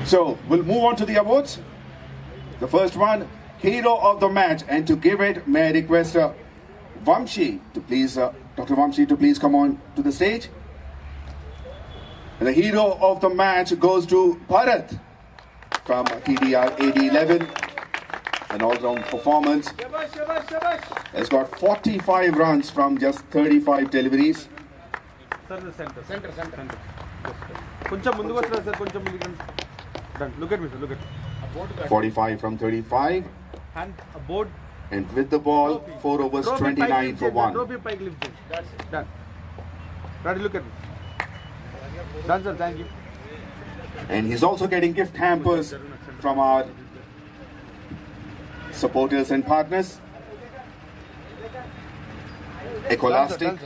So we'll move on to the awards. The first one, hero of the match, and to give it, may I request Vamshi to please, Dr. Vamshi to please come on to the stage. And the hero of the match goes to Bharat from TDR AD11, an all-round performance. Has got 45 runs from just 35 deliveries. Center. Koncham munduga vachra sir, koncham munduga. Done. Look at me, sir. Look at me. 45 from 35. And a board. And with the ball, 4 overs, 29 for 1. Trophy pike lifted. That's it. Done. Ready, look at me. Done, sir. Thank you. And he's also getting gift hampers from our supporters and partners. Ecolastic,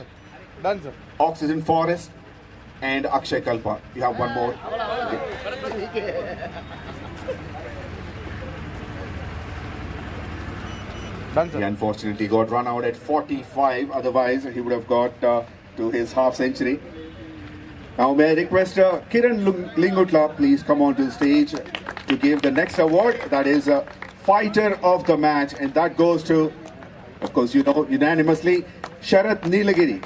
Done, sir. Oxygen Forest, and Akshay Kalpa. You have one more. Done, sir. He unfortunately got run out at 45. Otherwise, he would have got to his half century. Now, may I request Kiran Lingutla, please come on to the stage to give the next award. That is Fighter of the Match, and that goes to, of course, you know, unanimously, Sharath Nilagiri,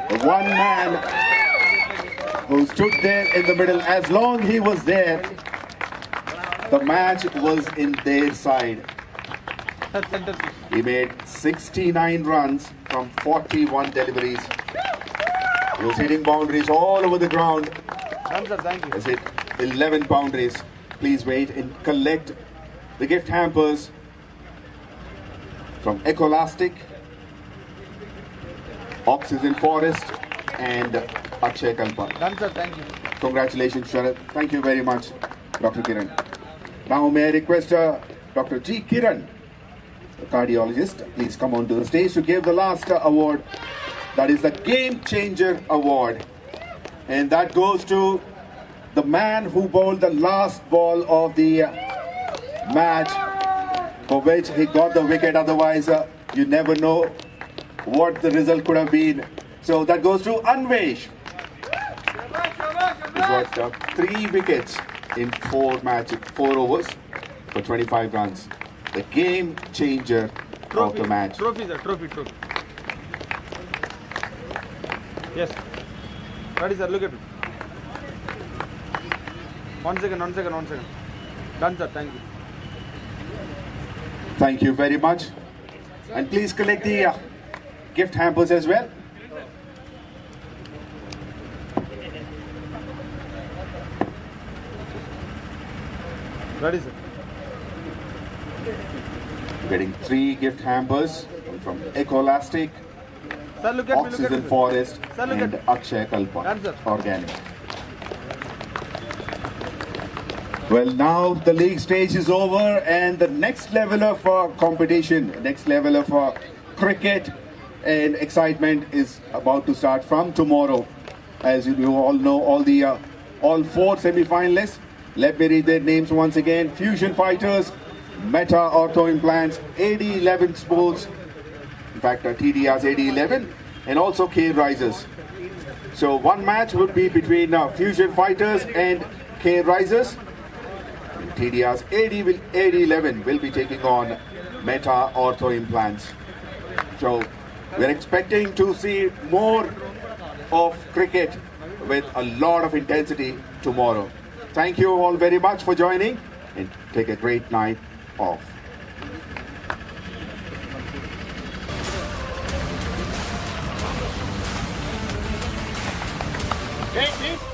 the one man who stood there in the middle. As long he was there, the match was in their side. He made 69 runs from 41 deliveries. He was hitting boundaries all over the ground. Thank you. Has hit 11 boundaries. Please wait and collect the gift hampers from Ecolastic, Oxygen Forest, and Akshay Kalpa. Done, sir. Thank you. Congratulations, Sharad. Thank you very much, Dr. Kiran. Now may I request Dr. G. Kiran, the cardiologist, please come onto the stage to give the last award. That is the Game Changer Award. And that goes to the man who bowled the last ball of the match, for which he got the wicket. Otherwise, you never know what the result could have been. So that goes to Anvesh. He got 3 wickets in 4 overs for 25 runs. The game changer of the match. Trophy, sir. Trophy. Yes. Ready, sir. Look at it. 1 second. Done, sir. Thank you. Thank you very much. And please collect the gift hampers as well. Ready, sir. Getting 3 gift hampers from Ecolastic, Sir, look at me. Oxygen Forest, Sir, look and at Akshay Kalpa Done, sir. Organic. Well, now the league stage is over, and the next level of competition, next level of cricket and excitement is about to start from tomorrow. As you all know, all 4 semi-finalists. Let me read their names once again. Fusion Fighters, Meta Ortho Implants, AD11 Sports, in fact TDR's AD11, and also K RISERS. So one match would be between Fusion Fighters and K RISERS. TDR's AD11 will be taking on Meta Ortho Implants. So we're expecting to see more of cricket with a lot of intensity tomorrow. Thank you all very much for joining, and take a great night off. Hey, please.